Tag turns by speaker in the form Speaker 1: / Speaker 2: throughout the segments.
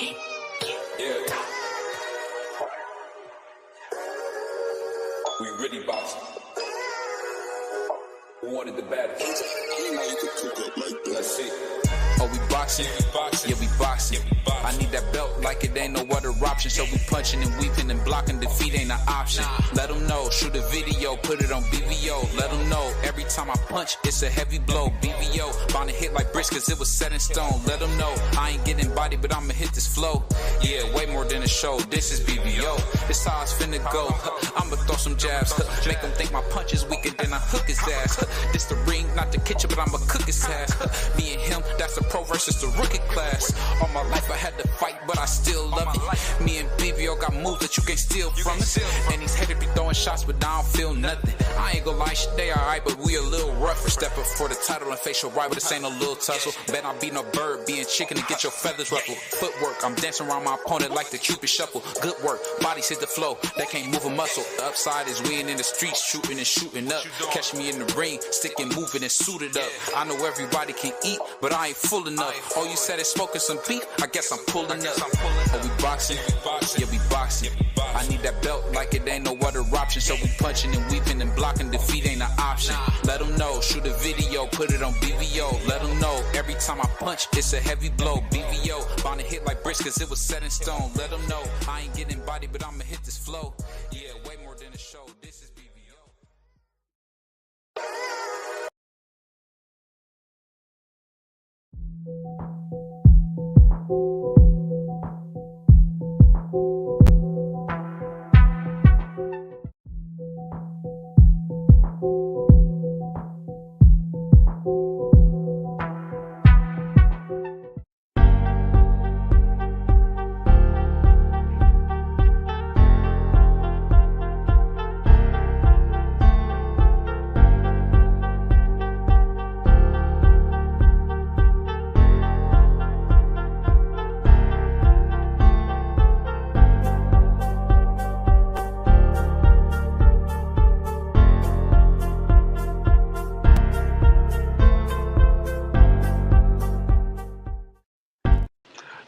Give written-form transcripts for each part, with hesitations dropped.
Speaker 1: Yeah. We really boxing. Who wanted the baddest? Let's see. Oh, we boxing? Yeah, we boxing. I need that belt like it ain't no other option. So we punching and weaving and blocking. Defeat ain't an option. Let them know. Shoot a video, put it on BVO. Let them know. Every time I punch, it's a heavy blow. BVO, bound to hit like bricks cause it was set in stone. Let them know. I ain't getting body, but I'ma hit this flow. Yeah, way more than a show. This is BVO. This how it's finna go. I'ma throw some jabs. Make them think my punch is weaker than I hook his ass. This the ring, not the kitchen, but I'ma cook his ass. Me and him, that's the pro versus the rookie class. All my life I had to fight, but I still love it. Me and BVO got moves that you can't steal from us. And these haters be throwing shots, but I don't feel nothing. I ain't gonna lie, shit, they alright, but we a little rougher. Step up for the title and face your rival, this ain't a little tussle. Bet I be no bird, being chicken to get your feathers ruffled. Footwork, I'm dancing around my opponent like the Cupid shuffle. Good work, bodies hit the flow, they can't move a muscle. The upside is we ain't in the streets, shooting and shooting up. Catch me in the ring, sticking, moving and suited up. I know everybody can eat, but I ain't full enough. Oh, you said it's smoking some beef? I guess I'm pulling up. Oh, we boxing? Yeah, we boxing. I need that belt like it ain't no other option. So we punching and weaving and blocking. Defeat ain't an option. Let them know. Shoot a video, put it on BVO. Let them know. Every time I punch, it's a heavy blow. BVO, bound to hit like bricks cause it was set in stone. Let them know. I ain't getting body, but I'ma hit this flow. Yeah, way more than a show. This is BVO.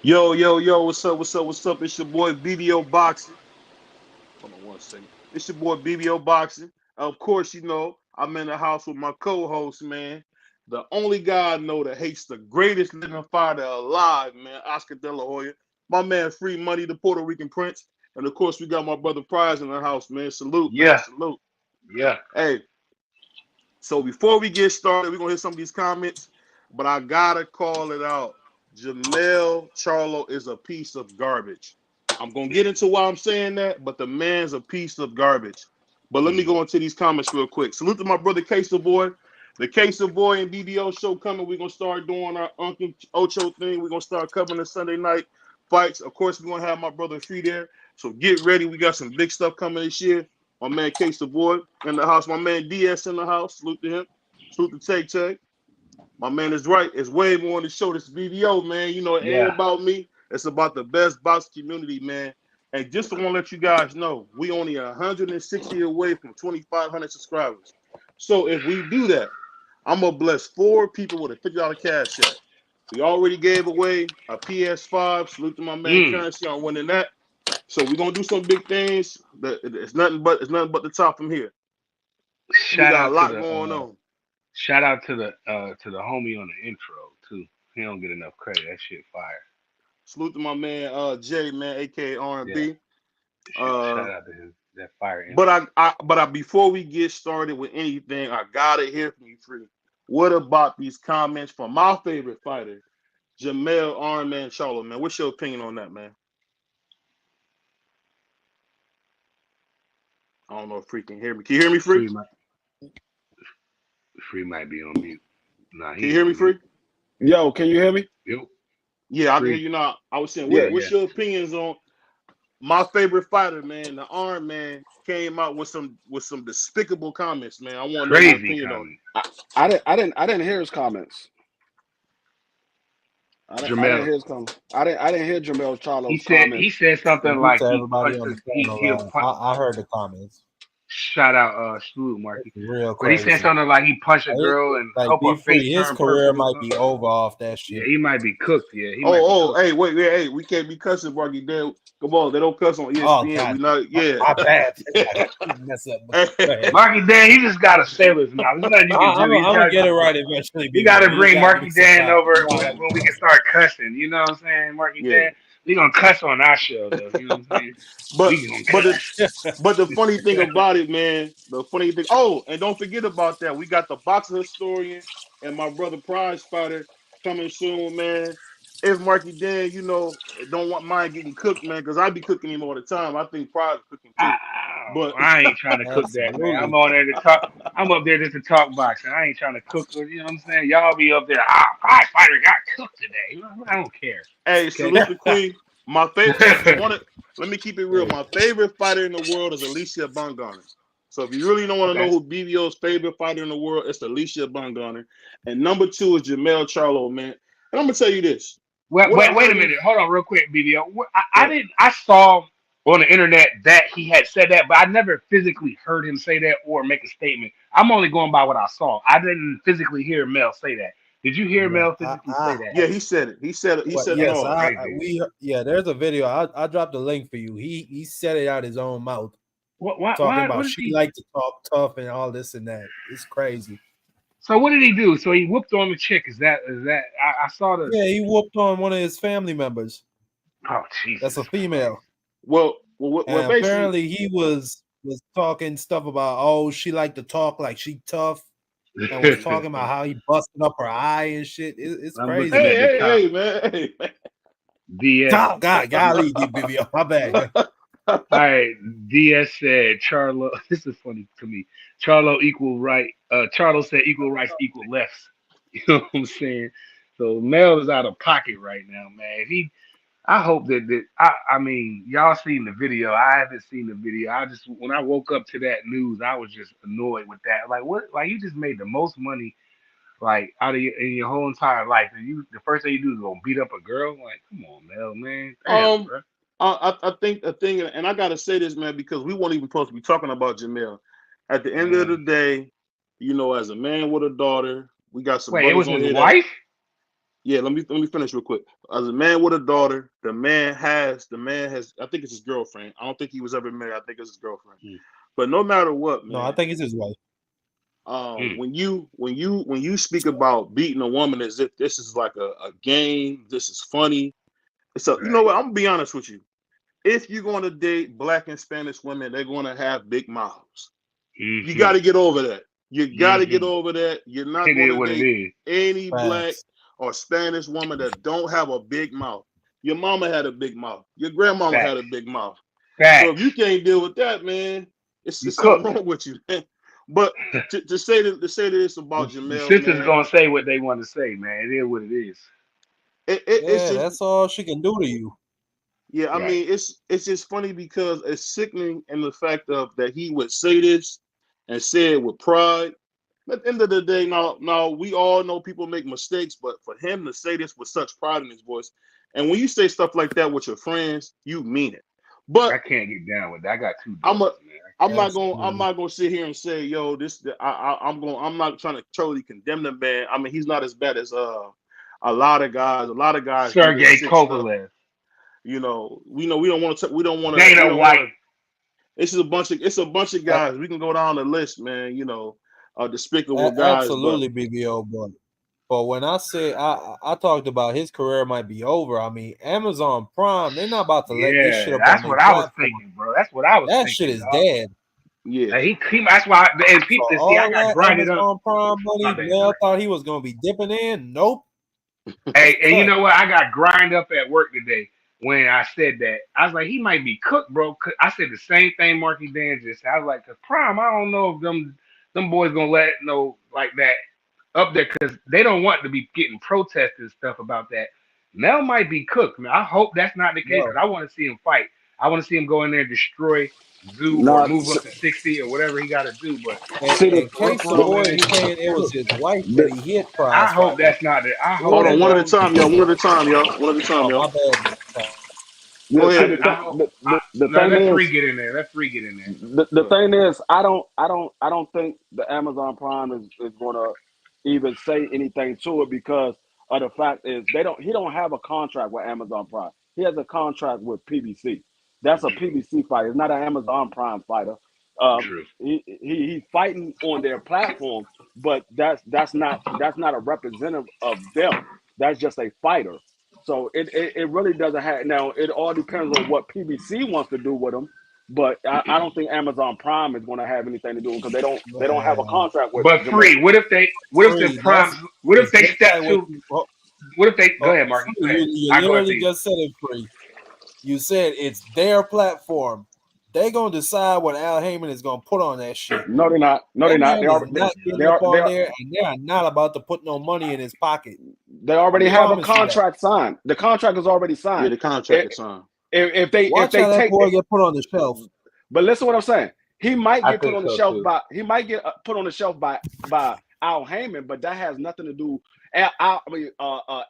Speaker 2: Yo, what's up? It's your boy BVO Boxing. Hold on one second. It's your boy BVO Boxing. Of course, you know, I'm in the house with my co-host, man. The only guy I know that hates the greatest living fighter alive, man, Oscar De La Hoya. My man, Free Money, the Puerto Rican Prince. And of course, we got my brother Prize in the house, man. Salute, man. Salute.
Speaker 3: Yeah.
Speaker 2: Hey, so before we get started, we're going to hit some of these comments, but I got to call it out. Jamel Charlo is a piece of garbage. I'm going to get into why I'm saying that, but the man's a piece of garbage. But let me go into these comments real quick. Salute to my brother Queso Boy. The Queso Boy and BVO show coming. We're going to start doing our Uncle Ocho thing. We're going to start covering the Sunday night fights. Of course, we're going to have my brother Free there. So get ready. We got some big stuff coming this year. My man Queso Boy in the house. My man DS in the house. Salute to him. Salute to Tay Tay. My man is right. It's way more on the show. This BVO, man. You know, it ain't about me. It's about the best box community, man. And just to want to let you guys know, we only 160 away from 2,500 subscribers. So if we do that, I'm going to bless 4 people with a $50 cash check. We already gave away a PS5. Salute to my man Currency on winning that. So we're going to do some big things. It's nothing but the top from here. We got a lot going on.
Speaker 3: Shout out to the homie on the intro too. He don't get enough credit. That shit fire.
Speaker 2: Salute to my man Jay, man, aka R&B.
Speaker 3: Yeah. Shout out to his that fire.
Speaker 2: Intro. But I before we get started with anything, I gotta hear from you, Free. What about these comments from my favorite fighter, Jamel Iron Man Charlo, man? What's your opinion on that, man? I don't know if Free can hear me. Can you hear me, Free?
Speaker 3: Free might be on mute. Nah,
Speaker 2: can you hear me, Free?
Speaker 4: Yo, can you hear me?
Speaker 3: Yep.
Speaker 2: Yeah, I can hear you now. I was saying, what's your opinions on my favorite fighter, man? The Iron Man came out with some despicable comments, man. I want to know your opinion on
Speaker 4: it. I didn't hear his comments. I didn't hear his comments. I didn't hear Jamel Charlo's comments.
Speaker 3: He said something like
Speaker 5: everybody on the panel. I heard the comments.
Speaker 3: Shout out, salute Marky.
Speaker 5: Real
Speaker 3: But he
Speaker 5: crazy.
Speaker 3: said something like he punched a girl and
Speaker 5: like
Speaker 3: hope her face
Speaker 5: his
Speaker 3: turned
Speaker 5: career
Speaker 3: purple.
Speaker 5: might be over off that shit.
Speaker 3: Yeah, he might be cooked. Yeah, he might
Speaker 2: Oh,
Speaker 3: be
Speaker 2: hey, wait, hey, we can't be cussing, Marky. Damn, come on, they don't cuss on ESPN.
Speaker 5: Oh, God.
Speaker 2: We not, yeah.
Speaker 5: My bad. Mess up.
Speaker 3: Marky Dan, he just got a sailor's mouth. There's nothing you can do.
Speaker 5: I'm gonna get it right eventually.
Speaker 3: You got to bring Marky Dan over when we can start cussing. You know what I'm saying, Marky Dan? We gonna cuss on our show, though. You know what I'm saying?
Speaker 2: but the funny thing about it, man, the funny thing. Oh, and don't forget about that. We got the boxing historian and my brother prize fighter coming soon, man. If Marky Dan, you know, don't mind getting cooked, man, because I be cooking him all the time. I think Prize cooking too. But
Speaker 3: I ain't trying to cook that, man. I'm on there to talk. I'm up there just to talk boxing. I ain't trying to cook. You know what I'm saying? Y'all be up there. Prize fighter got cooked today. I don't care.
Speaker 2: Hey, salute the queen. My favorite. Let me keep it real. My favorite fighter in the world is Alicia Baumgartner. So if you really don't want to know who BVO's favorite fighter in the world, it's Alicia Baumgartner. And number 2 is Jamel Charlo, man. And I'm gonna tell you this.
Speaker 3: Wait a minute. Hold on real quick, BVO. I saw on the internet that he had said that, but I never physically heard him say that or make a statement. I'm only going by what I saw. I didn't physically hear Mel say that. Did you hear Mel physically say that?
Speaker 2: Yeah, he said it. He said it. He said
Speaker 5: it all. There's a video. I dropped the link for you. He said it out his own mouth. Talking about she like to talk tough and all this and that. It's crazy.
Speaker 3: So what did he do? So he whooped on the chick. Is that? I saw the.
Speaker 5: Yeah, he whooped on one of his family members.
Speaker 3: Oh, Jesus.
Speaker 5: That's a female.
Speaker 2: Well,
Speaker 5: apparently he was talking stuff about, oh, she like to talk like she tough, and was talking about how he busted up her eye and shit. It's crazy.
Speaker 2: Hey, man.
Speaker 3: DS.
Speaker 5: Golly, BVO, my bad.
Speaker 3: All right, DS said Charlo. This is funny to me. Charlo equal right. Charlo said equal rights equal lefts. You know what I'm saying? So Mel is out of pocket right now, man. I hope that I mean, y'all seen the video. I haven't seen the video. When I woke up to that news, I was just annoyed with that. Like, what? Like, you just made the most money, like, out of in your whole entire life, and the first thing you do is go beat up a girl. Like, come on, Mel, man. Damn, bro.
Speaker 2: I think the thing, and I gotta say this, man, because we weren't even supposed to be talking about Jamel. At the end of the day, you know, as a man with a daughter, we got some.
Speaker 3: Wait, it was his wife?
Speaker 2: Yeah, let me finish real quick. As a man with a daughter, the man has. I think it's his girlfriend. I don't think he was ever married. I think it's his girlfriend. But no matter what, man.
Speaker 5: No, I think it's his wife.
Speaker 2: When you speak about beating a woman as if this is like a game, this is funny. So you know what? I'm gonna be honest with you. If you're going to date Black and Spanish women, they're going to have big mouths. Mm-hmm. You got to get over that. You got to get over that. You're not going to date any Black or Spanish woman that don't have a big mouth. Your mama had a big mouth. Your grandmama had a big mouth. So if you can't deal with that, man, it's something wrong with you, man. But to say that it's about Jamel,
Speaker 3: sisters gonna say what they want to say, man. It is what it is.
Speaker 2: It's just,
Speaker 5: that's all she can do to you.
Speaker 2: Yeah, I mean, it's just funny because it's sickening in the fact of that he would say this and say it with pride. At the end of the day, now we all know people make mistakes, but for him to say this with such pride in his voice, and when you say stuff like that with your friends, you mean it. But
Speaker 3: I can't get down with that. I got two.
Speaker 2: I'm not gonna sit here and say, yo, I'm not trying to totally condemn the man. I mean, he's not as bad as a lot of guys.
Speaker 3: Sergey Kovalev.
Speaker 2: You know, we don't want to.
Speaker 3: Dana White.
Speaker 2: It's a bunch of guys. We can go down the list, man. You know, despicable guys.
Speaker 5: Absolutely, BVO. But when I say I talked about his career might be over, I mean Amazon Prime, they're not about to let this shit up.
Speaker 3: That's what I was thinking, bro. That's what I was thinking.
Speaker 5: That shit is dead.
Speaker 2: Yeah,
Speaker 3: that's why. And people see I got grinded
Speaker 5: Amazon
Speaker 3: up.
Speaker 5: Prime money, Mel thought he was gonna be dipping in. Nope.
Speaker 3: Hey, and you know what? I got grind up at work today. When I said that, I was like, he might be cooked, bro. I said the same thing Marky Dan just said. I was like, cause Prime, I don't know if them boys gonna let it know like that up there, cause they don't want to be getting protested and stuff about that. Mel might be cooked, man. I hope that's not the case, cause I want to see him fight. I want to see him go in there and destroy Zoo or move up to 60 or whatever he got to do. But
Speaker 5: in case the boy is saying it was his wife that he hit Prime.
Speaker 3: I hope that's not it.
Speaker 2: Hold on, one at a time, y'all. One at a time, y'all.
Speaker 5: My bad.
Speaker 2: Go ahead.
Speaker 3: Let Free get in there.
Speaker 4: The thing is, I don't think the Amazon Prime is going to even say anything to it because of the fact is he don't have a contract with Amazon Prime. He has a contract with PBC. That's a PBC fighter. It's not an Amazon Prime fighter.
Speaker 3: True.
Speaker 4: He's fighting on their platform, but that's not a representative of them. That's just a fighter. So it really doesn't have. Now it all depends on what PBC wants to do with him. But I don't think Amazon Prime is going to have anything to do because they don't have a contract with.
Speaker 3: But Free, what if they step to? What if they go ahead, Mark?
Speaker 5: You literally just said it, Free. You said it's their platform. They gonna decide what Al Heyman is gonna put on that shit.
Speaker 4: No, they're not. No, they're not. They
Speaker 5: are not about to put no money in his pocket.
Speaker 4: They already have a contract signed. The contract is already signed.
Speaker 2: Yeah, the contract is signed.
Speaker 4: If they
Speaker 5: take that boy get put on the shelf.
Speaker 4: But listen, what I'm saying. He might get put on the shelf by. He might get put on the shelf by Al Heyman, but that has nothing to do.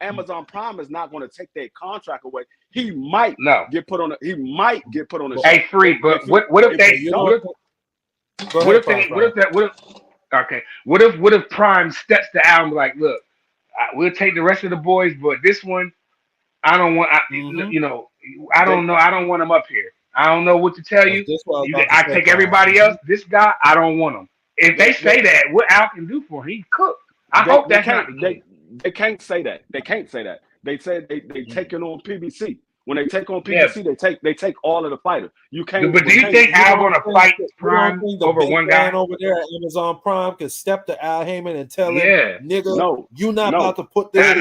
Speaker 4: Amazon Prime is not going to take their contract away. He might get put on the shelf.
Speaker 3: Hey, Free, but what if they? What if Prime steps to Al and be like, look, we'll take the rest of the boys, but this one, I don't want. I don't know. I don't want him up here. I don't know what to tell you. I take everybody else. This guy, I don't want him. If they say that, what Al can do for him, he cooked. I hope that's not the case.
Speaker 4: They can't say that. They can't say that. They said they take it on PBC. When they take on PBC, they take all of the fighters. You can't.
Speaker 3: But do you think Al going to fight Prime over one guy
Speaker 5: over there at Amazon Prime can step to Al Heyman and tell him, nigga, no, you not about to put this
Speaker 2: on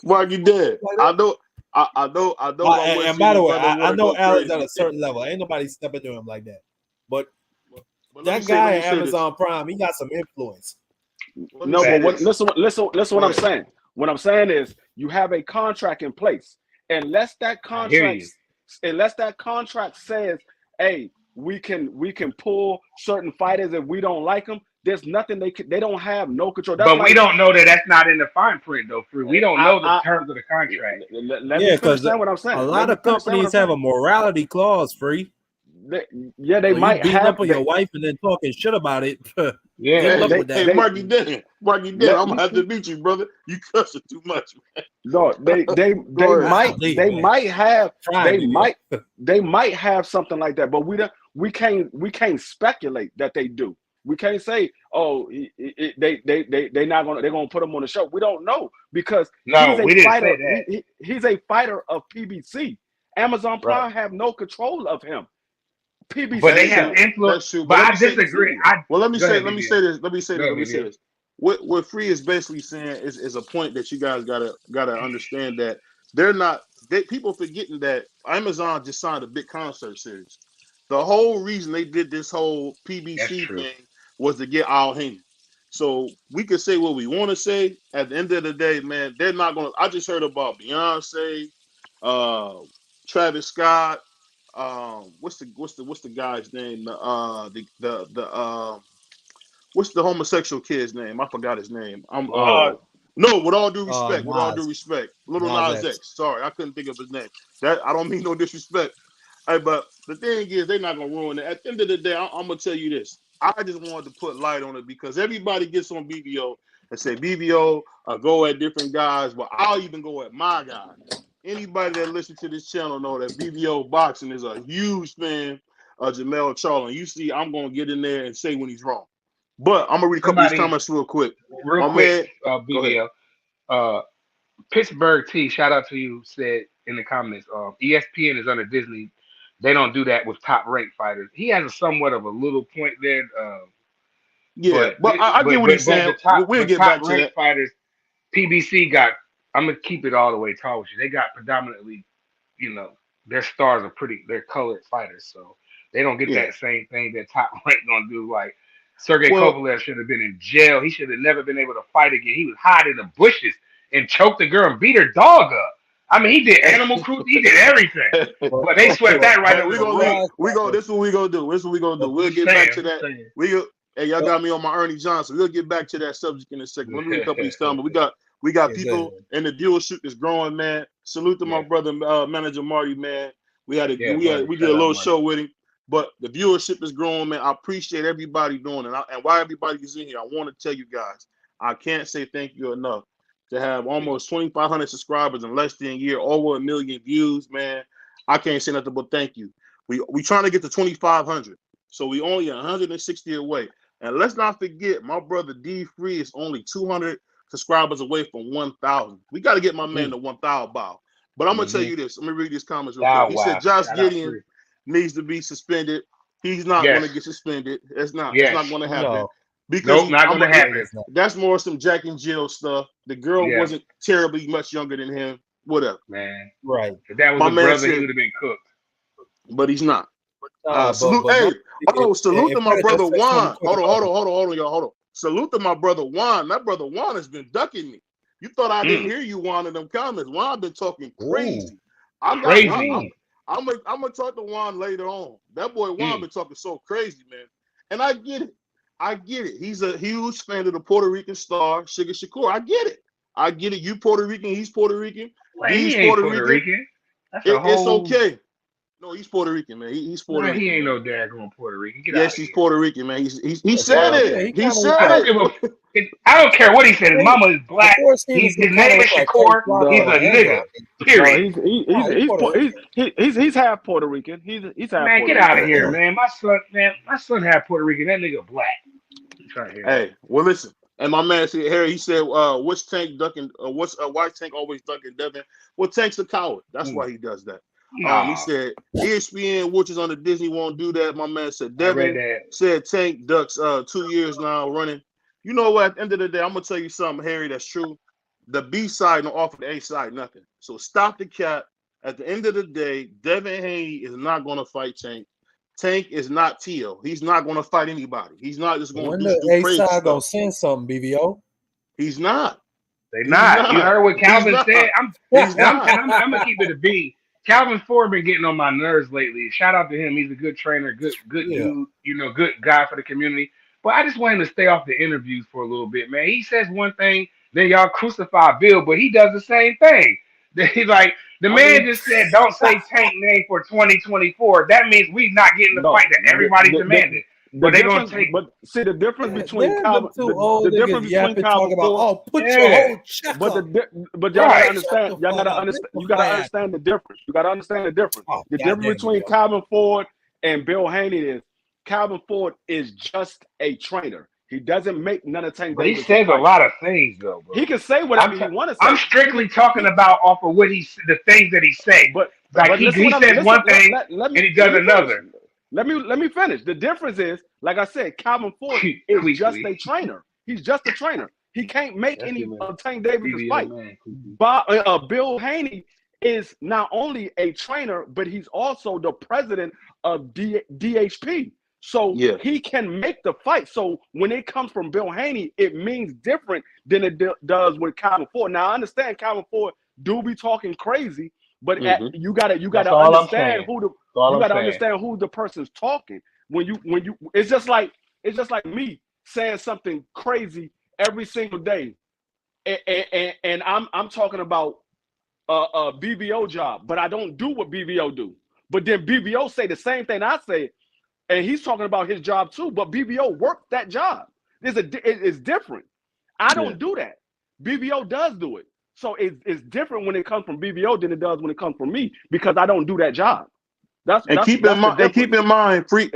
Speaker 2: Mark, you did. I know.
Speaker 5: And by the way, I know Al is at a certain level. Ain't nobody stepping to him like that. But that guy at Amazon Prime, he got some influence.
Speaker 4: No, but listen what I'm saying. What I'm saying is you have a contract in place. Unless that contract says, hey, we can pull certain fighters if we don't like them, there's nothing they don't have no control.
Speaker 3: That's but we don't know that's not in the fine print though, Free. We don't know the terms of the contract.
Speaker 4: Let me understand what I'm saying.
Speaker 5: A lot of companies have a morality clause, Free.
Speaker 4: They might
Speaker 5: beating
Speaker 4: have
Speaker 5: up on your wife and then talking shit about it.
Speaker 2: Marky did. I'm gonna have to beat you, brother. You cussing too much, man.
Speaker 4: No, they might have something like that, but we can't speculate that they do. We can't say, they're gonna put him on the show. We don't know because he's a fighter of PBC. Amazon Prime have no control of him. PBC,
Speaker 3: but they have influence. But I disagree.
Speaker 2: Let me say this. What Free is basically saying is a point that you guys gotta understand that people forgetting that Amazon just signed a big concert series. The whole reason they did this whole PBC thing was to get Al Haney. So we could say what we want to say. At the end of the day, man, they're not gonna. I just heard about Beyonce, Travis Scott. What's the guy's name? What's the homosexual kid's name? I forgot his name. No, with all due respect, Little Nas X. Sorry, I couldn't think of his name. That I don't mean no disrespect. Hey, but the thing is, they're not gonna ruin it. At the end of the day, I'm gonna tell you this. I just wanted to put light on it because everybody gets on BVO and say BVO go at different guys, but I'll even go at my guy. Anybody that listens to this channel know that BVO Boxing is a huge fan of Jamel Charlo. And you see, I'm going to get in there and say when he's wrong. But I'm going to read a couple of these comments real quick.
Speaker 3: BVO. Pittsburgh T, shout out to you, said in the comments, ESPN is under Disney. They don't do that with top-ranked fighters. He has a somewhat of a little point there.
Speaker 2: But I get what he's saying. We'll get back to that.
Speaker 3: Fighters, PBC got, I'm going to keep it all the way tall with you. They got predominantly, their stars are they're colored fighters. So they don't get that same thing that top rank going to do. Like Sergey Kovalev should have been in jail. He should have never been able to fight again. He was hiding in the bushes and choked the girl and beat her dog up. I mean, he did animal cruelty. He did everything. But they swept that right.
Speaker 2: This is what we're going to do. We'll get back to that. Hey, y'all got me on my Ernie Johnson. We'll get back to that subject in a second. Let me read a couple of these comments. We got
Speaker 5: Yeah,
Speaker 2: people in the viewership that's growing, man. Salute to my brother, manager Marty, man. We did a little show with him, but the viewership is growing, man. I appreciate everybody doing it, and why everybody is in here. I want to tell you guys, I can't say thank you enough to have almost 2,500 subscribers in less than a year, over 1 million views, man. I can't say nothing but thank you. We trying to get to 2,500, so we only 160 away. And let's not forget, my brother D Free is only 200 subscribers away from 1,000. We got to get my man to 1,000 by. But I'm gonna tell you this. Let me read these comments real quick. He said Josh Gideon needs to be suspended. He's not going to get suspended. It's not going to happen.
Speaker 5: No.
Speaker 2: Because
Speaker 3: not going to happen.
Speaker 2: That's more some Jack and Jill stuff. The girl wasn't terribly much younger than him. Whatever.
Speaker 3: Man.
Speaker 5: Right.
Speaker 3: If that was my brother, he would have been cooked.
Speaker 2: But he's not. Salute to my brother Juan. Hold on, y'all. Hold on. Salute to my brother Juan. My brother Juan has been ducking me. You thought I didn't hear you, Juan, in them comments. Juan been talking crazy. I'm gonna talk to Juan later on. That boy Juan been talking so crazy, man. And I get it. He's a huge fan of the Puerto Rican star, Sugar Shakur. I get it. You Puerto Rican, he's Puerto Rican.
Speaker 3: Well, he's Puerto Rican.
Speaker 2: It's okay. No, he's Puerto Rican, man. He's Puerto Rican.
Speaker 3: He ain't no daggone Puerto Rican.
Speaker 2: Yes, he's Puerto Rican, man. He said it. He said it.
Speaker 3: I don't care what he said. His mama is black. His name is Shakur. He's a nigga. Period.
Speaker 4: He's half Puerto Rican. He's half.
Speaker 3: Man, get out of here, man. My son half Puerto Rican. That nigga black.
Speaker 2: Hey, well, listen. And my man said, Harry, he said, what's Tank ducking? Why Tank always ducking Devin? Well, Tank's a coward. That's why he does that. He said ESPN, which is on the Disney, won't do that. My man said Devin said Tank ducks 2 years now running. You know what? At the end of the day, I'm gonna tell you something, Harry. That's true. The B side don't offer the A side nothing. So stop the cap. At the end of the day, Devin Haney is not gonna fight Tank. Tank is not Tio. He's not gonna fight anybody. He's not just gonna do
Speaker 5: A
Speaker 2: crazy
Speaker 5: side
Speaker 2: stuff.
Speaker 5: gonna send something, BVO.
Speaker 2: He's not.
Speaker 3: They're not. You heard what Calvin said. I'm gonna keep it a B. Calvin Ford been getting on my nerves lately. Shout out to him. He's a good trainer, good dude, good guy for the community. But I just want him to stay off the interviews for a little bit, man. He says one thing, then y'all crucify Bill, but he does the same thing. He's like, man just said, don't say Tank name for 2024. That means we not getting the fight that everybody demanded. But they're gonna take.
Speaker 4: But see the difference between Calvin. The difference between Calvin
Speaker 5: Ford. Put your whole check
Speaker 4: but y'all gotta understand. Y'all gotta understand. You gotta understand the difference. You gotta understand the difference. The difference between Calvin Ford and Bill Haney is Calvin Ford is just a trainer. He doesn't make none of Tank.
Speaker 3: But he says a lot of things, though, bro.
Speaker 4: He can say whatever he wants to say.
Speaker 3: I'm strictly talking about off of what the things that he says. But like he says one thing and he does another.
Speaker 4: Let me finish. The difference is, like I said, Calvin Ford is just a trainer. He's just a trainer. He can't make any Tank Davis fight. Bill Haney is not only a trainer, but he's also the president of DHP. So he can make the fight. So when it comes from Bill Haney, it means different than it does with Calvin Ford. Now I understand Calvin Ford do be talking crazy, but you gotta understand understand who the person's talking. When you it's just like me saying something crazy every single day, and I'm talking about a BVO job, but I don't do what BVO do. But then BVO say the same thing I say. And he's talking about his job too, but BVO worked that job. It's different. I don't do that. BVO does do it. So it's different when it comes from BVO than it does when it comes from me because I don't do that job.
Speaker 2: Keep in mind, Free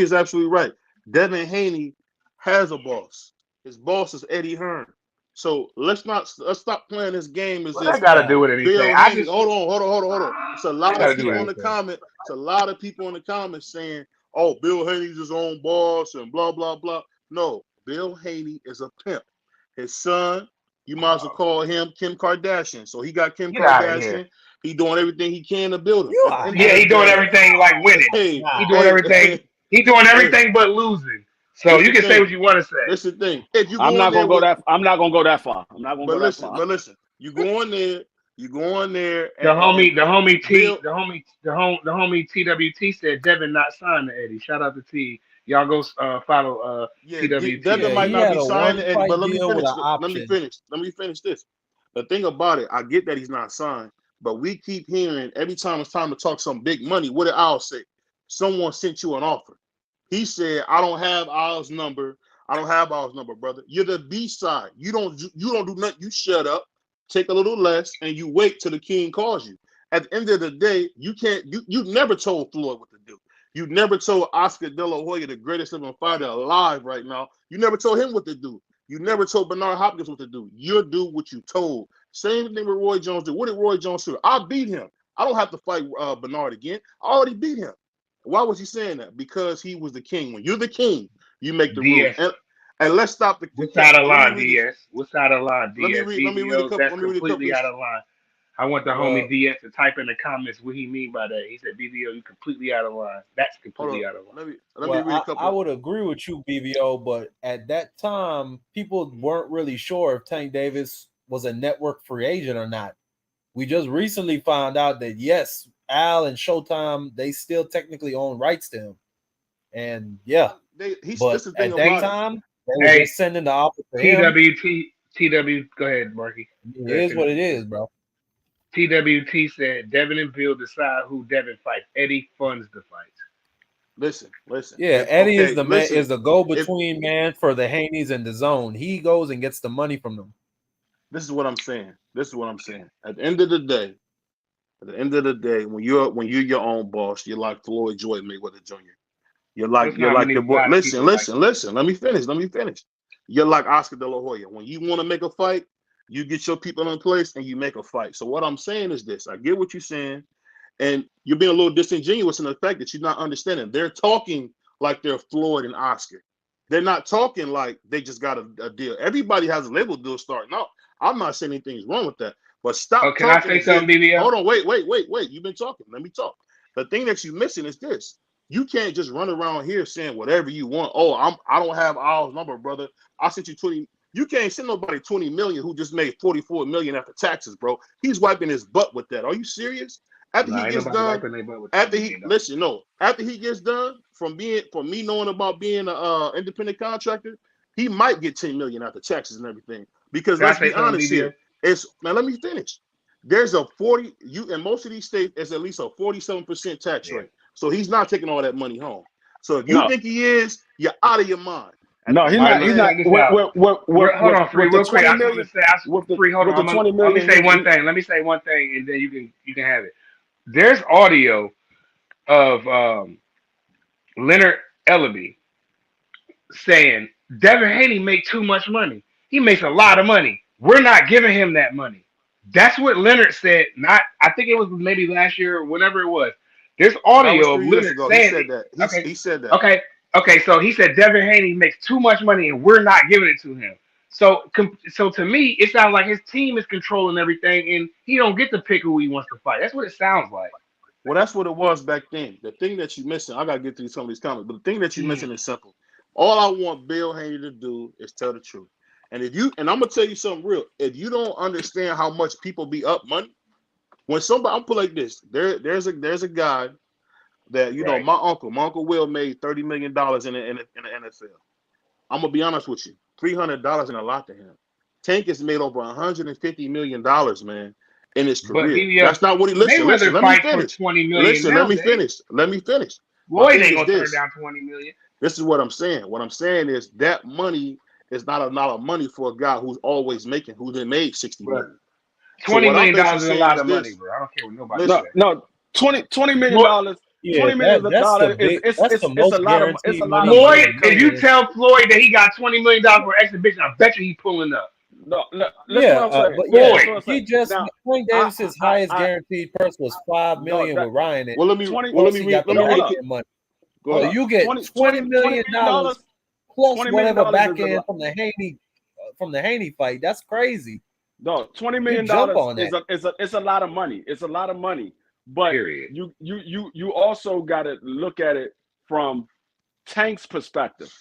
Speaker 2: is absolutely right. Devin Haney has a boss. His boss is Eddie Hearn. So let's stop playing this game as
Speaker 3: I got to do with anything.
Speaker 2: Hold on. It's a lot of people in the comments. It's a lot of people in the comments saying, "Oh, Bill Haney's his own boss and blah blah blah." No, Bill Haney is a pimp. His son, you might as well call him Kim Kardashian. So he got Kim Kardashian. He doing everything he can to build him.
Speaker 3: He doing everything like winning. He doing everything. He doing everything but losing. So you can say what you want to say.
Speaker 2: That's the thing.
Speaker 4: I'm not gonna go that far.
Speaker 2: But listen, you go in there. You go in there.
Speaker 3: The homie TWT said Devin not signed to Eddie. Shout out to T. Y'all go follow TWT.
Speaker 2: Devin might not be signed to Eddie, but let me finish this. The thing about it, I get that he's not signed, but we keep hearing every time it's time to talk some big money. What did Al say? Someone sent you an offer. He said, I don't have Al's number. I don't have Al's number, brother. You're the B side. You don't do nothing. You shut up, take a little less, and you wait till the king calls you. At the end of the day, you never told Floyd what to do. You never told Oscar De La Hoya, the greatest living fighter alive right now. You never told him what to do. You never told Bernard Hopkins what to do. You do what you told. Same thing with Roy Jones did. What did Roy Jones do? I beat him. I don't have to fight Bernard again. I already beat him. Why was he saying that? Because he was the king. When you're the king, you make the rules. And let's stop the.
Speaker 3: What's out of line, DS? What's out of line, DS?
Speaker 2: Let me read a couple.
Speaker 3: That's completely out of line. I want the homie DS to type in the comments what he mean by that. He said, BVO, you completely out of line. That's completely out of line.
Speaker 5: Let me read a couple. I would agree with you, BVO, but at that time, people weren't really sure if Tank Davis was a network free agent or not. We just recently found out that, yes, Al and Showtime, they still technically own rights to him. And, yeah. But at that time, they were just sending the offer to him.
Speaker 3: TW, go ahead, Marky.
Speaker 5: It is what it is, bro.
Speaker 3: TWT said Devin and Bill decide who Devin fights. Eddie funds the fights.
Speaker 2: Listen.
Speaker 5: Yeah, Eddie is the man, is the go-between man for the Haneys and the Zone. He goes and gets the money from them.
Speaker 2: This is what I'm saying. At the end of the day, when you're your own boss, you're like Floyd Joy Mayweather Jr. You're like the boy. Listen. Let me finish. You're like Oscar De La Hoya. When you want to make a fight, you get your people in place and you make a fight. So what I'm saying is this. I get what you're saying, and you're being a little disingenuous in the fact that you're not understanding. They're talking like they're Floyd and Oscar. They're not talking like they just got a deal. Everybody has a label deal starting out. I'm not saying anything's wrong with that. But stop.
Speaker 3: Oh, can I say something, BBL?
Speaker 2: Hold on, wait. You've been talking. Let me talk. The thing that you're missing is this. You can't just run around here saying whatever you want. Oh, I don't have Al's number, brother. I sent you 20. You can't send nobody 20 million who just made 44 million after taxes, bro. He's wiping his butt with that. Are you serious? After he gets done, after he gets done from me knowing about being an independent contractor, he might get 10 million after taxes and everything. Because let's be honest here. Now let me finish. There's a 40 in most of these states, there's at least a 47% tax rate. So he's not taking all that money home. So if you think he is, you're out of your mind.
Speaker 4: No, he's not. He's not.
Speaker 3: Hold on, Free, real quick. Let me say one thing, and then you can have it. There's audio of Leonard Ellaby saying Devin Haney make too much money. He makes a lot of money. We're not giving him that money. That's what Leonard said. I think it was maybe last year or whenever it was. There's audio of Leonard saying that.
Speaker 2: He said that.
Speaker 3: Okay, so he said Devin Haney makes too much money and we're not giving it to him. So to me, it sounds like his team is controlling everything and he don't get to pick who he wants to fight. That's what it sounds like.
Speaker 2: Well, that's what it was back then. The thing that you're missing, I got to get through some of these comments, but the thing that you're missing is simple. All I want Bill Haney to do is tell the truth. And I'm going to tell you something real. If you don't understand how much people be up money, when somebody, I'll put it like this, there's a guy that, my uncle Will made $30 million in the NFL. I'm going to be honest with you. $300 ain't a lot to him. Tank has made over $150 million, man, in his career. That's not what he, listen, let me finish. Let me finish.
Speaker 3: Floyd ain't going to turn down $20 million.
Speaker 2: This is what I'm saying. What I'm saying is that money is not a lot of money for a guy who's always making, who then made $60 million.
Speaker 3: $20 million is a lot of money, bro. I don't care what nobody says.
Speaker 4: No, $20 million.
Speaker 5: Yeah,
Speaker 4: $20 million. It's a lot of money.
Speaker 3: Floyd, if you tell Floyd that he got $20 million for an exhibition, I bet you he's pulling up.
Speaker 5: He just Tank Davis's highest guaranteed purse was $5 million with Ryan.
Speaker 2: Well, let me read.
Speaker 5: So you get $20 million plus whatever back end from the Haney fight. That's crazy.
Speaker 4: No, $20 million is a lot of money. It's a lot of money. But you also got to look at it from Tank's perspective.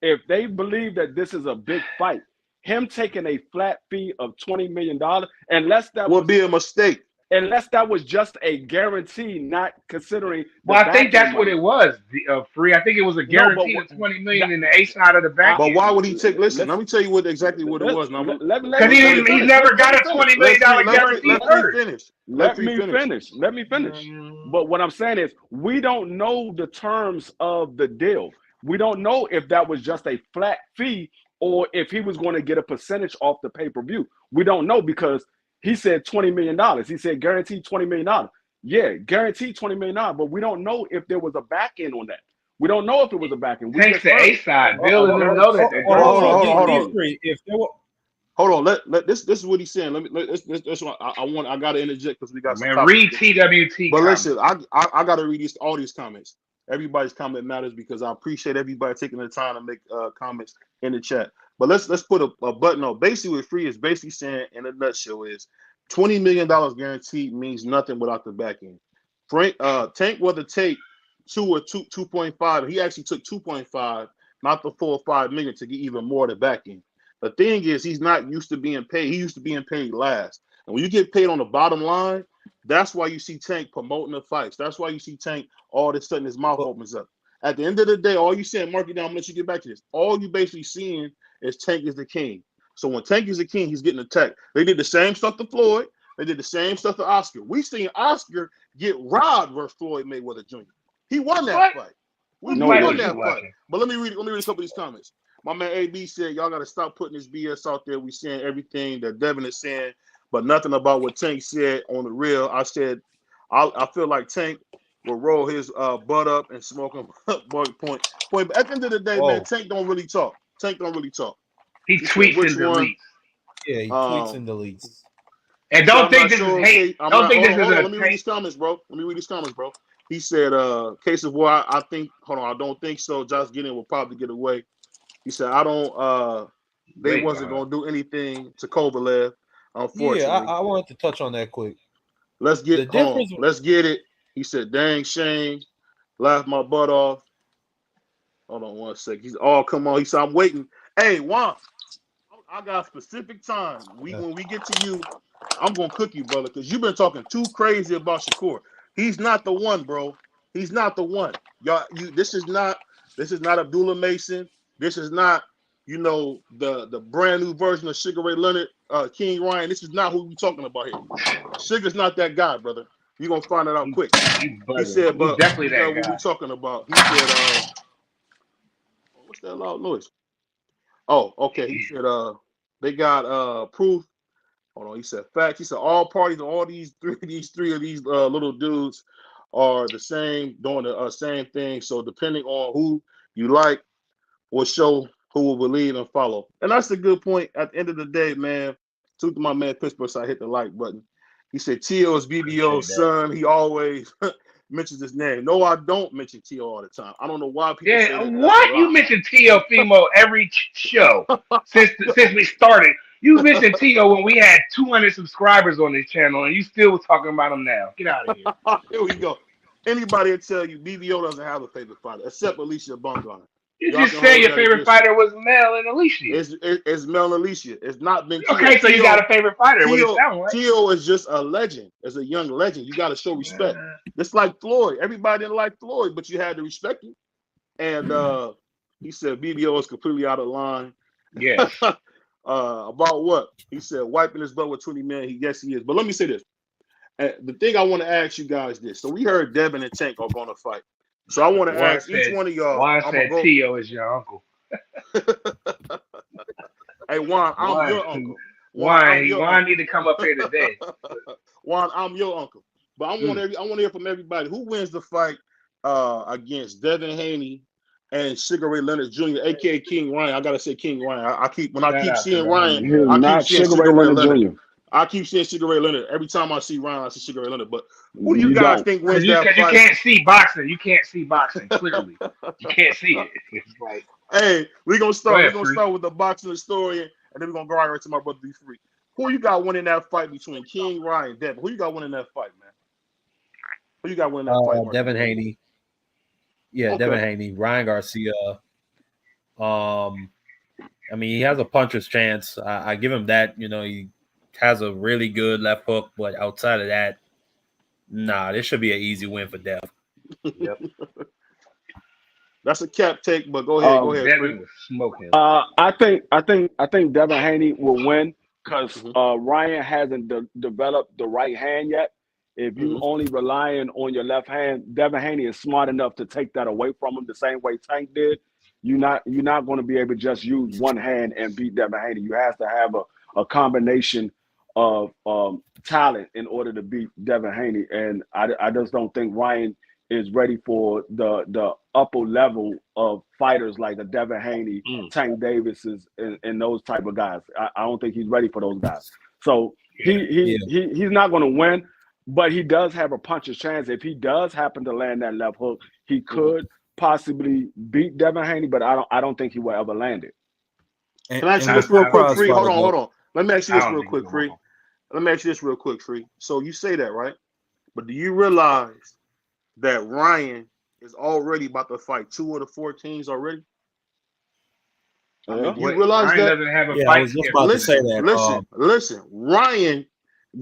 Speaker 4: If they believe that this is a big fight, him taking a flat fee of $20 million, unless that
Speaker 2: would be a mistake.
Speaker 4: unless that was just a guarantee, not considering the
Speaker 3: Well, I think
Speaker 4: back end
Speaker 3: that's what
Speaker 4: money.
Speaker 3: it was. Free. I think it was a
Speaker 4: No, but
Speaker 3: guarantee of 20 million in the A side of the back
Speaker 2: But
Speaker 3: end.
Speaker 2: why would he take? Listen, let
Speaker 4: let's
Speaker 2: me tell you exactly what it was. Now,
Speaker 4: let
Speaker 3: Because
Speaker 4: me
Speaker 3: he
Speaker 4: finish.
Speaker 3: never got a
Speaker 4: Finish.
Speaker 3: $20 million guarantee
Speaker 2: let me
Speaker 3: first.
Speaker 2: finish.
Speaker 4: Let me finish. Let me finish. But what I'm saying is, we don't know the terms of the deal. We don't know if that was just a flat fee or if he was going to get a percentage off the pay-per-view. We don't know because he said $20 million. He said guaranteed $20 million. Yeah, guaranteed $20 million, but we don't know if there was a back end on that. We don't know if it was a back end. We
Speaker 3: Thanks
Speaker 4: just
Speaker 3: to
Speaker 4: heard
Speaker 3: A side. Bill
Speaker 4: a
Speaker 3: and them
Speaker 4: very,
Speaker 3: know that.
Speaker 4: a
Speaker 5: Well,
Speaker 4: very
Speaker 5: hold
Speaker 4: cheap
Speaker 5: on,
Speaker 2: hold
Speaker 4: $20
Speaker 2: on.
Speaker 4: million.
Speaker 5: If there were,
Speaker 2: Hold on. Let this is what he's saying. This I gotta interject because we got some
Speaker 3: Man,
Speaker 2: topics.
Speaker 3: read TWT
Speaker 2: But
Speaker 3: comments.
Speaker 2: listen, I gotta read all these comments. Everybody's comment matters because I appreciate everybody taking the time to make comments in the chat. But let's put a button on. Basically, what Free is basically saying in a nutshell is $20 million guaranteed means nothing without the back end. Tank whether take 2 or 2.5. He actually took 2.5, not the full 5 million to get even more of the back end. The thing is, he's not used to being paid. He used to being paid last. And when you get paid on the bottom line, that's why you see Tank promoting the fights. That's why you see Tank all of a sudden his mouth opens up. At the end of the day, all you saying, mark it down, I'm gonna let you get back to this. All you basically seeing is Tank is the king. So when Tank is the king, he's getting attacked. They did the same stuff to Floyd. They did the same stuff to Oscar. We seen Oscar get robbed versus Floyd Mayweather Jr. He won that fight. We won that fight. But let me read a couple of these comments. My man AB said, y'all got to stop putting this BS out there. We saying everything that Devin is saying, but nothing about what Tank said on the real. I said, I feel like Tank will roll his butt up and smoke him point. But at the end of the day, man, Tank don't really talk. Tank don't really talk.
Speaker 3: He tweets and deletes.
Speaker 5: Yeah, he tweets and deletes.
Speaker 3: And don't think this is hate. Don't think this is a
Speaker 2: let me read these comments, bro. He said, case of war, I think, hold on, I don't think so. Josh Gideon will probably get away. He said, I don't, they wasn't going to do anything to Kovalev, unfortunately.
Speaker 5: Yeah, I wanted to touch on that quick.
Speaker 2: Let's get it. He said, dang shame. Laughed my butt off. Hold on one second. He's come on. He said, I'm waiting. Hey, Juan, I got a specific time. When we get to you, I'm gonna cook you, brother, because you've been talking too crazy about Shakur. He's not the one, bro. He's not the one. Y'all, this is not Abdullah Mason. This is not, the brand new version of Sugar Ray Leonard, King Ryan. This is not who we're talking about here. Sugar's not that guy, brother. You're gonna find it out quick. He said, but
Speaker 3: definitely that
Speaker 2: what
Speaker 3: guy.
Speaker 2: we talking about. He said, what's that loud noise? Oh, okay. He said, they got proof. Hold on. He said facts. He said all parties, all these three of these little dudes are the same, doing the same thing. So depending on who you like, will show who will believe and follow. And that's a good point. At the end of the day, man. To my man Pittsburgh, so I hit the like button. He said T.O. is BVO's son. He always mentions his name. No, I don't mention T.O. all the time. I don't know why people say that.
Speaker 3: What? You mention T.O. Fimo every show since we started. You mentioned T.O. when we had 200 subscribers on this channel, and you still was talking about him now. Get out of here.
Speaker 2: Here we go. Anybody will tell you BVO doesn't have a favorite fighter except Alicia Bumgarner.
Speaker 3: You just said your favorite fighter was Mel and Alicia.
Speaker 2: It's Mel and Alicia. It's not been
Speaker 3: okay. So you got a favorite fighter.
Speaker 2: T.O. is just a legend. As a young legend, you got to show respect. Just like Floyd. Everybody didn't like Floyd, but you had to respect him. And he said BVO is completely out of line.
Speaker 3: Yes.
Speaker 2: About what? He said wiping his butt with 20 million. Yes, he is. But let me say this. The thing I want to ask you guys this. So we heard Devin and Tank are going to fight. So I want to ask each one of y'all.
Speaker 3: Juan said T.O. is your uncle.
Speaker 2: Hey, Juan, I'm your uncle.
Speaker 3: Juan need to come up here today.
Speaker 2: Juan, I'm your uncle. But I want to hear from everybody. Who wins the fight against Devin Haney and Sugar Ray Leonard Jr., aka King Ryan? I gotta say King Ryan. I keep seeing Ryan. I keep seeing Sugar Ray Leonard Jr. I keep seeing Sugar Ray Leonard. Every time I see Ryan, I see Sugar Ray Leonard. But who do you guys think wins that fight?
Speaker 3: Because you can't see boxing. You can't see boxing clearly. You can't see it. It's like,
Speaker 2: hey, we're gonna start. We're gonna start with the boxing historian, and then we're gonna go right to my brother Be Free. Who you got winning that fight between King Ryan and Devin? Who you got winning that fight, man? Who you got winning that fight?
Speaker 5: Devin Haney. Yeah, okay. Devin Haney. Ryan Garcia. I mean, he has a puncher's chance. I give him that. He has a really good left hook, but outside of that, nah, this should be an easy win for Dev.
Speaker 3: Yep.
Speaker 2: That's a cap take, but go ahead. Go ahead.
Speaker 3: Devin was smoking.
Speaker 4: I think Devin Haney will win because Ryan hasn't developed the right hand yet. If you only relying on your left hand, Devin Haney is smart enough to take that away from him the same way Tank did. You're not going to be able to just use one hand and beat Devin Haney. You have to have a combination of talent in order to beat Devin Haney. And I just don't think Ryan is ready for the upper level of fighters like the Devin Haney, Tank Davis's, and those type of guys. I don't think he's ready for those guys. So he's not going to win. But he does have a puncher's chance. If he does happen to land that left hook, he could possibly beat Devin Haney, but I don't think he will ever land it.
Speaker 2: Can I ask you this real quick, Free? Hold on. Let me ask you this real quick, Free. Let me ask you this real quick, Free. So you say that, right? But do you realize that Ryan is already about to fight 2 of the 4 kings already? I mean, do you realize
Speaker 3: Ryan
Speaker 2: that?
Speaker 3: Doesn't have a fight.
Speaker 5: I was just about to say that.
Speaker 2: Listen. Ryan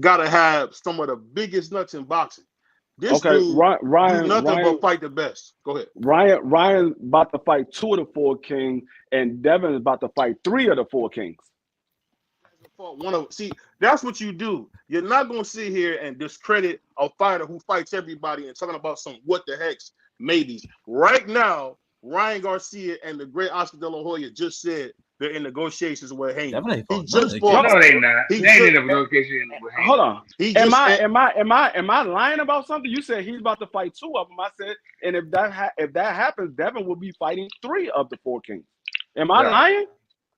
Speaker 2: gotta have some of the biggest nuts in boxing. This dude
Speaker 4: Ryan
Speaker 2: do nothing but fight the best. Go ahead.
Speaker 4: Ryan about to fight 2 of the 4 kings, and Devin is about to fight 3 of the 4 kings.
Speaker 2: See, that's what you do. You're not gonna sit here and discredit a fighter who fights everybody and talking about some what the heck's maybes. Right now, Ryan Garcia and the great Oscar De La Hoya just said they're in negotiations with Haney.
Speaker 3: He just fought. No, they not. They ain't in negotiations with Haney.
Speaker 4: Hold on. Am I lying about something? You said he's about to fight 2 of them. I said, and if that happens, Devin will be fighting 3 of the 4 kings. Am I lying?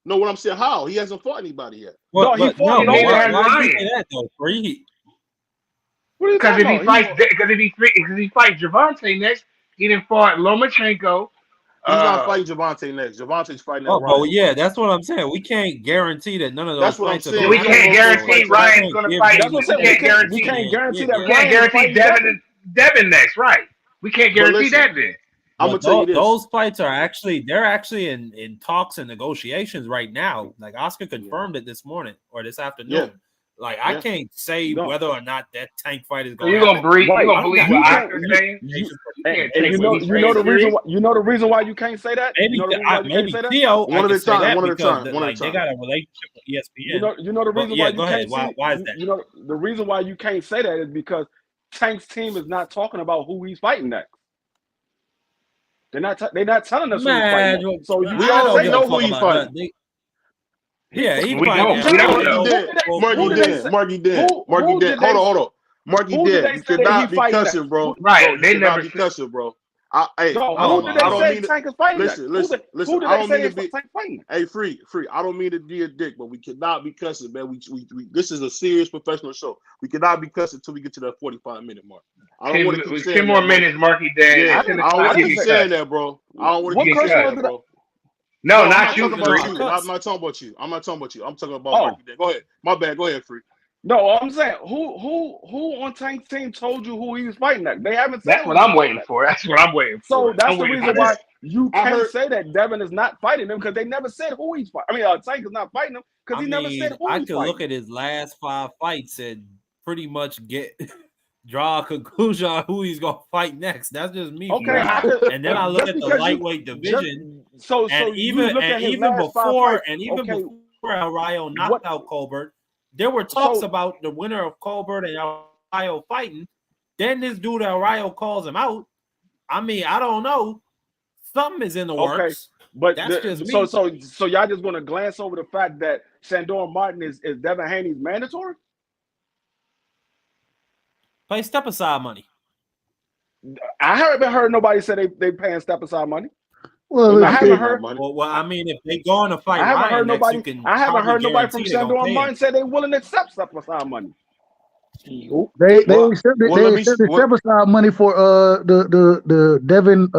Speaker 2: No, what I'm saying, how? He hasn't fought anybody yet.
Speaker 4: Well, he fought.
Speaker 3: Because if he fights Gervonta next, he didn't fight Lomachenko.
Speaker 2: He's not fighting Gervonta next. Gervonta's fighting Ryan.
Speaker 5: Oh, yeah, that's what I'm saying. We can't guarantee that none of those fights are going to
Speaker 3: We can't guarantee Ryan's going to fight. We can't guarantee that. We can't guarantee Devin next, right? We can't guarantee that then.
Speaker 2: I'm gonna tell you this.
Speaker 5: Those fights are actually in talks and negotiations right now. Like Oscar confirmed it this morning or this afternoon.
Speaker 2: Yeah.
Speaker 5: Like I can't say whether or not that Tank fight is going.
Speaker 3: You're gonna believe what Oscar's saying?
Speaker 4: You know the reason why you can't say that.
Speaker 5: Maybe Theo.
Speaker 2: One at a time.
Speaker 5: They got a relationship with ESPN.
Speaker 4: You know the reason why you can't.
Speaker 5: Why is that?
Speaker 4: You know the reason why you can't say that is because Tank's team is not talking about who he's fighting next. They're not telling us who he's fighting. So
Speaker 2: we already know who he's fighting.
Speaker 5: Yeah, he
Speaker 2: Marky dead. Hold on. Marky dead. You could not be cussing, bro.
Speaker 3: Right.
Speaker 2: They never be cussing, bro. I don't mean to. Listen. I don't mean to be. Hey, free. I don't mean to be a dick, but we cannot be cussing, man. We this is a serious professional show. We cannot be cussing until we get to that 45-minute mark. I don't want to keep saying
Speaker 3: 10 more minutes, Marky dead.
Speaker 2: Yeah, I don't want to keep saying that, bro. I don't want to keep saying that, bro.
Speaker 3: No, not you.
Speaker 2: I'm not talking about you. I'm talking about Marky dead. Go ahead. My bad. Go ahead, free.
Speaker 4: No, I'm saying who on Tank's team told you who he was fighting at? They haven't said.
Speaker 3: That's what I'm waiting for.
Speaker 4: So that's the reason why you can't say that Devin is not fighting him because they never said who he's fighting. I mean, Tank is not fighting him because he never said who he's fighting.
Speaker 5: I could look at his last 5 fights and pretty much draw a conclusion on who he's gonna fight next. That's just me.
Speaker 4: Okay,
Speaker 5: and then I look at the lightweight division.
Speaker 4: So
Speaker 5: even before El Rayo knocked out Colbert. There were talks about the winner of Colbert and El Rayo fighting. Then this dude El Rayo calls him out. I mean, I don't know. Something is in the works.
Speaker 4: But that's just me. So y'all just want to glance over the fact that Sandor Martin is Devin Haney's mandatory?
Speaker 5: Pay step aside money.
Speaker 4: I haven't heard nobody say they paying step aside money.
Speaker 5: Well, I haven't heard. Well, I mean, if they go on to fight, I haven't
Speaker 4: heard nobody from Sandor Martin say they willing to accept step aside money.
Speaker 6: They accepted step aside money for the Devin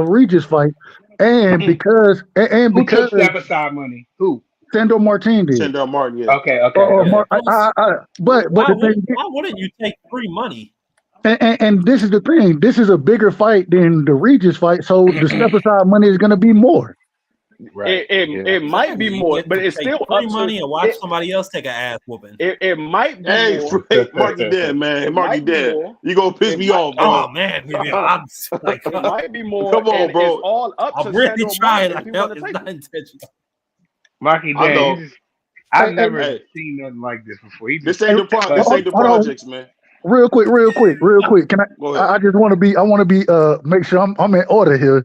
Speaker 6: Regis fight, and because
Speaker 3: who took step aside money? Who?
Speaker 6: Sandor Martin did.
Speaker 2: Sandor Martin, yeah.
Speaker 3: Okay.
Speaker 6: But
Speaker 5: why wouldn't you take free money?
Speaker 6: And this is the thing. This is a bigger fight than the Regis fight, so the step aside money is going to be more.
Speaker 3: Right.
Speaker 4: It might be more, but it's still up to
Speaker 5: money and watch somebody else take an ass whooping.
Speaker 4: It might be more.
Speaker 2: Hey, Marky dead, man. Marky dead. You gonna piss me off, bro.
Speaker 5: Oh man, I'm like,
Speaker 4: it might be more.
Speaker 2: Come on, bro.
Speaker 4: It's all up to
Speaker 5: I'm really trying.
Speaker 4: If
Speaker 5: Like,
Speaker 4: you
Speaker 5: no,
Speaker 4: want
Speaker 5: it's
Speaker 4: to take
Speaker 5: not
Speaker 4: it.
Speaker 5: intentional.
Speaker 3: Marky
Speaker 2: I know.
Speaker 3: dead. I've never
Speaker 2: Hey.
Speaker 3: seen nothing like this before.
Speaker 2: This ain't the projects, man.
Speaker 6: Real quick. Can I?
Speaker 2: Go ahead.
Speaker 6: I just want to be. I want to be. Make sure I'm in order here.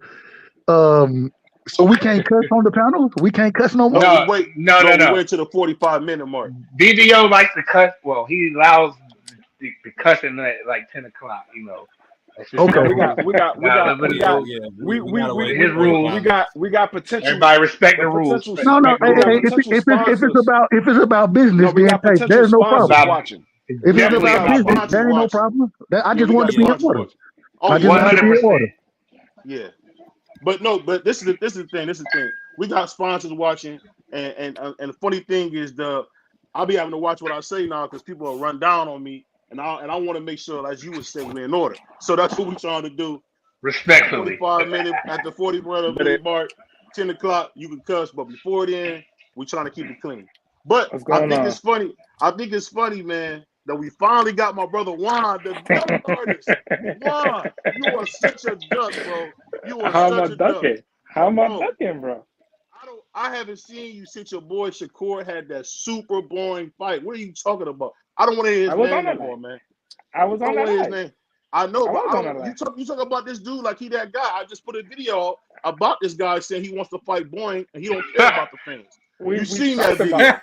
Speaker 6: So we can't cuss on the panel. We can't cuss no more.
Speaker 2: No, we
Speaker 3: No.
Speaker 2: went to the 45-minute mark.
Speaker 3: BVO likes to cuss. Well, he allows the cussing at like 10 o'clock. You know.
Speaker 6: Okay.
Speaker 4: We got potential.
Speaker 3: Everybody respect the rules.
Speaker 6: No. If it's about business,
Speaker 4: we
Speaker 6: then
Speaker 4: got potential
Speaker 6: there's no problem.
Speaker 4: sponsors watching.
Speaker 6: If it's about business, there ain't no problem. I just want to be in order.
Speaker 2: Oh,
Speaker 6: I just want to be in order.
Speaker 2: Yeah. But this is the thing. We got sponsors watching, and the funny thing is I'll be having to watch what I say now because people will run down on me, and I want to make sure, as you would say, we're in order. So that's what we're trying to do.
Speaker 3: Respectfully.
Speaker 2: 45 minutes at the 40-minute mark, 10 o'clock, you can cuss, but before then, we're trying to keep it clean. But I think it's funny. I think it's funny, man, that we finally got my brother Juan, the duck artist. Juan, you are such a duck, bro. You are such a duck.
Speaker 7: How am I ducking, bro?
Speaker 2: I haven't seen you since your boy Shakur had that super boring fight. What are you talking about? I don't want to hear his name anymore, man.
Speaker 7: I was on that night.
Speaker 2: I know, but you talk about this dude like he that guy. I just put a video about this guy saying he wants to fight Boeing and he don't care about the fans. You seen that video?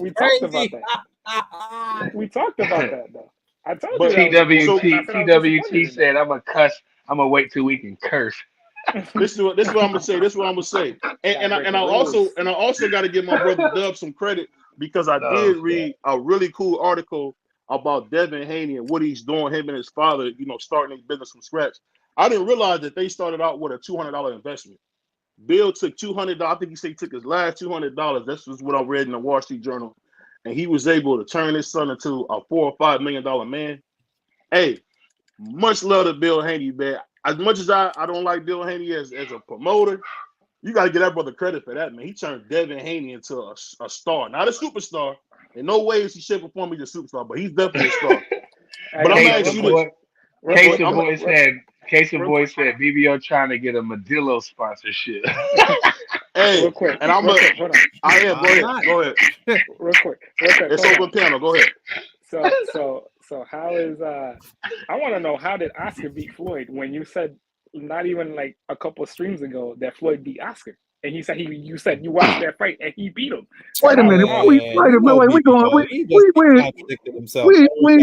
Speaker 7: We talked about that. We talked about that though. I told you.
Speaker 3: TWT said, "I'm a cuss. I'm gonna wait till we can curse."
Speaker 2: This is what I'm gonna say. And I also got to give my brother Dub some credit because I did read a really cool article about Devin Haney and what he's doing. Him and his father, starting his business from scratch. I didn't realize that they started out with a $200 investment. Bill took $200. I think he said he took his last $200. This is what I read in the Wall Street Journal, and he was able to turn his son into a $4 or $5 million man. Hey, much love to Bill Haney, man. As much as I don't like Bill Haney as a promoter, you got to give that brother credit for that, man. He turned Devin Haney into a star, not a superstar. In no way is he, shape, or form he's a superstar, but he's definitely a star. But I'm gonna ask you this.
Speaker 3: Case of Boy said BVO trying to get a Modillo sponsorship.
Speaker 2: Hey,
Speaker 7: real quick,
Speaker 2: and go ahead.
Speaker 7: Real quick.
Speaker 2: It's open panel. Go ahead.
Speaker 7: So how is I want to know, how did Oscar beat Floyd when you said not even like a couple of streams ago that Floyd beat Oscar? And he said you said you watched that fight and he beat him.
Speaker 6: Wait a minute. We ain't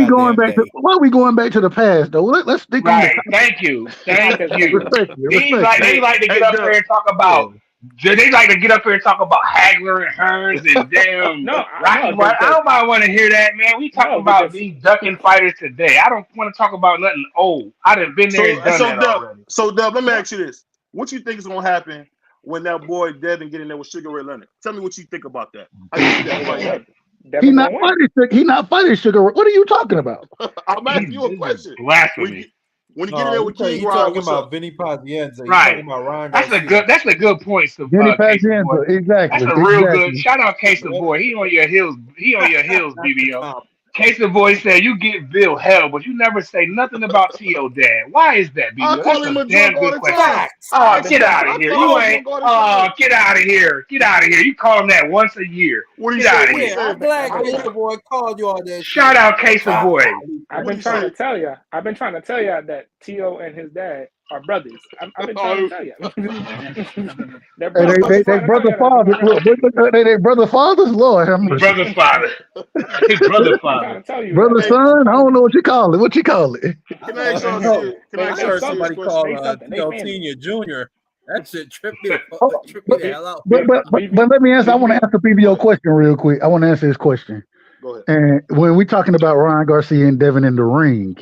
Speaker 6: going back to. Why are we going back to the past though? Let's stick on the.
Speaker 3: Thank you. They like to get up there and talk about. They like to get up here and talk about Hagler and Hearns and damn. I don't want to hear that, man. We talk about these ducking fighters today. I don't want to talk about nothing old. I done been there and done that already.
Speaker 2: So, Dub, let me ask you this: what you think is gonna happen when that boy Devin get in there with Sugar Ray Leonard? Tell me what you think about that.
Speaker 6: He not fighting Sugar Ray. What are you talking about?
Speaker 2: I'm asking you a question.
Speaker 3: Blasphemy.
Speaker 2: When you get in there with King
Speaker 5: Rod, talking about Vinny Pazienza,
Speaker 3: right?
Speaker 5: About Ryan
Speaker 3: that's a good point.
Speaker 6: Vinny Pazienza, exactly.
Speaker 3: That's a real good. Shout out Case of Boy. He on your heels. BBO. Case of Boy said you give Bill hell, but you never say nothing about T.O. Dad. Why is that, BBO? That's a damn good question. Oh, get out of here. You ain't. Oh, get out of here. Get out of here. You call him that once a year. Get out of here.
Speaker 5: I'm glad Case of Boy called you on that.
Speaker 3: Shout out Case of Boy.
Speaker 7: I've been trying to tell you that T.O. and his dad are brothers. I've been trying to tell you.
Speaker 6: They brother fathers. They brother fathers. Lord,
Speaker 3: brother father. Brother father.
Speaker 6: Brother son. I don't know what you call it. What you call it?
Speaker 2: Can I ask
Speaker 5: somebody called Senior Junior? That shit tripped me the hell out.
Speaker 6: But let me answer. I want to ask the BVO question real quick. I want to answer this question.
Speaker 2: Go ahead.
Speaker 6: And when we're talking about Ryan Garcia and Devin in the ring,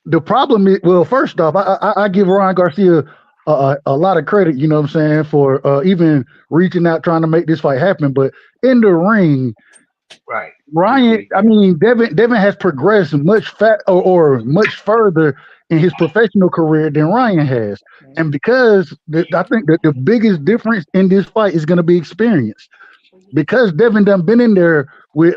Speaker 6: the problem is, well, first off, I give Ryan Garcia a lot of credit, you know what I'm saying, for even reaching out, trying to make this fight happen. But in the ring,
Speaker 3: right,
Speaker 6: Ryan, I mean, Devin has progressed much or much further in his professional career than Ryan has. And because I think that the biggest difference in this fight is going to be experience. Because Devin done been in there with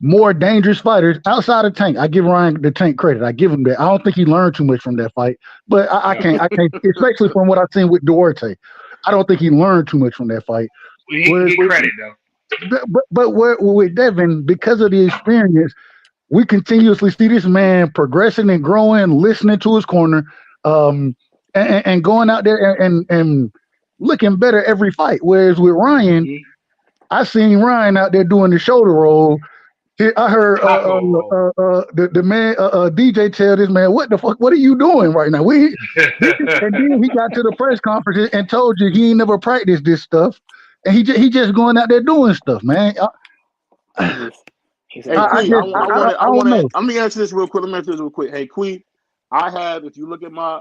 Speaker 6: more dangerous fighters outside of Tank. I give Ryan the Tank credit. I give him that. I don't think he learned too much from that fight, but I can't, especially from what I've seen with Duarte. I don't think he learned too much from that fight.
Speaker 3: He get credit though.
Speaker 6: But with Devin, because of the experience, we continuously see this man progressing and growing, listening to his corner, and going out there and looking better every fight. Whereas with Ryan, I seen Ryan out there doing the shoulder roll. I heard the man DJ tell this man, "What the fuck? What are you doing right now?" And then he got to the press conference and told you he ain't never practiced this stuff, and he just going out there doing stuff, man.
Speaker 2: Hey, let me answer this real quick. Hey, Queen, I have, if you look at my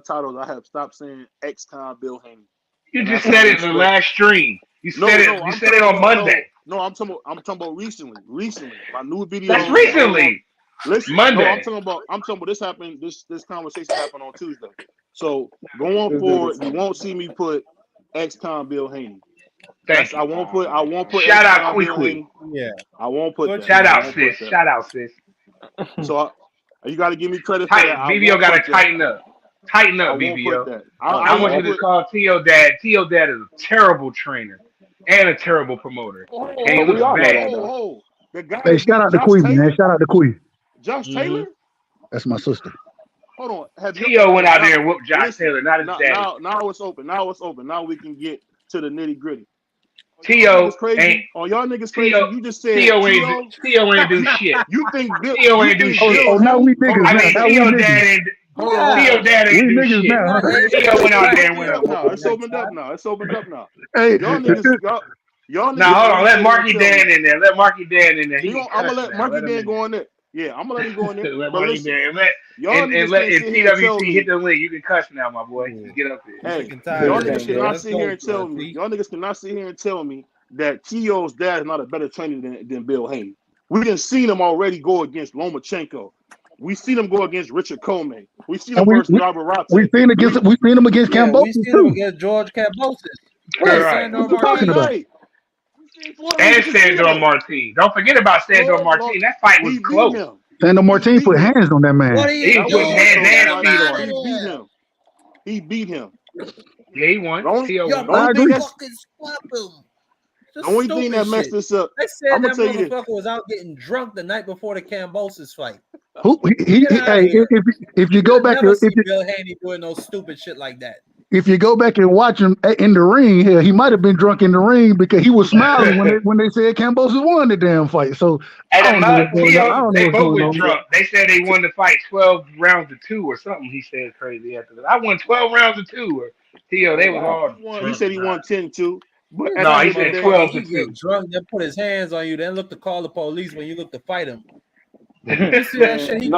Speaker 2: titles, I have stopped saying ex-con Bill Haney.
Speaker 3: You just said it in the last stream. You said it on Monday.
Speaker 2: No, I'm talking about recently. My new video.
Speaker 3: That's recently.
Speaker 2: Listen,
Speaker 3: Monday.
Speaker 2: No, I'm talking about this happened. This conversation happened on Tuesday. So going forward, you won't see me put ex-con Bill Haney. I won't put.
Speaker 3: Shout out Quee.
Speaker 2: Yeah, I won't put. That.
Speaker 3: Shout out sis. Shout out sis.
Speaker 2: So you got to give me credit for that.
Speaker 3: BVO got to tighten up. Tighten up, BVO. I want you to call T.O. Dad. T.O. Dad is a terrible trainer and a terrible promoter. And he looks bad.
Speaker 6: Hey, shout out to Queen, man. Shout out to Queen.
Speaker 2: Josh Taylor?
Speaker 6: That's my sister.
Speaker 2: Hold on.
Speaker 3: T.O. went out there and whooped Josh Taylor, not his dad.
Speaker 2: Now it's open. Now we can get to the nitty gritty.
Speaker 3: T.O.
Speaker 2: crazy. Oh, y'all niggas crazy. You just said
Speaker 3: T.O. ain't do shit.
Speaker 2: You think
Speaker 3: T.O. ain't do shit.
Speaker 6: Oh, now we niggas.
Speaker 3: I mean, T.O. dad ain't do shit. T.O. went out there and went up.
Speaker 2: No, it's opened up now. Hey, y'all niggas.
Speaker 3: Now hold on. Let Marky Dan in there. I'm
Speaker 2: gonna let Marky Dan go in there. Yeah, I'm gonna let him go in there.
Speaker 3: Let Marky Dan. And let TWC hit the link. You can cuss now, my boy. Just get up there.
Speaker 2: Hey, y'all niggas cannot sit here and tell me. Y'all niggas cannot sit here and tell me that T.O.'s dad is not a better trainer than Bill Haney. We done seen him already go against Lomachenko. We seen him go against Richard Comey. We seen him versus Robert Rotten.
Speaker 6: We seen him against Cambosis.
Speaker 5: We seen him against George Cambosis.
Speaker 3: Right.
Speaker 6: What you talking about?
Speaker 3: And Sandor Martin. Don't forget about Sandor Martin. That fight was close.
Speaker 6: Sandor Martin put hands on that man.
Speaker 3: He put hands and feet on
Speaker 2: him. He beat him.
Speaker 3: Yeah, he won.
Speaker 2: The only thing that messed this up.
Speaker 5: They said that motherfucker was out getting drunk the night before the Cambosis fight.
Speaker 6: If you go back,
Speaker 5: Bill Haney doing no stupid shit like that.
Speaker 6: If you go back and watch him in the ring, he might have been drunk in the ring because he was smiling when they said Cambosis won the damn fight. So
Speaker 3: they both were drunk. They said they won the fight 12 rounds to 2 or something. He said crazy after that. I won 12 rounds to 2. Or T.O. They was hard.
Speaker 2: He said he won 10-2.
Speaker 3: But no, he said 12 to 2.
Speaker 5: Get drunk, then put his hands on you, then look to call the police when you look to fight him. You see that shit?
Speaker 4: He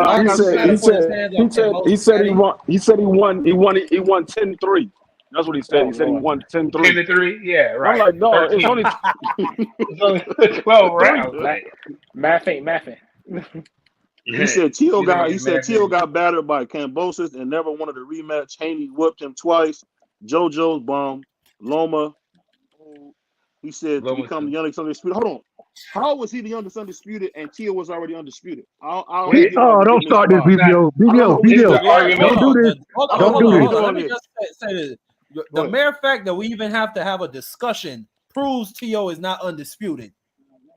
Speaker 4: said he won 10-3. That's what he said. He said he won 10-3.
Speaker 3: 10-3? Yeah, right.
Speaker 4: I'm like, no, it's only
Speaker 3: 12 rounds. Like.
Speaker 7: Math ain't.
Speaker 2: He said T.O. got battered by Cambosis and never wanted a rematch. Haney whooped him twice. JoJo's bomb. Loma. He said to become the youngest undisputed. Hold on. How was he the youngest undisputed and T.O. was already undisputed?
Speaker 6: Don't start this BVO. Don't do this. Don't do this.
Speaker 5: Let me just say this. The mere fact that we even have to have a discussion proves T.O. is not undisputed.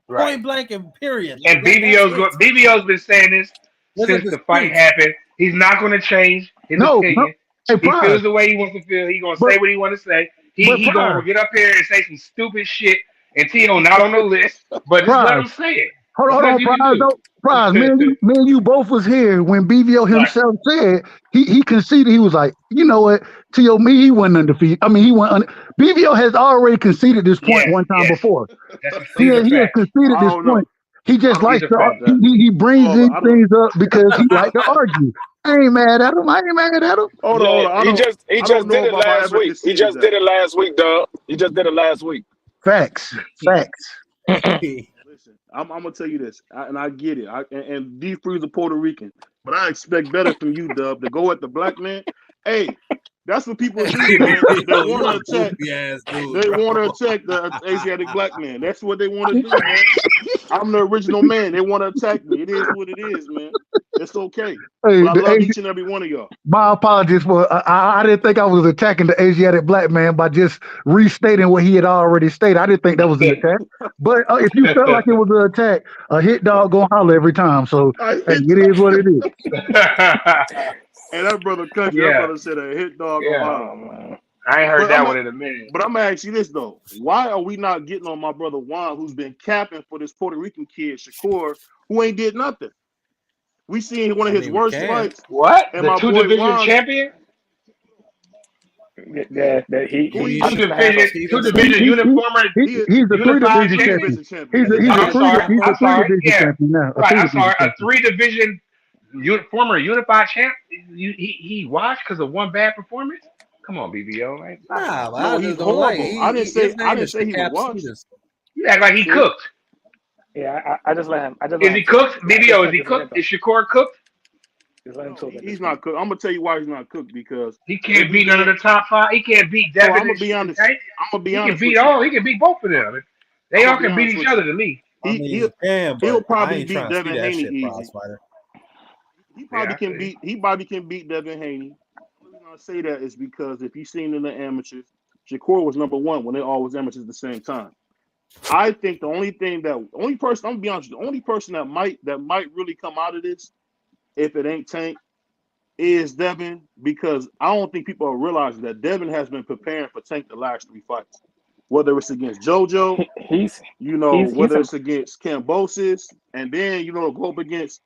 Speaker 3: Right.
Speaker 5: Point blank and period.
Speaker 3: And BVO's been saying this since the fight happened. He's not going to change his opinion. He feels the way he wants to feel. He's going to say what he wants to say. He's going to get up here and say some stupid shit. And T.O. not on the list, but just let him say it.
Speaker 6: Hold on, Prize. Man, you both was here when BVO himself said he conceded. He was like, you know what, T.O. he wasn't undefeated. I mean, BVO has already conceded this point one time before. He has conceded this point. He just likes to. He brings these things up because he likes to argue. I ain't mad at him.
Speaker 4: Hold on. He just did it last week. He just did it last week, dog. He just did it last week.
Speaker 6: Facts.
Speaker 2: Listen, I'm gonna tell you this, and I get it. And D-Free's a Puerto Rican, but I expect better from you, Dub, to go at the black man. Hey, that's what people do, man. They want to attack. They want to attack the Asiatic black man. That's what they want to do, man. I'm the original man. They want to attack me. It is what it is, man. It's okay.
Speaker 6: Hey,
Speaker 2: But I love each and every one of y'all.
Speaker 6: my apologies for I didn't think I was attacking the Asiatic black man by just restating what he had already stated. I didn't think that was an attack. But if you felt like it was an attack, a hit dog gonna holler every time. So hey, it is what it is.
Speaker 2: And that brother country, that brother said a hit dog.
Speaker 3: Yeah. I ain't heard that one in a minute.
Speaker 2: But I'm gonna ask you this though: why are we not getting on my brother Juan, who's been capping for this Puerto Rican kid Shakur, who ain't did nothing? We seen one of his worst fights.
Speaker 3: What?
Speaker 2: And
Speaker 3: the
Speaker 2: my
Speaker 3: two
Speaker 2: boy
Speaker 3: division
Speaker 2: Juan,
Speaker 3: champion?
Speaker 7: Yeah,
Speaker 3: Two division uniformer.
Speaker 6: He's a three-division champion. He's a three-division champion now.
Speaker 3: A three-division former unified champ. He washed because of one bad performance. Come on, BVO. Right?
Speaker 2: No, he's horrible. I didn't say he was washed.
Speaker 3: You act like he cooked.
Speaker 7: Yeah, I just let him.
Speaker 3: Is he cooked? BVO, is he cooked? Is Shakur cooked?
Speaker 2: He's not cooked. I'm gonna tell you why he's not cooked, because
Speaker 3: he can't beat none of the top five. He can't beat Devin.
Speaker 2: I'm gonna be honest.
Speaker 3: He can beat all. He can beat both of them. They all can beat each other to me.
Speaker 2: He'll probably beat Devin Haney easy. He probably can beat Devin Haney. The reason I say that is because if you've seen in the amateurs, Shakur was number one when they all was amateurs at the same time. I think the only person I'm gonna be honest, the only person that might really come out of this, if it ain't Tank, is Devin, because I don't think people are realizing that Devin has been preparing for Tank the last 3 fights. Whether it's against JoJo, whether it's against Cambosis, and then go up against.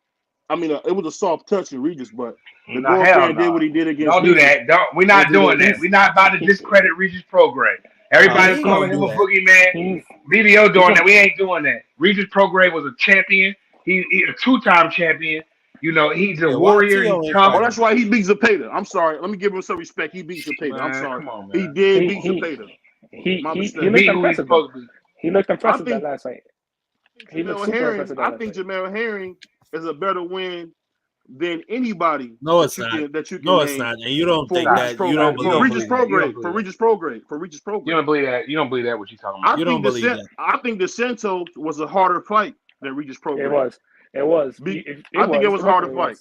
Speaker 2: I mean, it was a soft touch in Regis, but the girlfriend did what he did against.
Speaker 3: Don't do that. We're not doing that. We're not about to discredit Regis' program. Everybody's calling him a boogeyman. BVO doing that. We ain't doing that. Regis Prograde was a champion. He a 2-time champion. He's a warrior. He's tough.
Speaker 2: Oh, that's why he beat Zepeda. I'm sorry. Let me give him some respect. He beat Zepeda. I'm sorry. He did beat Zepeda.
Speaker 7: He looked impressive. He looked impressive that last fight. He looked super impressive.
Speaker 2: I think Jamel Herring is a better win than anybody.
Speaker 5: No, it's not. No, it's not. And you don't think that. You don't believe
Speaker 2: Regis Prograde. For Regis Prograde.
Speaker 3: You don't believe that. You don't believe that. What you talking about?
Speaker 2: You don't believe that. I think the Cento was a harder fight than Regis Prograde.
Speaker 7: It was.
Speaker 2: I think it was a harder fight.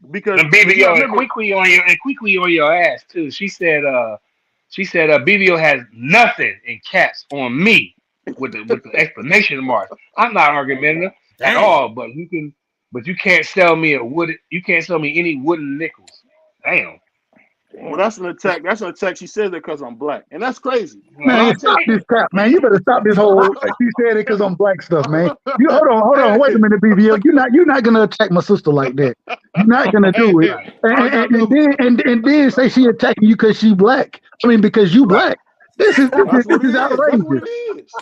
Speaker 2: Because
Speaker 3: BVO and quickly on your ass too. She said BVO has nothing in caps on me with the explanation marks. I'm not argumentative at all, but you can't sell me any wooden nickels. Damn.
Speaker 2: Well, that's an attack. She said that because I'm black, and that's crazy.
Speaker 6: Man, stop this crap, man. You better stop this whole. She said it because I'm black stuff, man. You hold on. Wait a minute, BVO. You're not gonna attack my sister like that. You're not gonna do it. And then say she attacking you because she black. I mean, because you black. This is outrageous.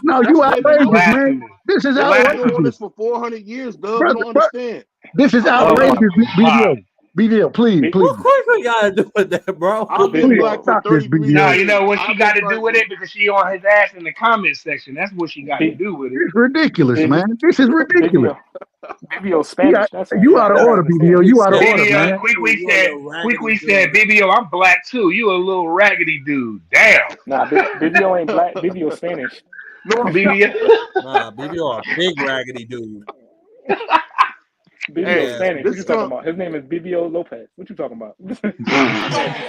Speaker 6: No, you outrageous, man. This is outrageous.
Speaker 2: I've been doing this for 400 years, Doug. You don't understand.
Speaker 6: This is outrageous, BVO. BVO, please.
Speaker 5: What course we gotta do with that, bro?
Speaker 2: I've been black for 33 years.
Speaker 3: No, you know what she got to do with it? Because she on his ass in the comment section. That's what she got to do with it.
Speaker 6: It's ridiculous, man. This is ridiculous.
Speaker 7: BVO Spanish.
Speaker 6: You out of order, BVO. You out of order, man.
Speaker 3: Quickly said, BVO, I'm black too. You a little raggedy dude. Damn.
Speaker 7: Nah, BVO ain't black. BVO Spanish.
Speaker 3: No, BVO.
Speaker 5: Nah, BVO a big raggedy dude.
Speaker 7: BVO Spanish. What you talking about? His name is BVO Lopez. What you talking about?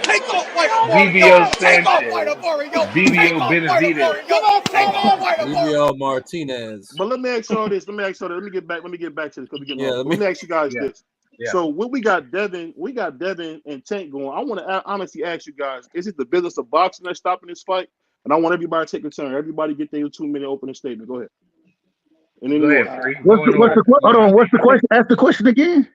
Speaker 3: Take off BVO Sanchez. BVO Benavides.
Speaker 5: BVO Martinez.
Speaker 2: But let me ask you all this. Let me get back to this. Let me ask you guys this. Yeah. So when we got Devin and Tank going. I want to honestly ask you guys: is it the business of boxing that's stopping this fight? And I want everybody to take a turn. Everybody get their 2-minute opening statement. Go ahead. And then
Speaker 6: what's the question? Ask the question again.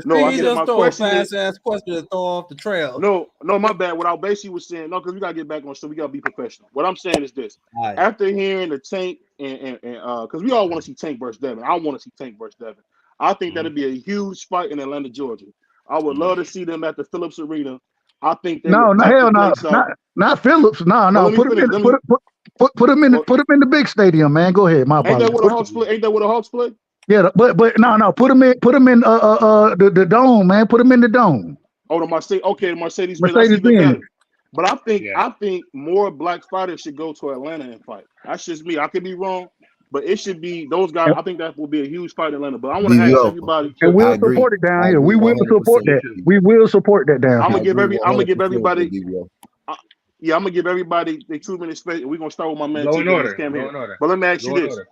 Speaker 2: No, I
Speaker 5: just throw a fast-ass question to throw off the trail.
Speaker 2: No, my bad. What I basically was saying, because we gotta get back on, so we gotta be professional. What I'm saying is this: after hearing the Tank and because we all want to see Tank versus Devin, I want to see Tank versus Devin. I think that'd be a huge fight in Atlanta, Georgia. I would love to see them at the Phillips Arena. I think
Speaker 6: not Phillips. No. Put him in the big stadium, man. Go ahead. My
Speaker 2: Ain't that
Speaker 6: apologies.
Speaker 2: what the Hawks play? Ain't that what the Hawks play?
Speaker 6: Yeah, but no. Put him in the dome, man. Put him in the dome.
Speaker 2: Oh, the Mercedes. Okay, the Mercedes. That's
Speaker 6: Mercedes
Speaker 2: even better.
Speaker 6: Benz.
Speaker 2: But I think more black fighters should go to Atlanta and fight. That's just me. I could be wrong, but it should be those guys. I think that will be a huge fight in Atlanta. But I want to ask
Speaker 8: BVO.
Speaker 2: everybody.
Speaker 6: And
Speaker 8: I
Speaker 6: we'll
Speaker 8: agree.
Speaker 6: support it down
Speaker 8: I
Speaker 6: here. We
Speaker 8: agree
Speaker 6: will support
Speaker 8: 100%.
Speaker 6: that. We will support that down
Speaker 2: I'm
Speaker 6: here.
Speaker 2: gonna give everybody.
Speaker 8: BVO.
Speaker 2: Yeah, I'm gonna give everybody the 2 minute space. We're gonna start with my man.
Speaker 3: Go in
Speaker 2: TK,
Speaker 3: order.
Speaker 2: Cam
Speaker 3: Go
Speaker 2: here.
Speaker 3: in order.
Speaker 2: But let me ask you
Speaker 3: Go in
Speaker 2: this:
Speaker 3: order.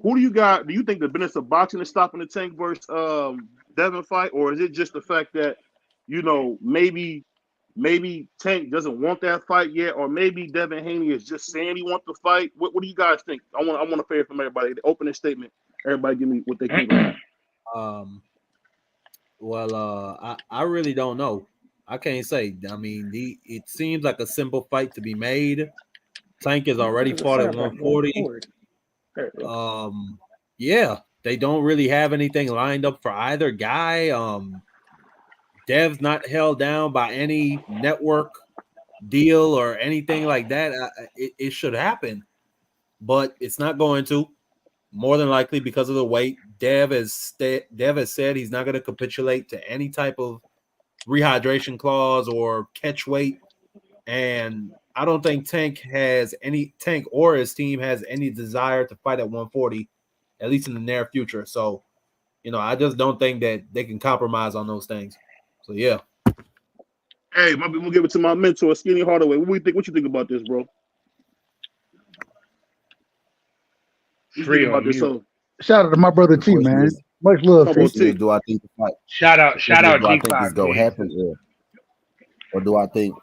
Speaker 2: who do you got? Do you think the business of boxing is stopping the Tank versus Devin fight, or is it just the fact that maybe Tank doesn't want that fight yet, or maybe Devin Haney is just saying he wants to fight? What do you guys think? I want to hear from everybody. The opening statement. Everybody, give me what they think on that.
Speaker 5: Well, I really don't know. I can't say. I mean, it seems like a simple fight to be made. Tank has already fought at 140. Yeah, they don't really have anything lined up for either guy. Dev's not held down by any network deal or anything like that. It should happen, but it's not going to. More than likely because of the weight. Dev has said he's not going to capitulate to any type of rehydration clause or catch weight, and I don't think Tank or his team has any desire to fight at 140, at least in the near future. So, I just don't think that they can compromise on those things. So yeah.
Speaker 2: Hey, we'll give it to my mentor, Skinny Hardaway. What you think about this, bro?
Speaker 6: Shout out to my brother T, man. Much love.
Speaker 8: Do I think the fight?
Speaker 3: Shout out
Speaker 8: Do I think
Speaker 3: G5.
Speaker 8: it's gonna happen, or do I think?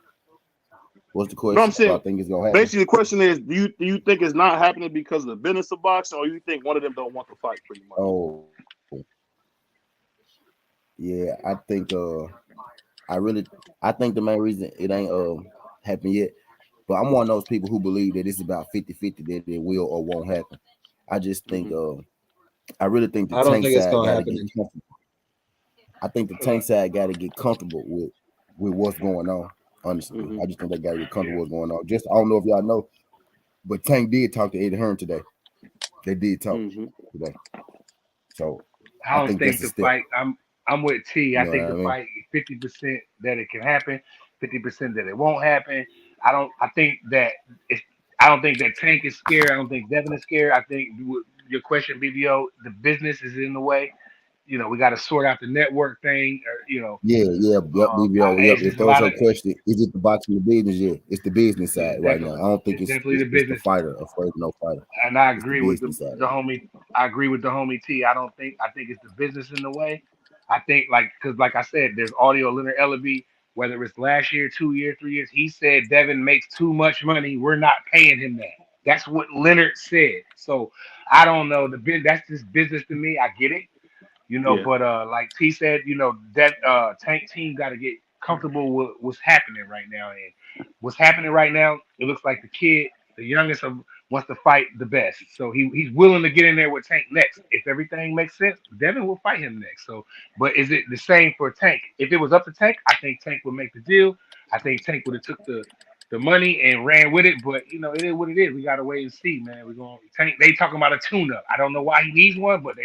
Speaker 8: What's the question?
Speaker 2: No, I'm saying,
Speaker 8: do I think it's gonna happen?
Speaker 2: basically the question is, do you think it's not happening because of the business of boxing, or you think one of them don't want to fight pretty much?
Speaker 8: Oh, yeah. I think I think the main reason it ain't happened yet, but I'm one of those people who believe that it's about 50-50 that it will or won't happen. I just think I really think the Tank side got to get comfortable. I think the Tank side got to get comfortable with what's going on. Honestly, I just think they got to get comfortable with what's going on. Just I don't know if y'all know, but Tank did talk to Eddie Hearn today. They did talk today. So
Speaker 3: I don't think the fight. I'm with T. I think the fight 50% that it can happen, 50% that it won't happen. I don't think that Tank is scared. I don't think Devin is scared. I think your question, BVO, the business is in the way. We got to sort out the network thing. Or,
Speaker 8: BVO. If those are questions, is it the boxing the business? Yeah, it's the business side right now. I don't think it's definitely the business. The fighter, afraid of no fighter.
Speaker 3: And I agree with the homie. I agree with the homie T. I think it's the business in the way. I think because I said, there's audio. Leonard Ellaby, whether it's last year, 2 years, 3 years, he said Devin makes too much money. We're not paying him that. That's what Leonard said. So I don't know. That's just business to me. I get it. But like T said, that Tank team got to get comfortable with what's happening right now. And what's happening right now, it looks like the kid, the youngest, wants to fight the best. So he's willing to get in there with Tank next. If everything makes sense, Devin will fight him next. So, but is it the same for Tank? If it was up to Tank, I think Tank would make the deal. I think Tank would have took the money and ran with it. But it is what it is. We gotta wait and see, man. We're going Tank. They talking about a tune-up. I don't know why he needs one, but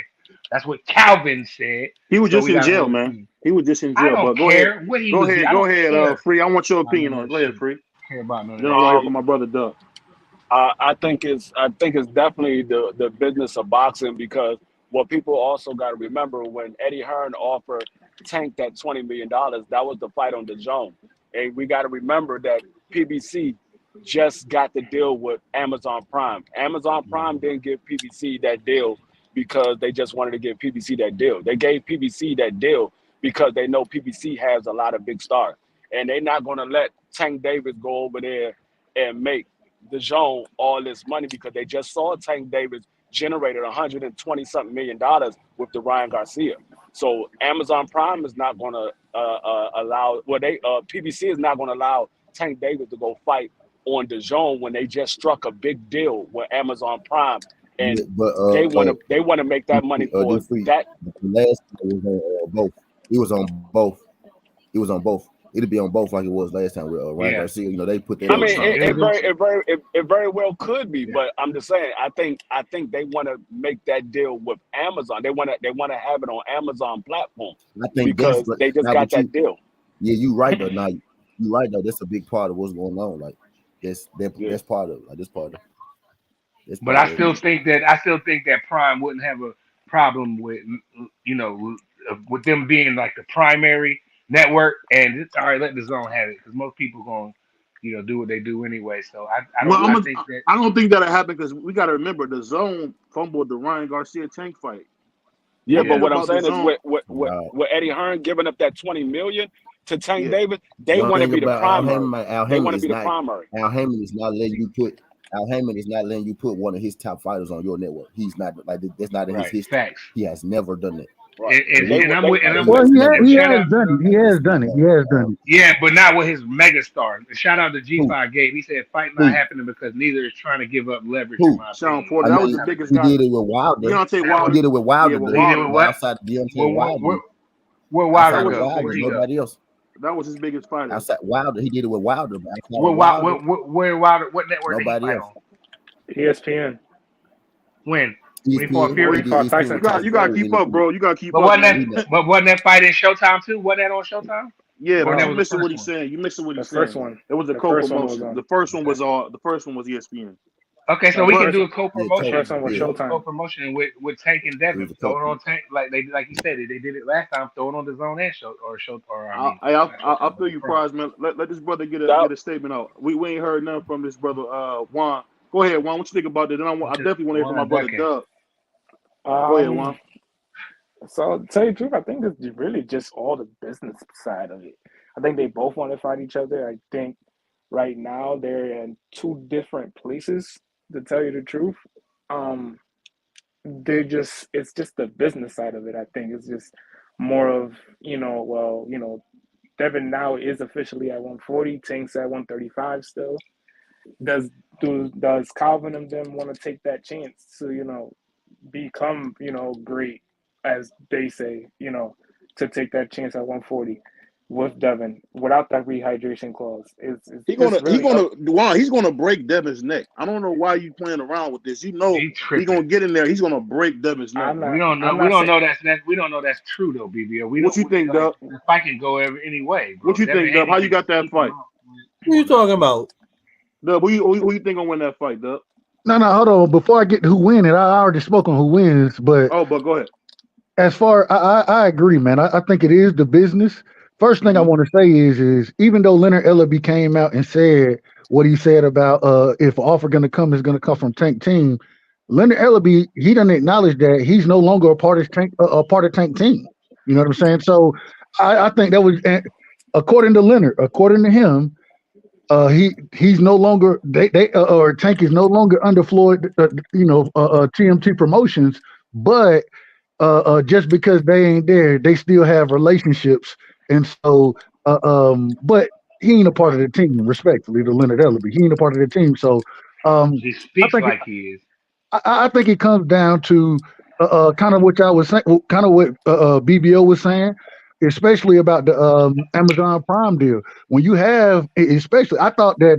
Speaker 3: that's what Calvin said.
Speaker 2: He was just in jail, man. He was just in jail.
Speaker 3: I don't care what he was.
Speaker 2: Go ahead, Free. I want your opinion on it. Go ahead, Free.
Speaker 3: Care about none of
Speaker 2: Then I'll hear from my brother Doug.
Speaker 4: I think it's definitely the business of boxing, because what people also got to remember, when Eddie Hearn offered Tank that $20 million, that was the fight on DAZN. And we got to remember that PBC just got the deal with Amazon Prime. Amazon Prime didn't give PBC that deal because they just wanted to give PBC that deal. They gave PBC that deal because they know PBC has a lot of big stars. And they're not going to let Tank Davis go over there and make DAZN all this money, because they just saw Tank Davis generated $120-something million with the Ryan Garcia. So Amazon Prime is not going to allow, PBC is not going to allow Tank Davis to go fight on DAZN when they just struck a big deal with Amazon Prime, and they want to make that money for that.
Speaker 8: The last was on both. He was on both. it'll be on both like it was last time with Ryan
Speaker 3: Yeah.
Speaker 8: Garcia. You know, they put that.
Speaker 4: I mean,
Speaker 8: on
Speaker 4: it very well could be, but I'm just saying. I think they want to make that deal with Amazon. They want to have it on Amazon platform
Speaker 8: I think
Speaker 4: because
Speaker 8: that's
Speaker 4: they just got that deal.
Speaker 8: Yeah, you right though. Now you right though. That's a big part of what's going on. Like that's part of like this part of.
Speaker 3: But I still think that Prime wouldn't have a problem with, you know, with them being like the primary network, and it's all right. Let the Zone have it because most people gonna, you know, do what they do anyway. So I
Speaker 2: don't think that'll happen because we got to remember the Zone fumbled the Ryan Garcia Tank fight.
Speaker 4: Yeah, but what I'm saying is with Eddie Hearn giving up that $20 million to Tank Davis, they want to be the primary. They want to be the primary.
Speaker 8: Al Heyman is not letting you put. Al Heyman is not letting you put one of his top fighters on your network. He's not like that's not in his history.
Speaker 3: Facts.
Speaker 8: He has never done that.
Speaker 3: Right. And I'm with
Speaker 6: he has done it.
Speaker 3: Yeah, but not with his megastar. Shout out to G5 Gabe. He said fight not happening because neither is trying to give up leverage.
Speaker 2: Sean Porter, that was the biggest guy.
Speaker 8: He did it with Wilder.
Speaker 2: He
Speaker 8: did it with Wilder.
Speaker 3: Outside
Speaker 8: Deontay Wilder.
Speaker 3: Where Wilder goes?
Speaker 8: Nobody else.
Speaker 2: That was his biggest fight.
Speaker 8: Outside Wilder, he did it with Wilder.
Speaker 3: Where Wilder? What network?
Speaker 8: Nobody else.
Speaker 7: ESPN.
Speaker 3: When?
Speaker 2: ESPN.
Speaker 3: Fury?
Speaker 2: You gotta keep up, bro. You gotta keep up.
Speaker 3: Wasn't that fight in Showtime too? Wasn't that on Showtime?
Speaker 2: Yeah, but you're missing what he's saying. You're missing what he's saying.
Speaker 7: The first one.
Speaker 2: It was a co-promotion. The first one was ESPN.
Speaker 3: Okay, so we can do a co-promotion.
Speaker 7: First one was Showtime.
Speaker 3: Co-promotion with Tank and Devin. Throw it on Tank, like you said, they did it last time. Throw it on the Zone and
Speaker 2: I feel you, Prize, man. Let this brother get a statement out. We ain't heard nothing from this brother Juan. Go ahead, Juan. What you think about that? Then I definitely want to hear from my brother Doug. Go ahead, Juan.
Speaker 7: So to tell you the truth, I think it's really just all the business side of it. I think they both want to fight each other. I think right now they're in two different places, to tell you the truth. It's just the business side of it. I think it's just more of, Devin now is officially at 140, Tank's at 135 still. Does Calvin and them want to take that chance to, become, great, as they say, to take that chance at 140 with Devin without that rehydration clause? He's
Speaker 2: gonna break Devin's neck. I don't know why you playing around with this. He's gonna get in there. He's gonna break Devin's neck.
Speaker 3: We don't know that's true though, BBO.
Speaker 2: What you think, Doug?
Speaker 3: The fight can go any way. Bro.
Speaker 2: What you think, Doug? How you got that fight?
Speaker 5: Who you talking about?
Speaker 2: Doug, who you think gonna win that fight, Doug?
Speaker 6: No, hold on. Before I get to who wins, I already spoke on who wins, but
Speaker 2: go ahead.
Speaker 6: As far, I agree, man. I think it is the business. First thing I want to say is even though Leonard Ellaby came out and said what he said about if an offer going to come is going to come from Tank Team, Leonard Ellaby, he doesn't acknowledge that he's no longer a part of Tank Team. You know what I'm saying? So I think that was, according to Leonard, according to him, he's no longer or Tank is no longer under Floyd, TMT Promotions, but just because they ain't there, they still have relationships, and so but he ain't a part of the team. Respectfully to Leonard Ellaby, he ain't a part of the team. So
Speaker 3: he speaks like he is.
Speaker 6: I think it comes down to kind of what I was saying, kind of what BBO was saying, especially about the Amazon Prime deal. When you have, especially, I thought that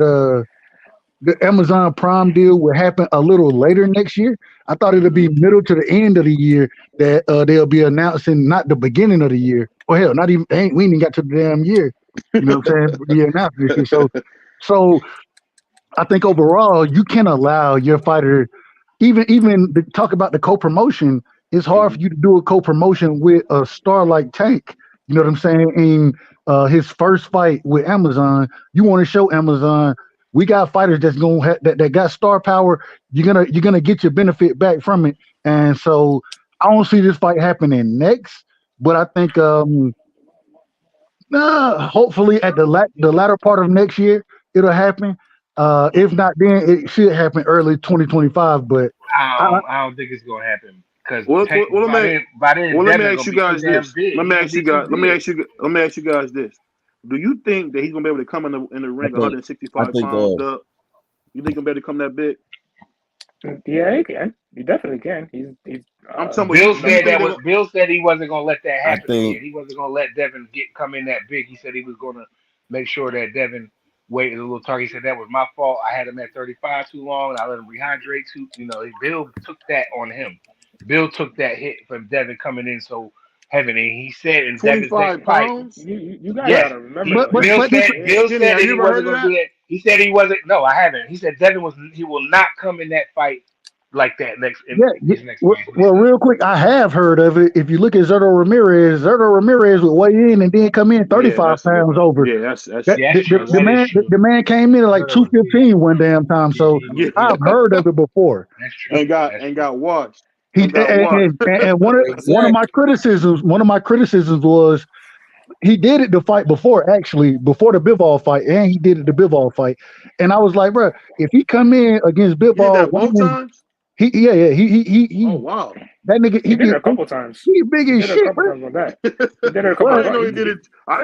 Speaker 6: the Amazon Prime deal would happen a little later next year. I thought it'd be middle to the end of the year that they'll be announcing, not the beginning of the year. Well, hell, not even, we ain't even got to the damn year. You know what I'm saying? The announcement. So I think overall, you can allow your fighter, even to talk about the co-promotion, it's hard for you to do a co-promotion with a star like Tank. You know what I'm saying? In his first fight with Amazon, you want to show Amazon, we got fighters that's gonna have that got star power. You're gonna get your benefit back from it. And so I don't see this fight happening next, but I think hopefully at the latter part of next year it'll happen. If not, then it should happen early 2025. But
Speaker 3: I don't think it's gonna happen because
Speaker 2: let me ask you guys this. Let me ask you guys this. Do you think that he's gonna be able to come in the ring 165 pounds? You think he'll be able to come that big?
Speaker 7: Yeah, he can. He definitely can. He's
Speaker 3: Bill said he wasn't gonna let that happen. He wasn't gonna let Devin come in that big. He said he was gonna make sure that Devin waited a little target. He said that was my fault. I had him at 35 too long, and I let him rehydrate too. Bill took that on him. Bill took that hit from Devin coming in so heavy. And he said in Devin's
Speaker 2: 25
Speaker 3: next fight,
Speaker 2: pounds.
Speaker 7: You guys
Speaker 3: yes,
Speaker 7: gotta remember.
Speaker 3: Bill
Speaker 7: though,
Speaker 3: said
Speaker 2: Skinny,
Speaker 3: that
Speaker 2: have you
Speaker 3: he
Speaker 2: ever
Speaker 3: wasn't
Speaker 2: heard of
Speaker 3: going to
Speaker 2: that?
Speaker 3: do that. He said he wasn't. No, I haven't. He said he will not come in that fight like that in his next fight.
Speaker 6: Well, real quick, I have heard of it. If you look at Zerto Ramirez would weigh in and then come in 35 pounds over.
Speaker 2: Yeah, that's
Speaker 6: That,
Speaker 3: Yeah,
Speaker 6: the,
Speaker 3: that's true.
Speaker 6: the
Speaker 3: That is
Speaker 6: man,
Speaker 3: true.
Speaker 6: the man came in at like 215 one damn time. So
Speaker 2: Yeah.
Speaker 6: I've heard of it before.
Speaker 3: That's true.
Speaker 2: and got washed.
Speaker 6: He
Speaker 2: And got washed.
Speaker 6: and one of my criticisms was he did it the fight before the Bivol fight, and he did it the Bivol fight. And I was like, bro, if he come in against
Speaker 2: He did
Speaker 6: Bivol,
Speaker 2: that both times?
Speaker 6: he
Speaker 2: Oh wow.
Speaker 6: that nigga
Speaker 7: He did it a couple times.
Speaker 6: He big as shit, bro.
Speaker 7: Times on that. He did it a couple
Speaker 2: I
Speaker 7: times.
Speaker 2: didn't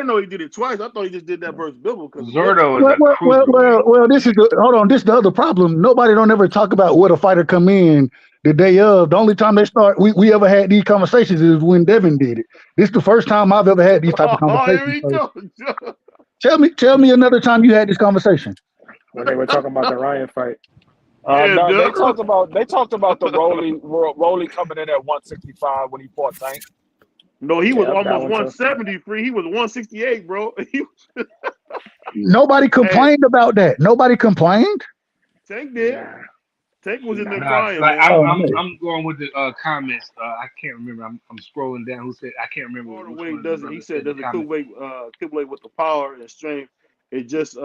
Speaker 2: know he did it twice. I thought he just did that versus Bibble.
Speaker 3: Zerto is a cruiserweight.
Speaker 6: Well, this is the other problem. Nobody don't ever talk about what a fighter come in the day of. The only time we ever had these conversations is when Devin did it. This is the first time I've ever had these type of conversations. Tell me another time you had this conversation.
Speaker 7: When they were talking about the Ryan fight.
Speaker 4: No, they talked about the Rolly coming in at 165 when he fought Tank.
Speaker 2: No, he was almost 173. He was 168, bro.
Speaker 6: Nobody complained about that. Nobody complained.
Speaker 2: Tank did. Tank was in there
Speaker 3: Nah,
Speaker 2: crying.
Speaker 3: I'm going with the comments. I can't remember. I'm scrolling down. Who said? I can't remember.
Speaker 2: He said there's a cool weight with the power and strength. It's just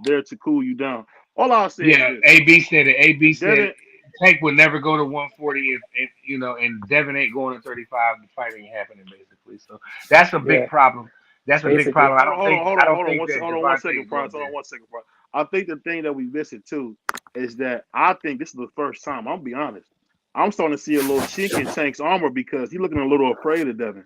Speaker 2: there to cool you down. All I'll say is this.
Speaker 3: AB said it. AB said Tank would never go to 140 and Devin ain't going to 35. The fight ain't happening basically. So that's a big problem. That's a big problem. Hold on 1 second, Price.
Speaker 2: I think the thing that we missing too is that I think this is the first time. I'll be honest. I'm starting to see a little chink in Tank's armor because he's looking a little afraid of Devin.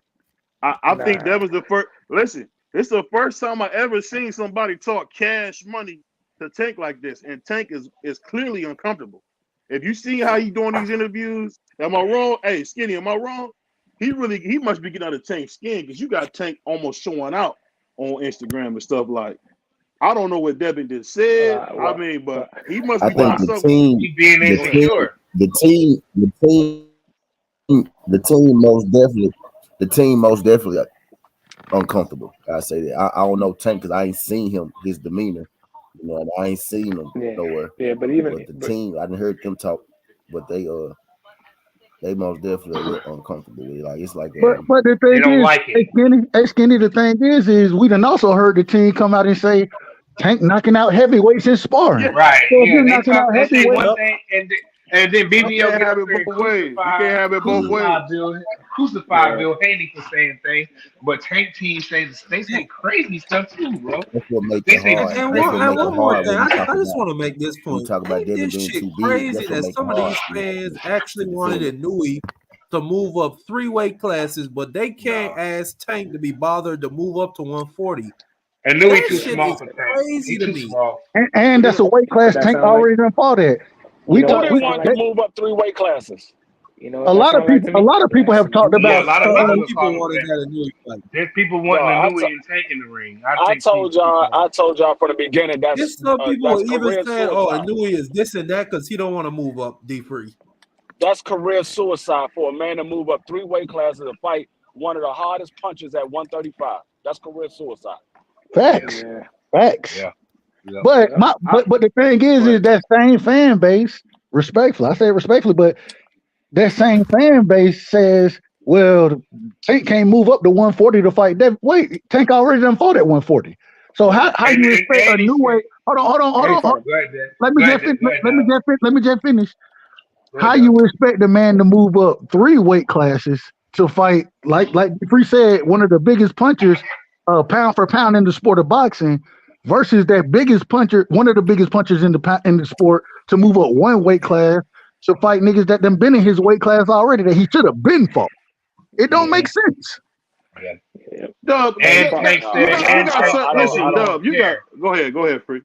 Speaker 2: I think Devin's the first. Listen, this is the first time I ever seen somebody talk cash money to Tank like this, and Tank is clearly uncomfortable. If you see how he doing these interviews, am I wrong? Hey, Skinny, am I wrong? He must be getting out of Tank's skin because you got Tank almost showing out on Instagram and stuff like. I don't know what Devin just said. But he must be doing something.
Speaker 3: He being insecure.
Speaker 8: The team most definitely uncomfortable. I say that. I don't know Tank because I ain't seen his demeanor. And I ain't seen him nowhere.
Speaker 7: Yeah, but
Speaker 8: the team, I didn't heard them talk, but they most definitely look uncomfortable with it. Like it's like
Speaker 6: but the thing is, Skinny, the thing is we done also heard the team come out and say Tank knocking out heavyweights in sparring.
Speaker 3: Yeah, right.
Speaker 6: So if you're knocking out heavyweights,
Speaker 3: and then BVO
Speaker 2: you can't have it both ways. You can't have it both ways.
Speaker 3: Crucified Bill Haney for saying things, but Tank team they say crazy stuff too, bro.
Speaker 8: That's what makes it hard.
Speaker 5: And one more thing, I just want to make this point. Ain't this shit crazy that some of these fans actually wanted Nui to move up 3 weight classes, but they can't ask Tank to be bothered to move up to 140.
Speaker 3: And Nui too small for Tank.
Speaker 5: Crazy to me.
Speaker 6: and that's a weight class Tank already done fought at.
Speaker 4: We want to move up 3 weight classes.
Speaker 6: A lot of people have talked about.
Speaker 3: A lot of people wanted that in Nui fight. There's people wanting a Nui and Tank in the ring. I told
Speaker 4: y'all from the beginning that's
Speaker 5: some people even said,
Speaker 4: suicide.
Speaker 5: Nui is this and that because he don't want to move up D3.
Speaker 4: That's career suicide for a man to move up 3 weight classes to fight one of the hardest punches at 135. That's career suicide.
Speaker 6: Facts.
Speaker 3: Yeah.
Speaker 6: But the thing is that same fan base, respectfully, I say it respectfully, but that same fan base says, well, Tank can't move up to 140 to fight Devin. Wait, Tank already done fought at 140. So how you expect a new way? Hold on. Let me just finish. How you expect the man to move up 3 weight classes to fight like Free said, one of the biggest punchers, pound for pound in the sport of boxing, versus that biggest puncher, one of the biggest punchers in the sport, to move up 1 weight class to fight niggas that done been in his weight class already that he should have been fought. It don't make sense.
Speaker 2: Dub,
Speaker 3: go ahead,
Speaker 2: Free.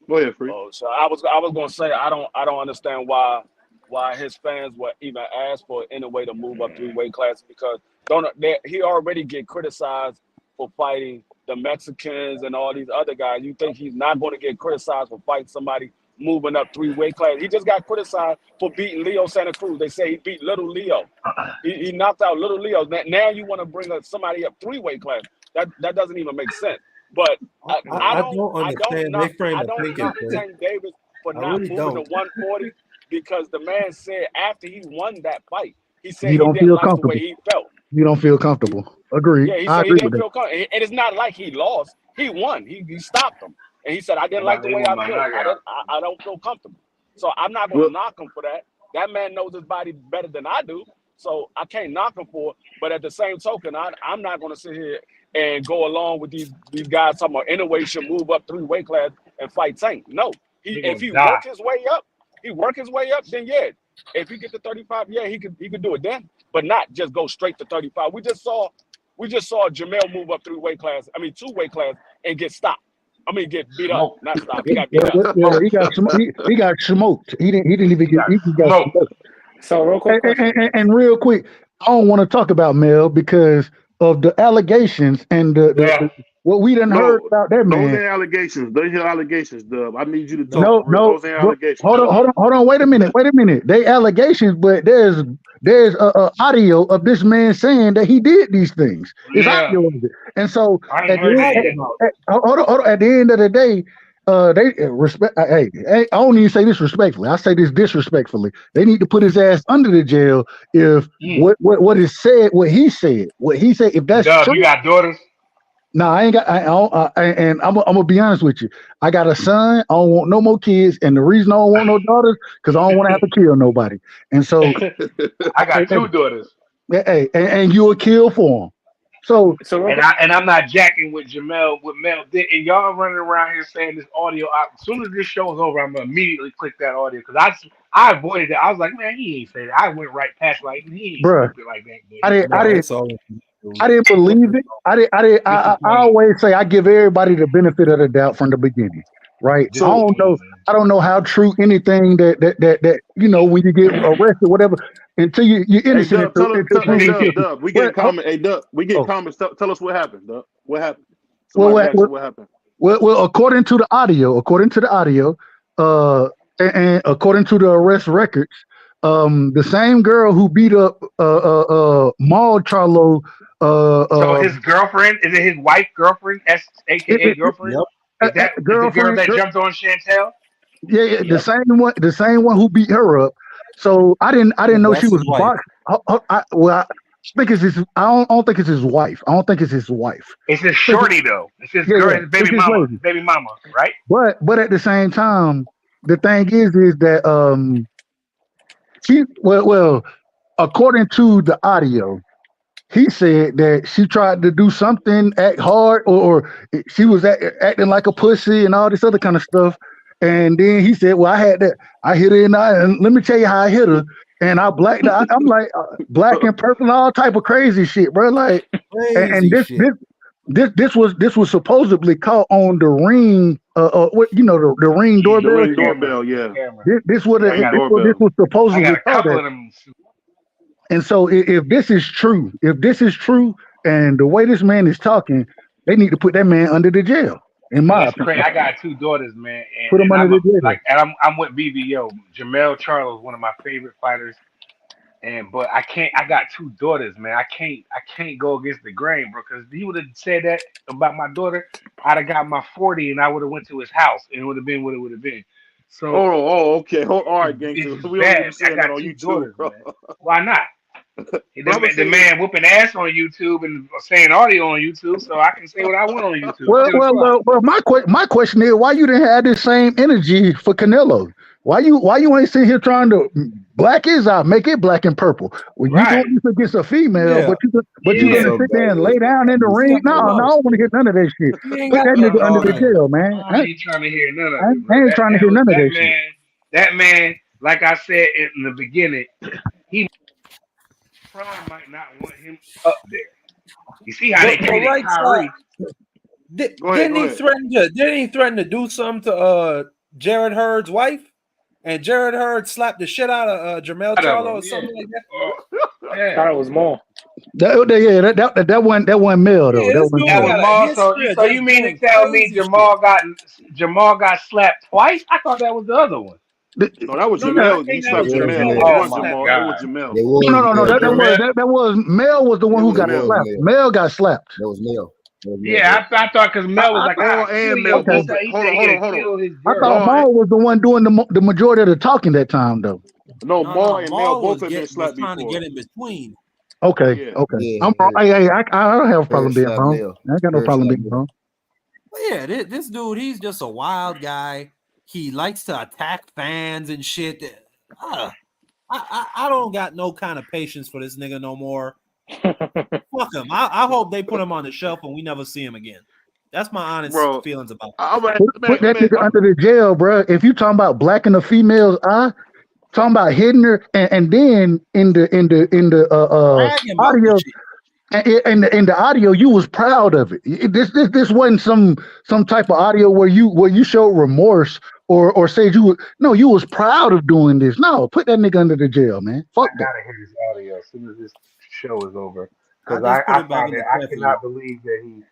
Speaker 2: Go ahead, Free.
Speaker 4: Oh, so I was gonna say I don't understand why his fans would even ask for any way to move up 3 weight classes because he already get criticized for fighting the Mexicans and all these other guys, you think he's not going to get criticized for fighting somebody moving up 3 weight classes? He just got criticized for beating Leo Santa Cruz. They say he beat Little Leo. He knocked out Little Leo. Now you want to bring somebody up 3 weight classes? That doesn't even make sense. But I don't
Speaker 5: understand
Speaker 4: knock,
Speaker 5: their frame
Speaker 4: I
Speaker 5: of
Speaker 4: don't
Speaker 5: thinking,
Speaker 4: knock
Speaker 5: bro.
Speaker 4: Tank Davis for not
Speaker 5: really
Speaker 4: moving
Speaker 5: don't.
Speaker 4: to 140 because the man said after he won that fight, he said
Speaker 6: You
Speaker 4: he
Speaker 6: don't
Speaker 4: didn't
Speaker 6: feel
Speaker 4: like the
Speaker 6: comfortable.
Speaker 4: way he felt.
Speaker 6: You don't feel comfortable. Agreed.
Speaker 4: Yeah, he
Speaker 6: I
Speaker 4: said he
Speaker 6: agree
Speaker 4: didn't
Speaker 6: with
Speaker 4: feel comfortable. And it's not like he lost. He won. He stopped him. And he said, I didn't like the way I feel. I don't feel comfortable. So I'm not going to knock him for that. That man knows his body better than I do. So I can't knock him for it. But at the same token, I'm not going to sit here and go along with these guys talking about anyway should move up 3 weight class and fight Tank. No. If he work his way up, then yeah. If he get to 35, yeah, he could do it then. But not just go straight to 35. We just saw Jamel move up 2 weight class and get stopped. Get beat up. Not stopped. He got beat up.
Speaker 6: Yeah, he got smoked. He didn't even get smoked.
Speaker 7: So real quick question.
Speaker 6: And real quick, I don't want to talk about Mel because of the allegations and the what we done heard about that man.
Speaker 2: Those ain't allegations. Those are allegations, Dub. I need you to talk.
Speaker 6: No,
Speaker 2: those ain't allegations.
Speaker 6: Hold on. Wait a minute. They allegations, but there's audio of this man saying that he did these things. It's audio of it. And so at the end of the day, they respect. Hey, I don't even say this respectfully. I say this disrespectfully. They need to put his ass under the jail if what is said, what he said. If that's true.
Speaker 3: You got daughters?
Speaker 6: No, I ain't got. And I'm gonna be honest with you. I got a son. I don't want no more kids, and the reason I don't want no daughters because I don't want to have to kill nobody. And so
Speaker 3: I got 2 daughters.
Speaker 6: Hey, and you'll kill for them. So
Speaker 3: and I'm not jacking with Mel did, and y'all running around here saying this audio. As soon as this show is over, I'm gonna immediately click that audio because I avoided it. I was like, man, he ain't say that. I went right past like he ain't stupid like that.
Speaker 6: I didn't believe it. I always say I give everybody the benefit of the doubt from the beginning, right? So I don't know how true anything that when you get arrested, whatever, until you're innocent.
Speaker 2: Hey, Dub, we get comments. Hey, Dub, we get comments. Tell us what happened, Dub. What happened? What happened?
Speaker 6: Well, according to the audio, and according to the arrest records, the same girl who beat up mauled Charlo.
Speaker 3: So his girlfriend, is it his wife girlfriend, aka girlfriend?
Speaker 6: Yep.
Speaker 3: Is that the girl that jumped on Chantel?
Speaker 6: Yeah, yep. the same one who beat her up. So I didn't know she was boxing. I think it's his. I don't think it's his wife. I don't think it's his wife.
Speaker 3: It's his shorty though. It's his girl, his baby mama, right?
Speaker 6: But at the same time, the thing is that she according to the audio, he said that she tried to do something, act hard, or she was acting like a pussy and all this other kind of stuff. And then he said, well, I hit her and let me tell you how I hit her. And I blacked out. I'm like black and purple, all type of crazy shit, bro. Like, and this was supposedly caught on the Ring, the Ring doorbell.
Speaker 2: The Ring doorbell, yeah.
Speaker 6: This was supposedly caught. And so if this is true, and the way this man is talking, they need to put that man under the jail. In my opinion,
Speaker 3: I got 2 daughters, man. And,
Speaker 6: put him under the jail.
Speaker 3: And I'm with BVO. Jamel Charlo is one of my favorite fighters. But I got 2 daughters, man. I can't go against the grain, bro. Because he would have said that about my daughter, I'd have got my 40 and I would have went to his house and it would have been what it would have been. So
Speaker 2: okay. All right, gangster. We don't even say that on YouTube, bro.
Speaker 3: Why not? The man whooping ass on YouTube and saying audio on YouTube, so I can say what I want on YouTube.
Speaker 6: Well, my question is, why you didn't have this same energy for Canelo? Why you ain't sitting here trying to black his eye, make it black and purple? Well, you doing this against a female, but you gonna sit there and lay down in the ring? No, I don't want to hear none of that shit. Put that nigga under the jail, man.
Speaker 3: I ain't trying to hear none of it.
Speaker 6: I ain't trying to hear none of that shit.
Speaker 3: That man, like I said in the beginning, he Prime might not want him up there. You see how they treated Kyrie?
Speaker 5: Didn't he threaten to do something to Jared Hurd's wife? And Jared Hurd slapped the shit out of Jamel Charlo or something like that.
Speaker 7: I thought it was more.
Speaker 6: That wasn't Mel though.
Speaker 5: Yeah,
Speaker 6: That
Speaker 5: this
Speaker 6: wasn't
Speaker 5: dude
Speaker 3: That
Speaker 6: Mel.
Speaker 3: was
Speaker 5: got a
Speaker 3: Maul.
Speaker 5: history of
Speaker 3: So
Speaker 5: just
Speaker 3: you mean to
Speaker 5: doing
Speaker 3: tell me
Speaker 5: crazy shit.
Speaker 3: Jamal got slapped twice? I thought that was the other one.
Speaker 2: No, that was
Speaker 5: No, I
Speaker 2: Jamel. He
Speaker 5: think that
Speaker 2: slapped
Speaker 5: was
Speaker 8: It was
Speaker 2: Jamel.
Speaker 8: Mel.
Speaker 2: It
Speaker 3: Oh
Speaker 2: wasn't
Speaker 3: my
Speaker 2: Jamal. It was
Speaker 3: God.
Speaker 2: Jamel.
Speaker 8: It was
Speaker 6: No.
Speaker 8: Mel.
Speaker 6: That was Mel was the one
Speaker 2: It
Speaker 6: who
Speaker 2: was
Speaker 6: got
Speaker 2: Mel.
Speaker 6: slapped.
Speaker 8: Mel.
Speaker 6: Mel got slapped.
Speaker 8: That was Mel. That was Mel.
Speaker 3: Yeah, I thought because Mel was like,
Speaker 2: Maul
Speaker 3: kill
Speaker 2: and
Speaker 3: your.
Speaker 2: Mel
Speaker 3: He
Speaker 2: both.
Speaker 3: said
Speaker 2: Hold
Speaker 3: he
Speaker 2: on.
Speaker 3: gonna kill his
Speaker 6: I thought
Speaker 3: girl.
Speaker 2: Maul,
Speaker 6: Maul was the one doing the majority of the talking that time though.
Speaker 2: no, Maul and Mel
Speaker 5: Maul
Speaker 2: both
Speaker 5: was
Speaker 2: have been slapped
Speaker 5: trying to
Speaker 2: before.
Speaker 5: get in between.
Speaker 6: Okay.
Speaker 2: Yeah.
Speaker 8: Yeah,
Speaker 6: I'm wrong. I don't have a problem
Speaker 8: Herb
Speaker 6: being
Speaker 8: slapped
Speaker 6: wrong.
Speaker 8: Mel.
Speaker 6: I ain't got no
Speaker 8: Herb
Speaker 6: problem
Speaker 8: slapped
Speaker 6: being
Speaker 8: Mel.
Speaker 6: wrong.
Speaker 5: But yeah, this dude, he's just a wild guy. He likes to attack fans and shit. I don't got no kind of patience for this nigga no more. Fuck him. I hope they put him on the shelf and we never see him again. That's my honest
Speaker 2: Bro,
Speaker 5: feelings about it.
Speaker 6: Put that nigga under the jail, bro. If you talking about blacking a female's eye, talking about hitting her, and then in the
Speaker 5: Bragging about
Speaker 6: audio,
Speaker 5: this shit.
Speaker 6: in the audio, you was proud of it. This wasn't some type of audio where you showed remorse or said you was proud of doing this. No, put that nigga under the jail, man. Fuck
Speaker 3: I
Speaker 6: that.
Speaker 3: gotta hear this audio as soon as this show is over because
Speaker 5: I just put
Speaker 3: I
Speaker 5: it back
Speaker 3: found
Speaker 5: in
Speaker 3: it.
Speaker 5: the
Speaker 3: I
Speaker 5: clip.
Speaker 3: cannot believe that he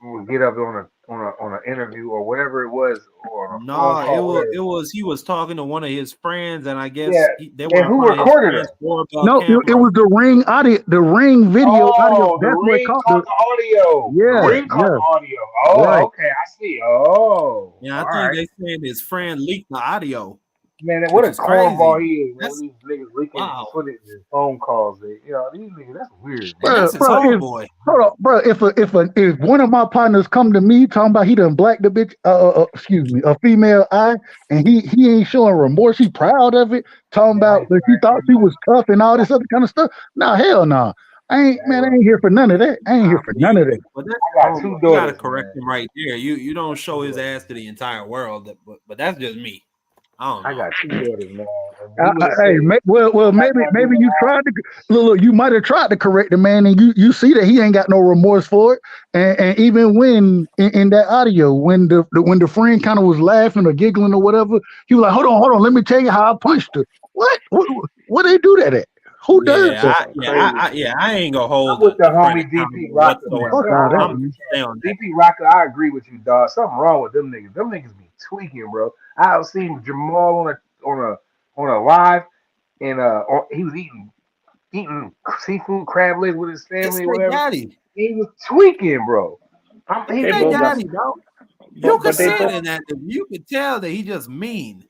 Speaker 3: would get up on an interview or whatever it was or on a phone
Speaker 5: No,
Speaker 3: call.
Speaker 5: he was talking to one of his friends, and I guess
Speaker 3: Yeah,
Speaker 5: they
Speaker 3: and
Speaker 5: want to
Speaker 3: who
Speaker 5: find his
Speaker 3: recorded
Speaker 5: friends
Speaker 3: her?
Speaker 5: for about
Speaker 6: No, it
Speaker 5: camera.
Speaker 6: was the Ring audio, the Ring video audio.
Speaker 3: Oh, the
Speaker 6: That's what
Speaker 3: ring
Speaker 6: caught
Speaker 3: caught the audio. The
Speaker 6: yeah,
Speaker 3: ring caught
Speaker 6: yeah,
Speaker 3: the audio. Oh,
Speaker 6: right.
Speaker 3: okay, I see. Oh,
Speaker 5: Yeah,
Speaker 3: all
Speaker 5: I think
Speaker 3: right.
Speaker 5: they saying his friend leaked the audio,
Speaker 3: Man, what
Speaker 5: which
Speaker 3: a
Speaker 5: is crazy.
Speaker 3: cornball he is, man.
Speaker 5: That's
Speaker 3: These niggas leaking
Speaker 5: wow,
Speaker 3: footage and phone calls. These niggas, that's weird,
Speaker 5: and
Speaker 3: man.
Speaker 5: that's his
Speaker 6: Bro,
Speaker 5: homeboy.
Speaker 6: hold on, bro. If one of my partners come to me talking about he done blacked the bitch, excuse me, a female eye, and he ain't showing remorse, he proud of it, talking
Speaker 3: Yeah, I
Speaker 6: about
Speaker 3: ain't
Speaker 6: that he thought
Speaker 3: bragging
Speaker 6: she
Speaker 3: about
Speaker 6: was tough and all this other kind of stuff. Nah, hell no. I ain't here for none of that. I ain't here for none of that.
Speaker 5: But that's
Speaker 3: I
Speaker 5: your
Speaker 3: got two
Speaker 5: homeboy. You gotta
Speaker 3: daughters,
Speaker 5: correct
Speaker 3: man.
Speaker 5: him right there. You don't show his ass to the entire world, but that's just me. I don't know.
Speaker 3: I got two daughters, man. And he would have
Speaker 6: Hey,
Speaker 3: said,
Speaker 6: well,
Speaker 3: I'm not
Speaker 6: maybe
Speaker 3: gonna do
Speaker 6: you tried to look. You might have tried to correct the man, and you see that he ain't got no remorse for it. And even when in that audio, when the friend kind of was laughing or giggling or whatever, he was like, "Hold on, let me tell you how I punched her." What they do that at? Who does that?
Speaker 5: I ain't gonna hold
Speaker 3: I'm with the
Speaker 5: the friend
Speaker 3: homie DP
Speaker 5: accountable
Speaker 3: Rocker, man.
Speaker 5: whatsoever.
Speaker 6: Fuck all that,
Speaker 5: I'm
Speaker 6: man.
Speaker 5: stay on that.
Speaker 3: DP Rocker, I agree with you, dog. Something wrong with them niggas. Them niggas be tweaking, bro. I've seen Jamal on a live, and he was eating seafood crab legs with his
Speaker 5: It's
Speaker 3: family or
Speaker 5: their
Speaker 3: whatever.
Speaker 5: daddy.
Speaker 3: He was tweaking, bro.
Speaker 5: It's
Speaker 7: They
Speaker 5: their
Speaker 7: both got,
Speaker 5: daddy, bro. You could
Speaker 7: but they
Speaker 5: see it
Speaker 7: both,
Speaker 5: in that. You could tell that he just mean.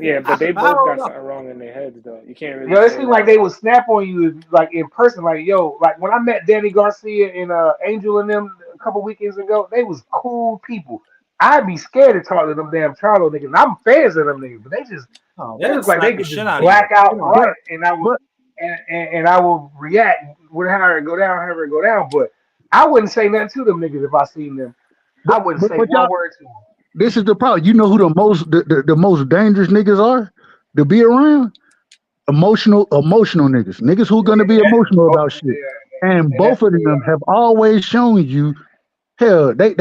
Speaker 7: yeah, but they
Speaker 5: I
Speaker 7: both
Speaker 5: don't
Speaker 7: got
Speaker 5: know.
Speaker 7: something wrong in their heads though. You can't
Speaker 3: You
Speaker 7: really
Speaker 3: know, it
Speaker 7: say
Speaker 3: seemed like
Speaker 7: that.
Speaker 3: they would snap on you like in person, like yo, like when I met Danny Garcia and Angel and them a couple weekends ago, they was cool people. I'd be scared to talk to them damn Charlo niggas. And I'm fans of them niggas, but
Speaker 5: Oh,
Speaker 3: they
Speaker 5: they'll
Speaker 3: look like they
Speaker 5: slap the
Speaker 3: could
Speaker 5: shit
Speaker 3: just
Speaker 5: out of you.
Speaker 3: black out
Speaker 5: You know,
Speaker 3: right,
Speaker 6: But
Speaker 3: and I would
Speaker 6: but
Speaker 3: and I will react with however it go down, however it go down. But I wouldn't say nothing to them niggas if I seen them. I wouldn't say
Speaker 6: but y'all,
Speaker 3: one word to them.
Speaker 6: this is the problem. You know who the most dangerous niggas are to be around? Emotional niggas who gonna be emotional about shit. And
Speaker 3: And that's
Speaker 6: both of
Speaker 3: what they
Speaker 6: them
Speaker 3: are.
Speaker 6: have always shown you, hell, they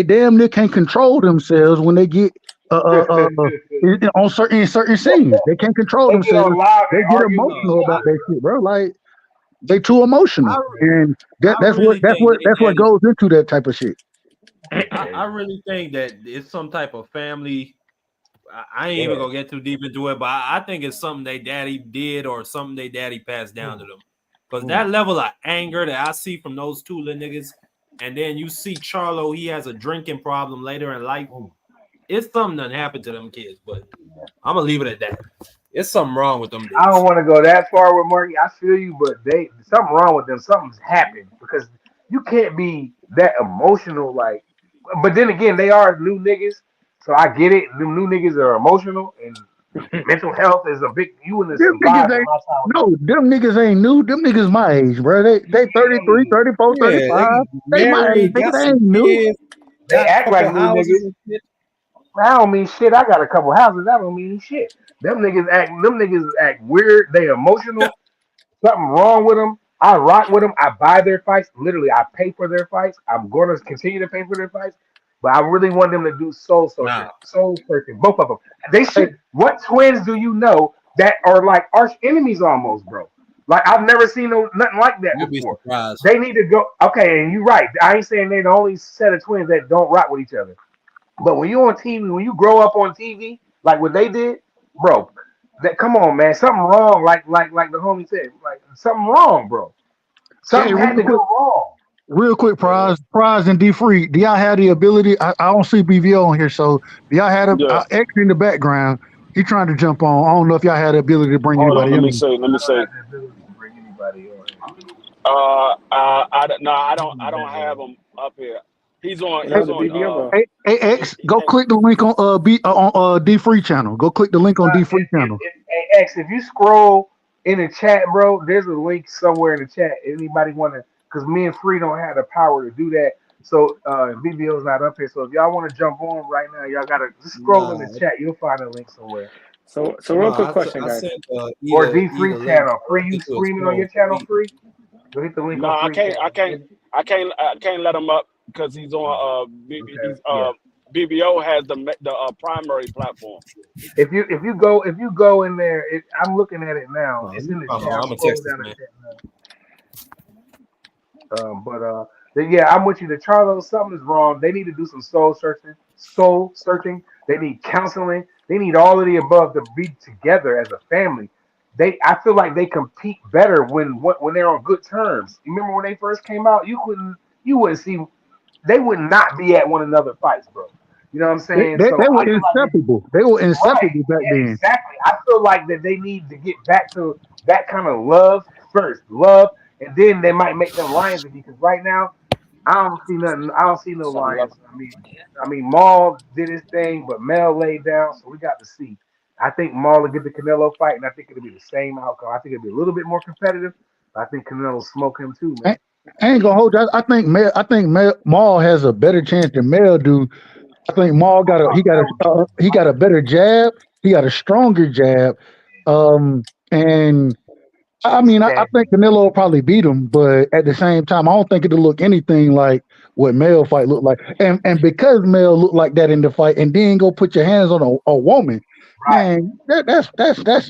Speaker 6: damn near can't control themselves when they get on certain scenes. They can't control
Speaker 3: They get
Speaker 6: themselves.
Speaker 3: on live
Speaker 6: They
Speaker 3: and
Speaker 6: get
Speaker 3: argue with
Speaker 6: emotional
Speaker 3: each
Speaker 6: about
Speaker 3: other.
Speaker 6: that shit, bro. Like they too emotional,
Speaker 5: I
Speaker 6: and
Speaker 5: I really think they
Speaker 6: that's what
Speaker 5: daddy.
Speaker 6: goes into that type of shit.
Speaker 5: I really think that it's some type of family. I ain't even
Speaker 3: Yeah.
Speaker 5: gonna get too deep into it, but I think it's something they daddy did or something they daddy passed down to them. Because that level of anger that I see from those two little niggas, and then you see Charlo, he has a drinking problem later in life. It's something that happened to them kids, but I'm gonna leave it at that. It's something wrong with them
Speaker 3: I
Speaker 5: dudes.
Speaker 3: don't want to go that far with Marky. I feel you, but they something wrong with them. Something's happened because you can't be that emotional. Like, but then again, they are new niggas, so I get it. Them new niggas are emotional, and mental health is a big. You wouldn't have
Speaker 6: Them niggas
Speaker 3: survived in
Speaker 6: ain't
Speaker 3: my time.
Speaker 6: no, them niggas ain't new. Them niggas my age, bro. They 33, 34,
Speaker 5: Yeah,
Speaker 6: 35.
Speaker 5: they
Speaker 6: They my age,
Speaker 5: married,
Speaker 6: nigga.
Speaker 5: got
Speaker 6: They
Speaker 5: some
Speaker 6: ain't new.
Speaker 5: kids,
Speaker 3: They
Speaker 5: got a
Speaker 3: act
Speaker 5: couple
Speaker 3: like new
Speaker 5: houses
Speaker 3: niggas.
Speaker 5: and shit.
Speaker 3: I don't mean shit. I got a couple houses. That don't mean shit. Them niggas act. Them niggas act weird. They emotional. Something wrong with them. I rock with them. I buy their fights. Literally, I pay for their fights. I'm going to continue to pay for their fights. But I really want them to do soul searching.
Speaker 5: Nah,
Speaker 3: Soul searching. Both of them. They
Speaker 6: Hey,
Speaker 3: should. What twins do you know that are like arch enemies almost, bro?
Speaker 9: Like I've never seen nothing like that
Speaker 5: You'd be
Speaker 9: before.
Speaker 5: surprised.
Speaker 9: They need to go. Okay, and you're right. I ain't saying they're the only set of twins that don't rock with each other. But when you on TV, when you grow up on TV, like what they did, bro, that come on, man, something wrong. Like the homie said, like something wrong, bro.
Speaker 6: Hey,
Speaker 9: Something had to go wrong.
Speaker 6: real quick, Prize and D Free. Do y'all have the ability? I don't see BVO on here, so do y'all have
Speaker 4: Yeah.
Speaker 6: X in the background? He trying to jump on. I don't know if y'all had the ability to bring
Speaker 4: Hold on,
Speaker 6: anybody
Speaker 4: let me
Speaker 6: in.
Speaker 4: see. Let me see.
Speaker 9: Bring anybody on.
Speaker 4: I don't have him up here. He's on.
Speaker 7: No,
Speaker 4: He's
Speaker 7: the
Speaker 4: on.
Speaker 7: BVO.
Speaker 6: Hey X, go click the link on D Free channel. Go click the link on D Free channel.
Speaker 9: Hey, X, if you scroll in the chat, bro, there's a link somewhere in the chat. Anybody want to? Because me and Free don't have the power to do that. So BBO's not up here. So if y'all want to jump on right now, y'all gotta just scroll in the chat. You'll find a link somewhere.
Speaker 7: So real quick question, guys.
Speaker 5: Sent,
Speaker 9: Or
Speaker 5: either
Speaker 9: D Free
Speaker 5: link
Speaker 9: channel. Free, you
Speaker 5: into his
Speaker 9: streaming on
Speaker 5: phone
Speaker 9: your channel,
Speaker 5: feed.
Speaker 9: Free? Go hit the link
Speaker 4: No,
Speaker 9: on Free.
Speaker 4: I can't let him up because he's on. BVO has the primary platform.
Speaker 9: If you go in there, I'm looking at it now. It's in the chat.
Speaker 5: I'm gonna
Speaker 9: Scroll
Speaker 5: text this
Speaker 9: down the
Speaker 5: man.
Speaker 9: chat now. Yeah, I'm with you. The Charlos, something is wrong. They need to do some soul searching. They need counseling. They need all of the above to be together as a family. I feel like they compete better when they're on good terms. You remember when they first came out? You wouldn't see. They would not be at one another fights, bro. You know what I'm saying?
Speaker 6: They
Speaker 9: So
Speaker 6: were
Speaker 9: I feel like
Speaker 6: inseparable. They were inseparable back
Speaker 9: yeah,
Speaker 6: then.
Speaker 9: exactly. I feel like that they need to get back to that kind of love first, and then they might make them lions again. Because right now, I don't see nothing. I don't see no
Speaker 4: Something
Speaker 9: lions. I mean, Maul did his thing, but Mel laid down, so we got to see. I think Maul will get the Canelo fight, and I think it'll be the same outcome. I think it'll be a little bit more competitive. But I think Canelo will smoke him too, man.
Speaker 6: I ain't gonna hold you. I think Maul has a better chance than Mel do. I think Maul got a better jab. He got a stronger jab. And I mean, I think Canelo will probably beat him, but at the same time, I don't think it'll look anything like what Mel fight looked like. And because Mel looked like that in the fight, and then go put your hands on a woman, man, that's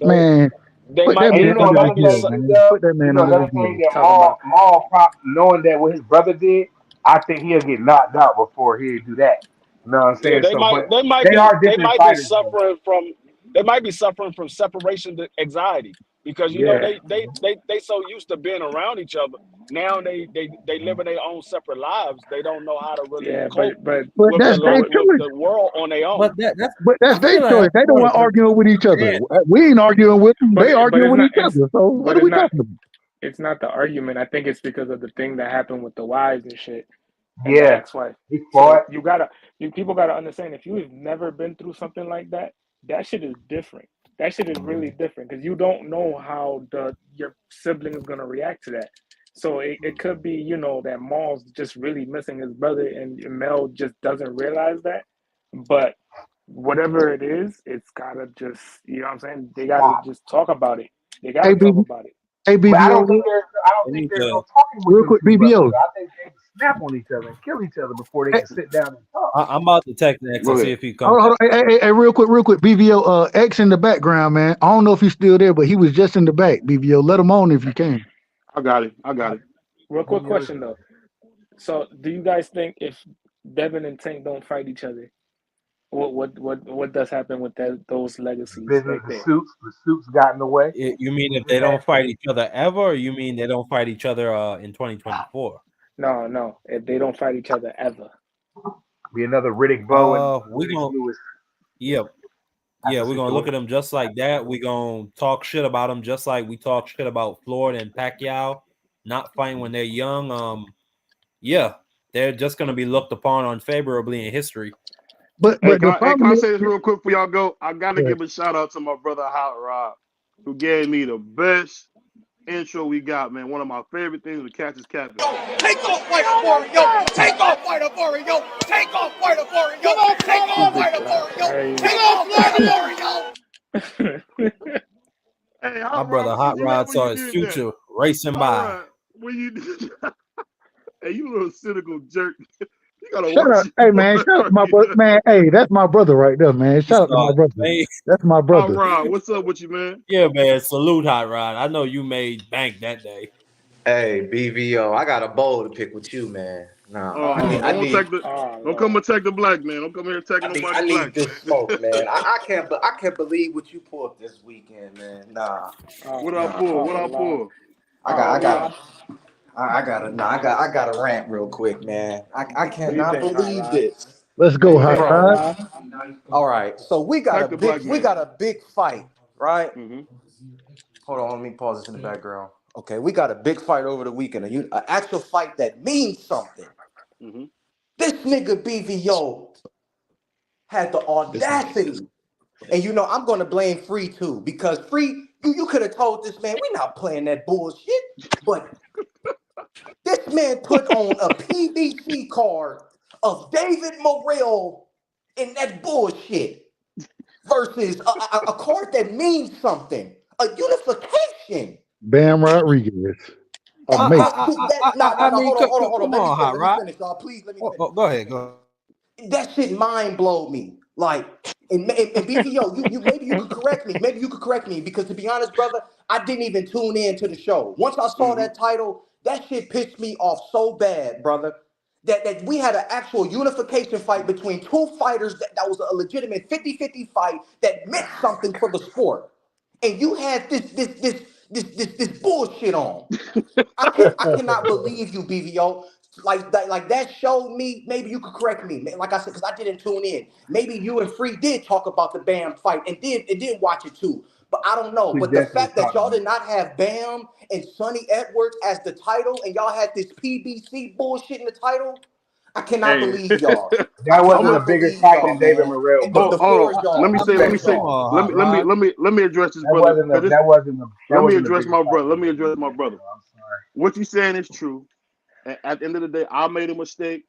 Speaker 6: man.
Speaker 4: They
Speaker 6: Put
Speaker 4: might
Speaker 6: that
Speaker 4: be.
Speaker 6: man
Speaker 4: They
Speaker 6: under the
Speaker 4: might be.
Speaker 6: jail, man. Put that man under the
Speaker 9: Another
Speaker 6: jail.
Speaker 9: thing that Maul knowing that what his brother did, I think he'll get knocked out before he'll do that. You know what I'm
Speaker 4: Yeah,
Speaker 9: saying? So, but
Speaker 4: they might
Speaker 9: they
Speaker 4: be
Speaker 9: are different fighters.
Speaker 4: they might be suffering from separation anxiety because they so used to being around each other. Now they live in their own separate lives. They don't know how to really cope
Speaker 7: but
Speaker 4: with
Speaker 6: that's their choice.
Speaker 4: the world on their own.
Speaker 5: But
Speaker 6: that's their choice. They don't want arguing with each other. We ain't arguing with them. They arguing with each other. So what are we talking about?
Speaker 7: It's not the argument. I think it's because of the thing that happened with the wives and shit. And
Speaker 9: Yeah,
Speaker 7: the ex-wife. So people gotta understand, if you've never been through something like that, that shit is different. That shit is really different because you don't know how your sibling is gonna react to that. So it could be, that Maul's just really missing his brother and Mel just doesn't realize that. But whatever it is, it's gotta just, you know what I'm saying? They gotta just talk about it. They gotta talk about it.
Speaker 6: Hey,
Speaker 9: but I don't
Speaker 6: BBO,
Speaker 9: think there's no talking with
Speaker 6: real quick,
Speaker 9: them two
Speaker 6: BBO.
Speaker 9: brothers. I think they snap on each other and kill each other before they can sit down and talk.
Speaker 5: I'm about to text X and see if he comes.
Speaker 6: Hold on. Hey, real quick, BVO, X in the background, man. I don't know if he's still there, but he was just in the back. BVO, let him on if you can.
Speaker 2: I got it.
Speaker 7: Real quick question though. So, do you guys think if Devin and Tank don't fight each other, what does happen with those legacies?
Speaker 9: Business, the suits got in the way.
Speaker 5: You mean if they don't fight each other ever, or you mean they don't fight each other in 2024?
Speaker 7: No. If they don't fight each other ever,
Speaker 9: be another Riddick Bowe and Lewis.
Speaker 5: We're gonna look at them just like that. We're gonna talk shit about them just like we talk shit about Floyd and Pacquiao not fighting when they're young. They're just gonna be looked upon unfavorably in history.
Speaker 6: But
Speaker 2: can I say this real quick before y'all go? I gotta give a shout out to my brother Hot Rod, who gave me the best intro we got, man. One of my favorite things with Catch is Captain.
Speaker 10: Take off fighter for it, yo! Take off fighter for it, yo! Take off fighter for it, yo! Take off fighter for it, yo! Take off fighter for it, yo!
Speaker 2: Hey,
Speaker 5: my brother Hot Rod saw his future racing by.
Speaker 2: When you did that, hey, you little cynical jerk. You gotta
Speaker 6: Shout
Speaker 2: watch
Speaker 6: out,
Speaker 2: it.
Speaker 6: hey man, shout out to my brother, man. Hey, that's my brother right there, man. Shout out to my brother.
Speaker 5: Hey,
Speaker 6: That's my
Speaker 2: Hot
Speaker 6: brother.
Speaker 2: Rod, what's up with you, man?
Speaker 5: yeah, man. Salute, Hot Rod. I know you made bank that day.
Speaker 11: Hey, BVO, I got a bowl to pick with you, man. Nah,
Speaker 2: Don't come attack the black man. Don't come here attacking nobody
Speaker 11: I
Speaker 2: black.
Speaker 11: need this smoke, man. I can't believe what you pulled this weekend, man. Nah.
Speaker 2: What I pull? What I pull?
Speaker 11: I got a rant real quick, man. I cannot believe this.
Speaker 6: Let's go, Hot
Speaker 11: Bro.
Speaker 6: Rod.
Speaker 11: All right, so we got
Speaker 2: Attack the black man.
Speaker 11: a big fight, right?
Speaker 2: Mm-hmm.
Speaker 11: Hold on, let me pause this in the background. Okay, we got a big fight over the weekend, an actual fight that means something.
Speaker 2: Mm-hmm.
Speaker 11: This nigga BVO had the audacity, and you know I'm gonna blame Free too, because Free, you could have told this man we're not playing that bullshit, but this man put on a PVC card of David Morrell in that bullshit versus a card that means something, a unification.
Speaker 6: Bam Rodriguez.
Speaker 11: Hold on.
Speaker 5: Come on, Hot Rod.
Speaker 11: Let me finish, y'all. Please let me finish.
Speaker 5: Go ahead. Go.
Speaker 11: That shit mind blow me. Like, and BVO, maybe you could correct me. Maybe you could correct me, because to be honest, brother, I didn't even tune in to the show. Once I saw that title, that shit pissed me off so bad, brother. That we had an actual unification fight between two fighters that was a legitimate 50-50 fight that meant something for the sport. And you had this bullshit on. I cannot believe you, BVO. Like that showed me. Maybe you could correct me. Like I said, because I didn't tune in. Maybe you and Free did talk about the Bam fight and did watch it too. But I don't know. But the fact that y'all did not have Bam and Sonny Edwards as the title, and y'all had this PBC bullshit in the title, I cannot believe y'all.
Speaker 9: That wasn't a bigger fight than David Morrell.
Speaker 2: Hold on. Let me say. Let me address this brother. Let me address my brother. What you saying is true. At the end of the day, I made a mistake.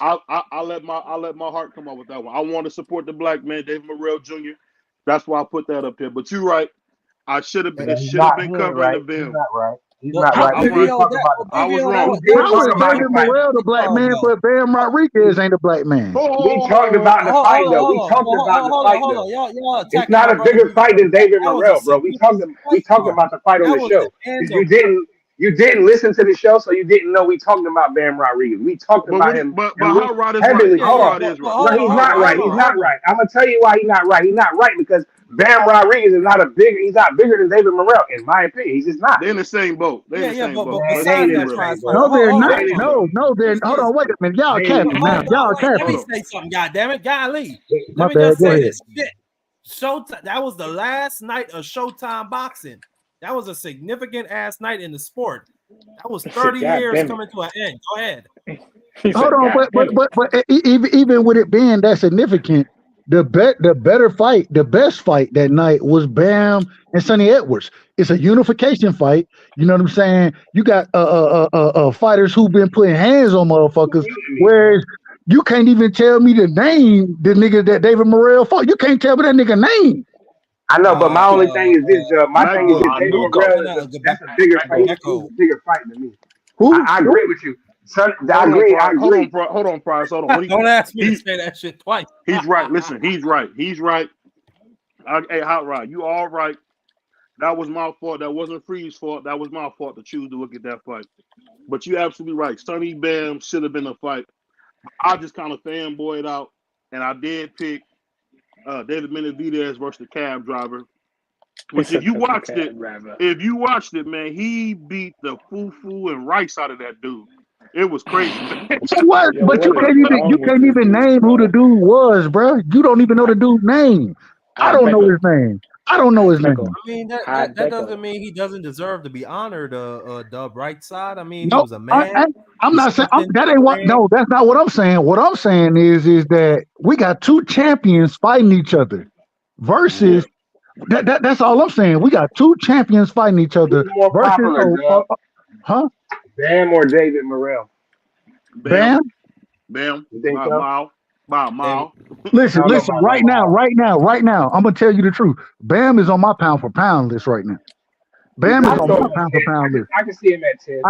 Speaker 2: I let my heart come out with that one. I want to support the black man, David Morrell Jr. That's why I put that up here. But you're right. I should have been covering the Bam.
Speaker 9: He's not right.
Speaker 2: I was wrong.
Speaker 6: How is David Morrell the black man, but Bam Rodriguez ain't a black man?
Speaker 9: We talked about the fight, though. We talked about the fight, though. It's not a bigger fight than David Morrell, bro. We talked about the fight on the show. You didn't listen to the show, so you didn't know we talked about Bam Rodriguez. We talked about him.
Speaker 2: But Hot Rod is
Speaker 9: heavily.
Speaker 2: right.
Speaker 9: No, he's not right. He's not right. I'm gonna tell you why he's not right. He's not right because Bam Rodriguez is not he's not bigger than David Morrell, in my opinion. He's just not.
Speaker 2: They're in the same boat.
Speaker 6: No, they're not. No, they're. Hold on, wait a minute. Y'all capping now. Y'all capping.
Speaker 5: Let me say something, goddammit. Golly.
Speaker 6: My
Speaker 5: Let me
Speaker 6: bad.
Speaker 5: just
Speaker 6: Go
Speaker 5: say
Speaker 6: ahead.
Speaker 5: this shit. Showtime. That was the last night of Showtime boxing. That was a significant ass night in the sport. That was 30 years coming to an end. Go ahead.
Speaker 6: Hold on, but even with it being that significant, the better fight, the best fight that night was Bam and Sonny Edwards. It's a unification fight. You know what I'm saying? You got fighters who've been putting hands on motherfuckers, whereas you can't even tell me the name the nigga that David Morrell fought. You can't tell me that nigga name.
Speaker 9: I know, but my only thing is this. David Morrell, that's a bigger fight. He's a bigger fight than me. I agree with you. Son, I agree.
Speaker 2: Hold on, Price. Hold on.
Speaker 5: Don't ask me to say that shit twice.
Speaker 2: He's right. Listen, he's right. Hey, Hot Rod, you all right. That was my fault. That wasn't Free's fault. That was my fault to choose to look at that fight. But you're absolutely right. Sonny Bam should have been a fight. I just kind of fanboyed out, and I did pick David Benavidez versus the cab driver. Which if you watched it, man, he beat the fufu and rice out of that dude. It was crazy.
Speaker 6: What? But you can't even name who the dude was, bro. You don't even know the dude's name. I don't know his name. I mean,
Speaker 5: that doesn't mean he doesn't deserve to be honored. The bright side. I mean, he was a man.
Speaker 6: I'm not saying that ain't what. No, that's not what I'm saying. What I'm saying is that we got two champions fighting each other. Versus that's all I'm saying. We got two champions fighting each other.
Speaker 9: Who's more popular, Bam or David Morrell?
Speaker 6: Bam.
Speaker 2: You
Speaker 9: think so?
Speaker 2: By a mile.
Speaker 6: Listen. Right now, I'm gonna tell you the truth. Bam is on my pound for pound list right now. Bam is on my pound for pound list.
Speaker 9: I can see him at 10.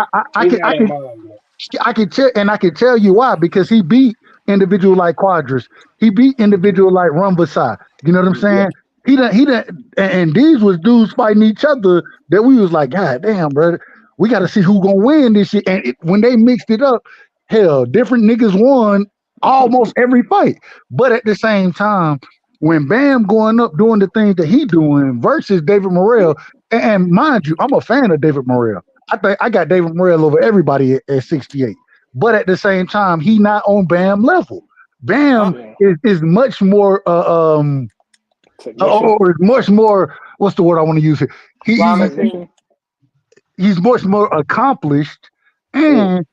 Speaker 6: I can tell you why, because he beat individual like Quadras. He beat individual like Rumbasai. You know what I'm saying? He done, and these was dudes fighting each other that we was like, God damn, brother, we got to see who gonna win this shit. And when they mixed it up, hell, different niggas won almost every fight. But at the same time, when Bam going up doing the things that he doing versus David Morrell, and mind you, I'm a fan of David Morrell. I think I got David Morrell over everybody at 68. But at the same time, he not on Bam level. Bam is much more or much more, what's the word I want to use here? He's much more accomplished, and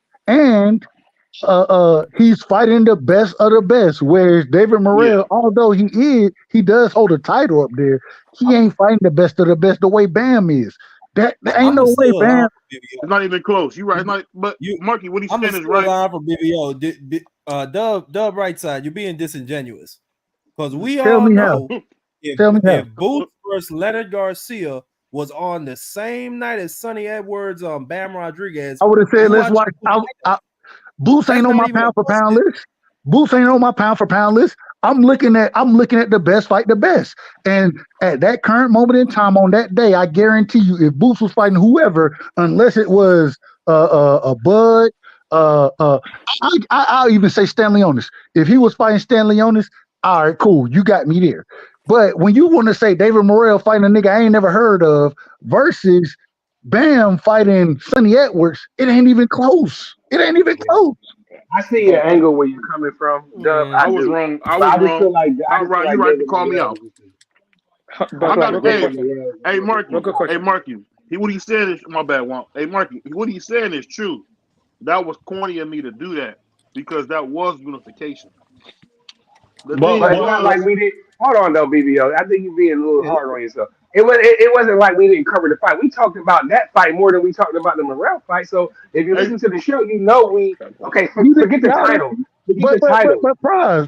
Speaker 6: he's fighting the best of the best. Whereas David Morrell, although he does hold a title up there, he ain't fighting the best of the best the way Bam is. There ain't no way Bam.
Speaker 2: It's not even close. You're right. But Marky, what he's saying is right.
Speaker 5: I'm for BVO. Dub right side, you're being disingenuous. Because we
Speaker 6: Tell
Speaker 5: all
Speaker 6: me
Speaker 5: know
Speaker 6: how.
Speaker 5: if Boots versus Leonard Garcia was on the same night as Sonny Edwards on Bam Rodriguez,
Speaker 6: I would have said, let's watch. Boots ain't on my pound for pound list. Boots ain't on my pound for pound list. I'm looking at the best fight the best. And at that current moment in time on that day, I guarantee you, if Boots was fighting whoever, unless it was a Bud, I'll even say Stanley Onis. If he was fighting Stanley Onis, all right, cool, you got me there. But when you want to say David Morrell fighting a nigga I ain't never heard of versus Bam fighting Sonny Edwards, it ain't even close. It ain't even close.
Speaker 9: I see your angle where you're coming from, Dub.
Speaker 2: I was wrong. I was wrong.
Speaker 9: Feel like,
Speaker 2: you're right to call me out. Hey, Marky. What he said is my bad. Hey, Marky. What he's saying is true. That was corny of me to do that because that was unification.
Speaker 9: But it's not like we did. Hold on, though, BBO. I think you're being a little hard on yourself. It wasn't like we didn't cover the fight. We talked about that fight more than we talked about the Morrell fight. So if you listen to the show, you know forget the title.
Speaker 6: But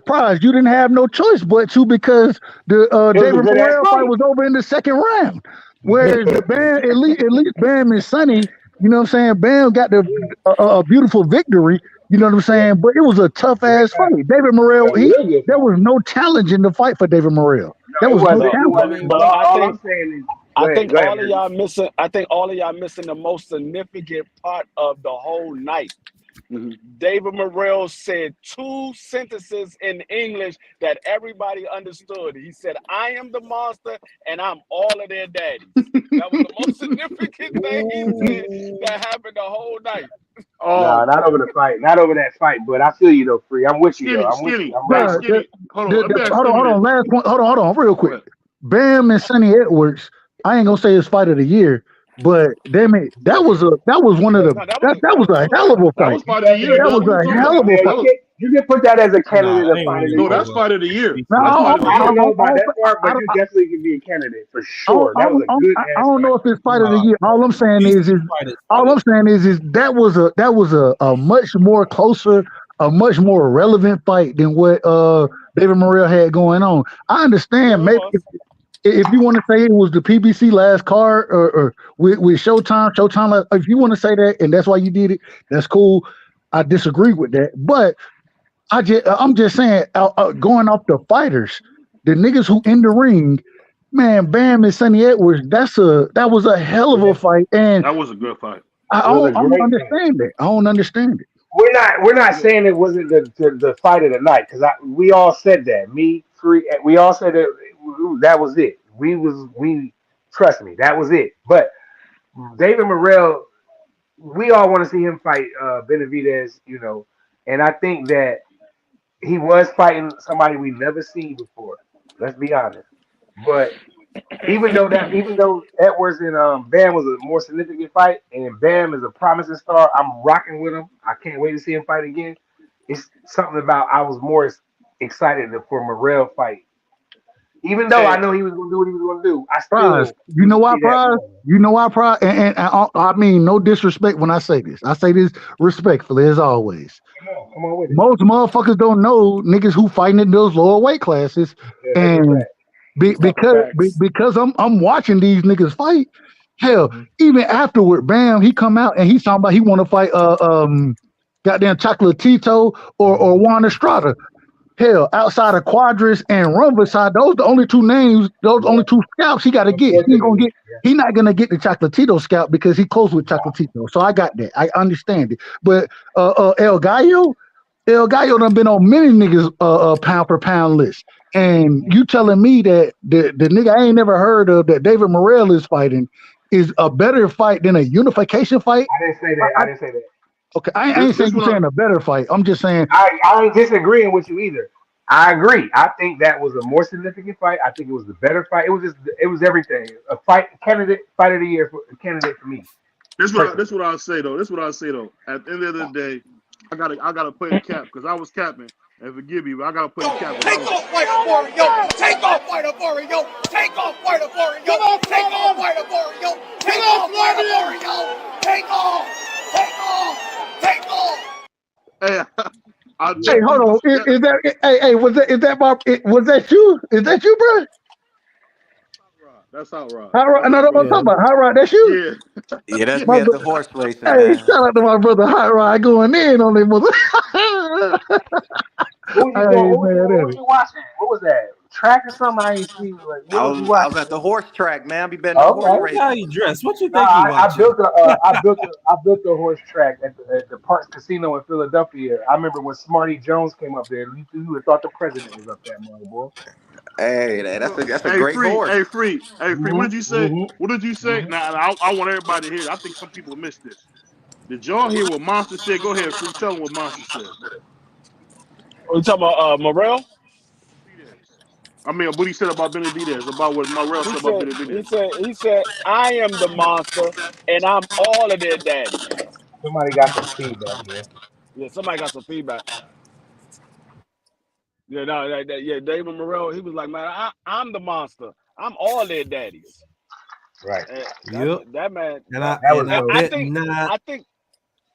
Speaker 6: Prize, you didn't have no choice but to, because the David Morrell fight was over in the second round. Whereas the Bam, at least Bam and Sonny, you know what I'm saying? Bam got a beautiful victory. You know what I'm saying? But it was a tough ass fight. David Morrell, there was no challenge in the fight for David Morrell. There was no challenge.
Speaker 4: But I think all of y'all missing. I think all of y'all missing the most significant part of the whole night. Mm-hmm. David Morrell said 2 sentences in English that everybody understood. He said, "I am the monster, and I'm all of their daddies." That was the most significant thing he said that happened the whole night.
Speaker 9: No, not over the fight, not over that fight. But I feel you though, Free. I'm with you though. I'm with you.
Speaker 6: Hold on. Last one. Hold on, real quick. Bam and Sonny Edwards. I ain't gonna say it's fight of the year, but damn it, that was a hell of a fight. That was a hell of a fight.
Speaker 9: You can put that as a candidate of fight of the year.
Speaker 2: No, that's fight of the year.
Speaker 9: I don't know about that part, but you definitely can be a candidate for sure. That was a good.
Speaker 6: I don't know if it's fight of the year. All I'm saying is that was a much more closer, a much more relevant fight than what David Morrell had going on. I understand maybe if you want to say it was the PBC last card or with Showtime, if you want to say that and that's why you did it, that's cool. I disagree with that, but I'm just saying, going off the fighters, the niggas who in the ring, man, Bam and Sonny Edwards, that was a hell of a fight, and
Speaker 2: that was a good fight.
Speaker 6: I don't understand it. I don't understand it.
Speaker 9: We're not saying it wasn't the fight of the night, because we all said that. Me, Free, we all said that was it. We trust me, that was it. But David Morrell, we all want to see him fight Benavidez, you know, and I think that he was fighting somebody we never seen before. Let's be honest. But even though Edwards and Bam was a more significant fight, and Bam is a promising star, I'm rocking with him. I can't wait to see him fight again. It's something about I was more excited for Morrell fight. Even though I know he was going to do what he was going to do, I still.
Speaker 6: You know why, Prize? You know why, Prize? And I mean, no disrespect when I say this. I say this respectfully, as always.
Speaker 9: Come on with it.
Speaker 6: Most motherfuckers don't know niggas who fighting in those lower weight classes, and because I'm watching these niggas fight. Hell, even afterward, Bam, he come out and he's talking about he want to fight goddamn Chocolatito or Juan Estrada. Hell, outside of Quadras and Rumberside, those the only two names, those only two scalps he got to get. He ain't gonna get. He not gonna get the Chocolatito scalp because he close with Chocolatito. So I got that. I understand it. But El Gallo done been on many niggas pound for pound list. And you telling me that the nigga I ain't never heard of that David Morrell is fighting is a better fight than a unification fight?
Speaker 9: I didn't say that. I didn't say that.
Speaker 6: Okay, I ain't saying you saying a better fight. I'm just saying
Speaker 9: I ain't disagreeing with you either. I agree. I think that was a more significant fight. I think it was the better fight. It was everything. A fight fight of the year candidate for me.
Speaker 2: This what I'll say though. At the end of the day, I gotta play the cap because I was capping. And forgive me, but I gotta play the cap.
Speaker 10: Take off fighter for it, yo. Take off fighter for it, yo. Take off fighter for it, yo. Take off fighter for it, yo. Take off fighter for it, yo. Take off. Take off. Take off.
Speaker 6: Hey, hold on. Is that hey? Was that you? Is that you, bro?
Speaker 2: That's Hot Rod.
Speaker 6: Hot Rod. No, I'm talking about Hot Rod. That's you.
Speaker 12: Yeah, that's me at the horse racing.
Speaker 6: Hey,
Speaker 12: Man.
Speaker 6: shout out to my brother Hot Rod going in on them mother.
Speaker 9: What was you watching? What was that? Track or something? I ain't seen. Like, what was you watching?
Speaker 12: I was at the horse track, man. I be betting on horse racing.
Speaker 5: How you dress? What you think
Speaker 9: I built a horse track at the Parks Casino in Philadelphia. I remember when Smarty Jones came up there. You would have thought the president was up there, my boy.
Speaker 12: Hey, that's a great horse.
Speaker 2: Hey, free. What did you say? What did you say? Now I want everybody to hear. I think some people missed this. Did y'all hear what Monster said? Go ahead, free. Tell them what Monster said.
Speaker 4: You talking about Morrell?
Speaker 2: I mean, what he said about Benavidez, about what Morrell said about Benavidez.
Speaker 4: He said, I am the monster, and I'm all of their daddies.
Speaker 9: Somebody got some feedback here.
Speaker 4: Yeah, somebody got some feedback. Yeah, no, David Morrell, he was like, man, I'm the monster. I'm all their daddies.
Speaker 9: Right.
Speaker 4: That man.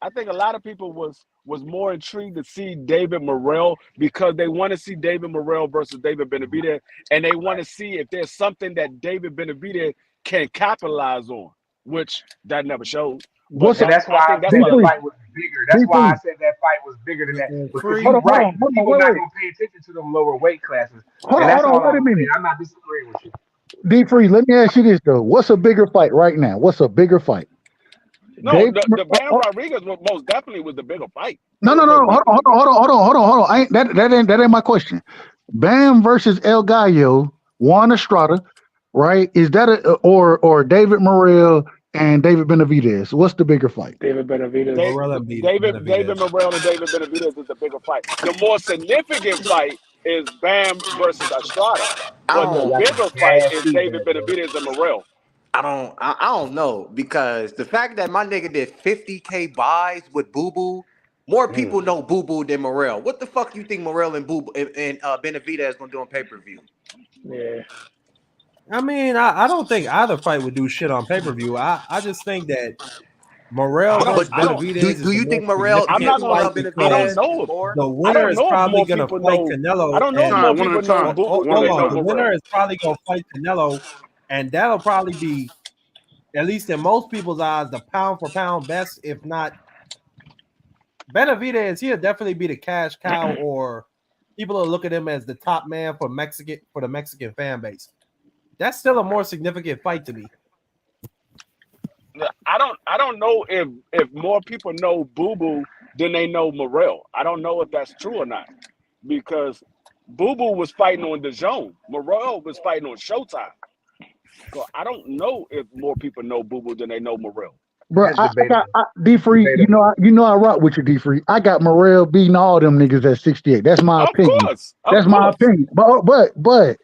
Speaker 4: I think a lot of people was more intrigued to see David Morrell because they want to see David Morrell versus David Benavidez, and they want to see if there's something that David Benavidez can capitalize on, which that never showed.
Speaker 9: That's why I said the fight was bigger. That's why I said that fight was bigger than that. Because you're right. People not going to pay attention to them lower weight classes.
Speaker 6: Hold on, wait a minute.
Speaker 9: I'm not disagreeing with you.
Speaker 6: D-Free, let me ask you this, though. What's a bigger fight right now? What's a bigger fight?
Speaker 4: No, the Bam Rodriguez most definitely was the bigger fight.
Speaker 6: No. Hold on. That ain't my question. Bam versus El Gallo, Juan Estrada, right? Is that or David Morrell and David Benavidez? What's the bigger fight?
Speaker 7: David Benavidez.
Speaker 4: David Morrell and David Benavidez is the bigger fight. The more significant fight is Bam versus Estrada, but the bigger fight is David Benavidez and Morrell.
Speaker 12: I don't know, because the fact that my nigga did 50K buys with Boo Boo, more people know Boo Boo than Morrell. What the fuck you think Morrell and Benavidez gonna do on pay-per-view?
Speaker 7: Yeah.
Speaker 5: I mean, I don't think either fight would do shit on pay-per-view. I just think that Morrell versus Benavidez.
Speaker 12: Do you think Morrell?
Speaker 4: I'm not gonna. I don't know.
Speaker 5: The winner is probably gonna fight Canelo.
Speaker 4: I don't know if more people know.
Speaker 5: Hold on. The winner is probably gonna fight Canelo. And that'll probably be, at least in most people's eyes, the pound for pound best, if not Benavidez. He'll definitely be the cash cow, or people will look at him as the top man for the Mexican fan base. That's still a more significant fight to me.
Speaker 4: I don't know if more people know Boo Boo than they know Morrell. I don't know if that's true or not, because Boo Boo was fighting on DAZN. Morrell was fighting on Showtime. So I don't know if more people know Boo Boo than they know Morrell.
Speaker 6: Bro, I got D-Free. You know I rock with you, D-Free. I got Morrell beating all them niggas at 68. That's my opinion. That's my opinion. But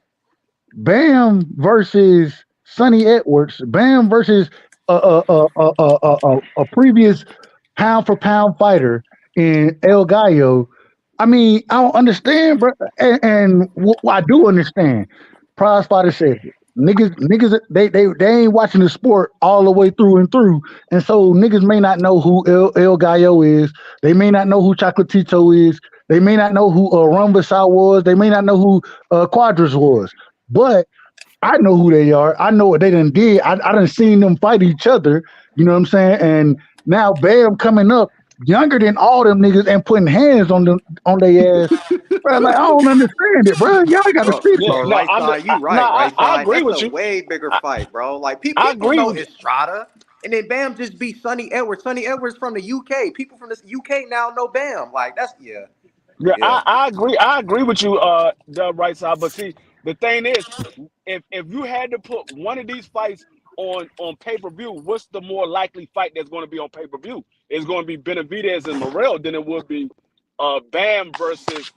Speaker 6: Bam versus Sonny Edwards, Bam versus a previous pound for pound fighter in El Gallo. I mean, I don't understand, bro. And I do understand. Prize Fighter said it. Niggas, they ain't watching the sport all the way through and through, and so niggas may not know who El Gallo is. They may not know who Chocolatito is. They may not know who Rumberside was. They may not know who Quadras was. But I know who they are. I know what they done did. I done seen them fight each other. You know what I'm saying? And now Bam coming up younger than all them niggas and putting hands on them on their ass. Bro, like I don't understand it, bro. Y'all got to
Speaker 12: Bro,
Speaker 6: fix
Speaker 12: bro,
Speaker 6: it.
Speaker 12: right side, you right, right
Speaker 4: I
Speaker 12: side.
Speaker 4: agree
Speaker 12: That's
Speaker 4: with
Speaker 12: a
Speaker 4: you.
Speaker 12: way bigger fight, bro. Like
Speaker 4: I
Speaker 12: people
Speaker 4: agree
Speaker 12: know
Speaker 4: with you.
Speaker 12: Estrada, and then Bam just beat Sonny Edwards. Sonny Edwards from the UK. People from the UK now know Bam. Like that's
Speaker 4: Yeah,
Speaker 12: yeah.
Speaker 4: I agree. I agree with you, the right side. But see, the thing is, if you had to put one of these fights on pay-per-view, what's the more likely fight that's going to be on pay-per-view? It's going to be Benavidez and Morrell than it would be Bam versus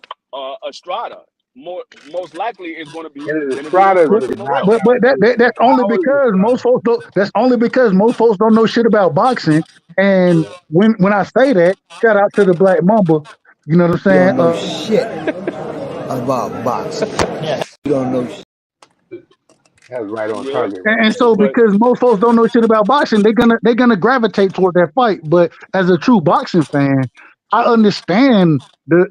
Speaker 4: Estrada. Most likely it's going to be
Speaker 9: And
Speaker 4: Benavidez
Speaker 9: Estrada is
Speaker 4: versus
Speaker 9: really not
Speaker 4: Morrell.
Speaker 6: That's only
Speaker 9: How old is
Speaker 6: because
Speaker 9: Estrada?
Speaker 6: most folks don't. That's only because most folks don't know shit about boxing. And when I say that, shout out to the Black Mamba. You know what I'm
Speaker 13: You
Speaker 6: saying?
Speaker 13: don't know shit about boxing. You don't know shit.
Speaker 9: That's right on
Speaker 4: Yeah,
Speaker 9: target right
Speaker 6: And
Speaker 9: there.
Speaker 6: so
Speaker 4: but
Speaker 6: because most folks don't know shit about boxing, they're gonna gravitate toward that fight. But as a true boxing fan, I understand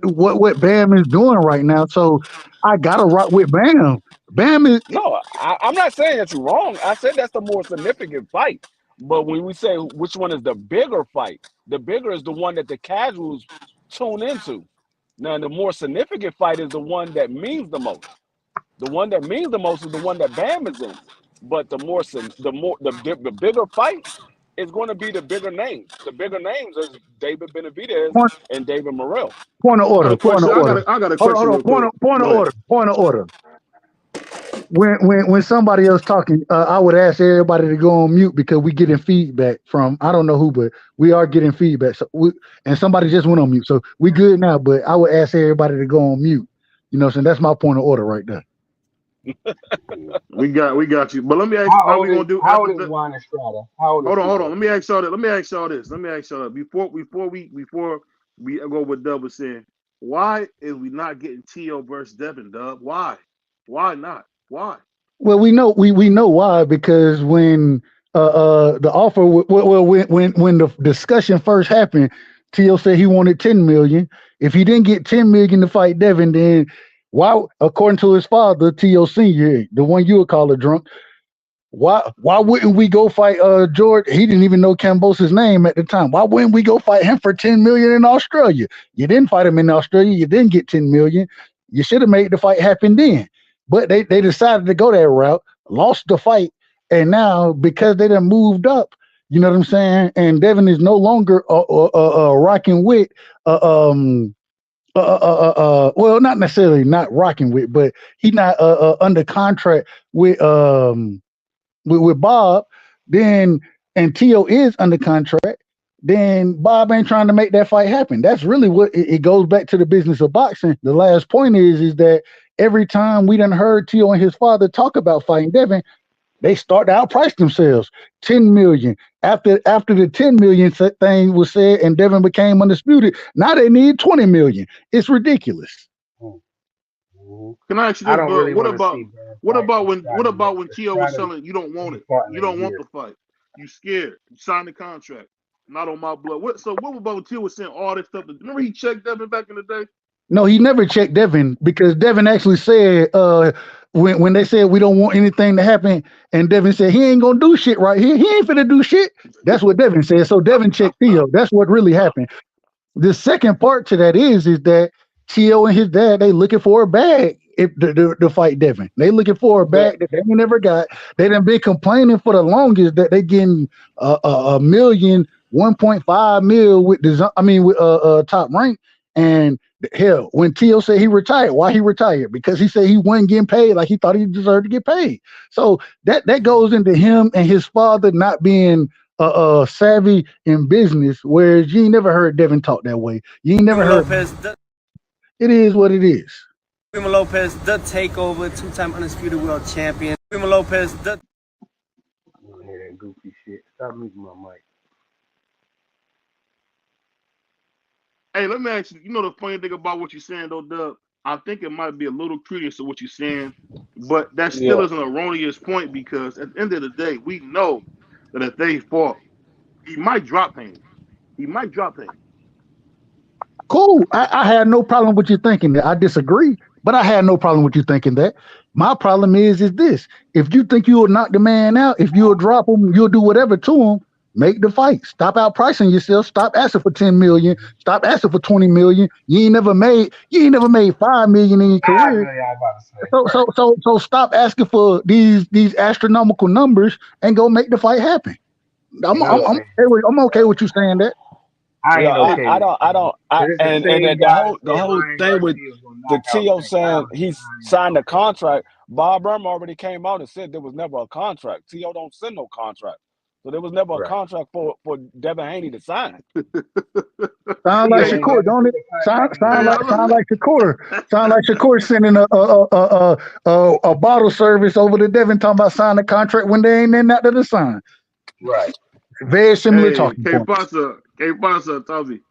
Speaker 6: what Bam is doing right now. So I gotta rock with Bam. Bam is
Speaker 4: no, I'm not saying that you're wrong. I said that's the more significant fight. But when we say which one is the bigger fight, the bigger is the one that the casuals tune into. Now, the more significant fight is the one that means the most. The one that means the most is the one that Bam is in. But the bigger fight is going to be the bigger names. The bigger names is David Benavidez
Speaker 6: point,
Speaker 4: and David Morrell.
Speaker 6: point of
Speaker 2: I got
Speaker 6: order.
Speaker 2: a
Speaker 6: Point of
Speaker 2: question.
Speaker 6: order.
Speaker 2: I got a
Speaker 6: Hold on,
Speaker 2: question
Speaker 6: hold on.
Speaker 2: real quick.
Speaker 6: Point of
Speaker 2: Go ahead.
Speaker 6: order. Point of order. When somebody else talking, I would ask everybody to go on mute because we getting feedback from I don't know who, but we are getting feedback. And somebody just went on mute, so we good now. But I would ask everybody to go on mute. You know, what I'm saying that's my point of order right there.
Speaker 2: We got you. But let me ask you, how we gonna do
Speaker 9: How
Speaker 2: after
Speaker 9: old is
Speaker 2: the
Speaker 9: Juan Estrada? How old is
Speaker 2: hold
Speaker 9: he?
Speaker 2: on. Let me ask y'all this. Before we go with Dub was saying, why is we not getting T.O. versus Devin, Dub? Why? Why not? Why?
Speaker 6: Well, we know why because when the offer when the discussion first happened, T.O. said he wanted 10 million. If he didn't get 10 million to fight Devin, then why, according to his father, T.O. Senior, the one you would call a drunk, why wouldn't we go fight George? He didn't even know Cambosa's name at the time. Why wouldn't we go fight him for 10 million in Australia? You didn't fight him in Australia. You didn't get 10 million. You should have made the fight happen then. But they decided to go that route, lost the fight, and now because they done moved up, you know what I'm saying? And Devin is no longer rocking with well, not necessarily not rocking with, but he's not under contract with Bob, then and T.O. is under contract, then Bob ain't trying to make that fight happen. That's really what it goes back to the business of boxing. The last point is that every time we done heard T.O. and his father talk about fighting Devin, they start to outprice themselves. 10 million. After the 10 million thing was said and Devin became undisputed, now they need 20 million. It's ridiculous.
Speaker 2: Can I ask you
Speaker 9: I
Speaker 2: this,
Speaker 9: don't
Speaker 2: Bud?
Speaker 9: really want to see Bam
Speaker 2: What
Speaker 9: fight
Speaker 2: about when
Speaker 9: Estrada
Speaker 2: T.O. was
Speaker 9: yet.
Speaker 2: telling you don't want
Speaker 9: He's
Speaker 2: it?
Speaker 9: fought
Speaker 2: You
Speaker 9: in a
Speaker 2: don't want
Speaker 9: year.
Speaker 2: the fight. You scared. You signed the contract. Not on my blood. What about when T.O. was saying all this stuff? Remember he checked Devin back in the day?
Speaker 6: No, he never checked Devin because Devin actually said when they said we don't want anything to happen, and Devin said he ain't gonna do shit right here. He ain't finna do shit. That's what Devin said. So Devin checked Theo. That's what really happened. The second part to that is that T.O. and his dad, they looking for a bag if to fight Devin. They looking for a
Speaker 4: But
Speaker 6: bag that they never got. They done been complaining for the longest that they getting a million, 1.5 mil with with Top Rank. And hell, when T.O. said he retired, why he retired? Because he said he wasn't getting paid like he thought he deserved to get paid. So that goes into him and his father not being savvy in business, whereas you ain't never heard Devin talk that way. You ain't never heard.
Speaker 14: Lopez,
Speaker 6: It is what it is.
Speaker 14: Primo Lopez, the takeover, two-time undisputed world champion. Primo Lopez, the.
Speaker 9: I don't hear that goofy shit. Stop muting my mic.
Speaker 2: Hey, let me ask you. You know the funny thing about what you're saying, though, Dub? I think it might be a little curious to what you're saying, but that still
Speaker 9: Yeah.
Speaker 2: is an erroneous point because at the end of the day, we know that if they fought, he might drop Haney. He might drop Haney.
Speaker 6: Cool. I had no problem with you thinking that. I disagree, but I had no problem with you thinking that. My problem is this: if you think you will knock the man out, if you'll drop him, you'll do whatever to him. Make the fight. Stop outpricing yourself. Stop asking for 10 million. Stop asking for 20 million. You ain't never made 5 million in your
Speaker 9: 5
Speaker 6: career.
Speaker 9: million, I was about to say.
Speaker 6: So stop asking for these astronomical numbers and go make the fight happen. I'm okay with you saying that.
Speaker 9: I ain't okay.
Speaker 4: I don't. And the whole thing with the T.O. saying he signed a contract. Bob Burma already came out and said there was never a contract. T.O. don't send no contract, so there was never a contract for Devin Haney to sign.
Speaker 6: Sound like Shakur, don't it? Sound like Shakur. Sound like Shakur sending a bottle service over to Devin talking about signing a contract when they ain't in that to the sign.
Speaker 9: Right.
Speaker 6: Very similar talking
Speaker 2: K
Speaker 6: points.
Speaker 2: Pasa, tell me.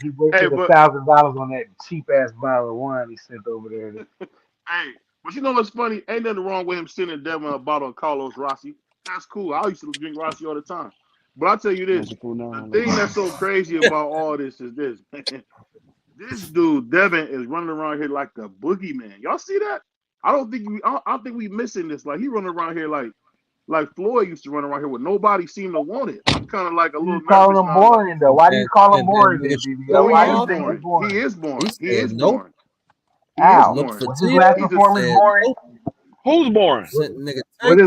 Speaker 9: He wasted $1,000 on that cheap ass bottle of wine he sent over there.
Speaker 2: Hey, but you know what's funny? Ain't nothing wrong with him sending Devin a bottle of Carlos Rossi. That's cool. I used to drink Rossi all the time. But I'll tell you this: the thing that's so crazy about all this is this. This dude Devin is running around here like a boogeyman. Y'all see that? I don't think we missing this. Like he running around here like Floyd used to run around here with nobody seemed to want it. I'm kind of like a little.
Speaker 9: You call him boring though? Why do you call him boring? Why do you think he's boring?
Speaker 2: He is boring.
Speaker 5: He is boring.
Speaker 9: Ow. Was his last performance boring?
Speaker 4: Who's boring?
Speaker 9: Was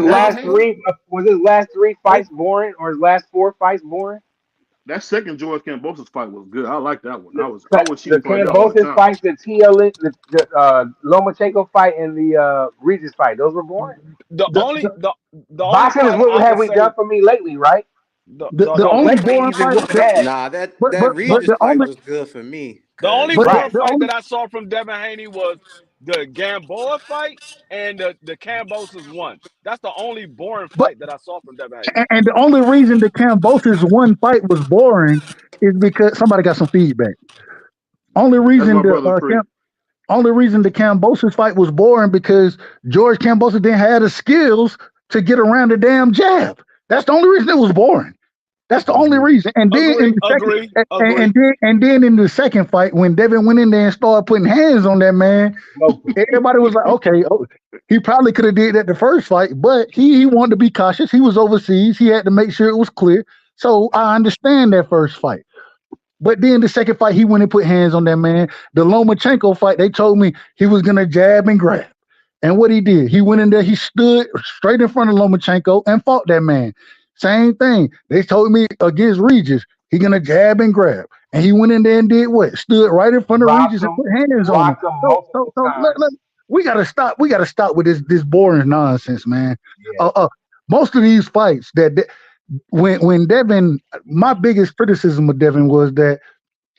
Speaker 9: his last three fights boring, or his last 4 fights boring?
Speaker 2: That second George Kambosos fight was good. I like that one. I was
Speaker 9: the Kambosos fights, the Lomachenko fight, and the Regis fight. Those were boring.
Speaker 4: The only
Speaker 9: boxing is what have we done for me lately, right?
Speaker 6: The only boring fight.
Speaker 12: Nah, that Regis fight was good for me.
Speaker 4: The only boring fight that I saw from Devin Haney was the Gamboa fight and the Kambosos one. That's the only boring fight that I saw from Devin Haney.
Speaker 6: And the only reason the Kambosos one fight was boring is because somebody got some feedback. Only reason the Kambosos fight was boring because George Kambosos didn't have the skills to get around the damn jab. That's the only reason it was boring. That's the only reason. And then in the second fight, when Devin went in there and started putting hands on that man, everybody was like, okay, he probably could have did that the first fight, but he wanted to be cautious. He was overseas. He had to make sure it was clear. So I understand that first fight. But then the second fight, he went and put hands on that man. The Lomachenko fight, they told me he was going to jab and grab. And what he did, he went in there, he stood straight in front of Lomachenko and fought that man. Same thing. They told me against Regis, he gonna jab and grab, and he went in there and did what? Stood right in front of Regis and put hands on him. So we gotta stop. We gotta stop with this boring nonsense, man. Yeah. Most of these fights when Devin, my biggest criticism of Devin was that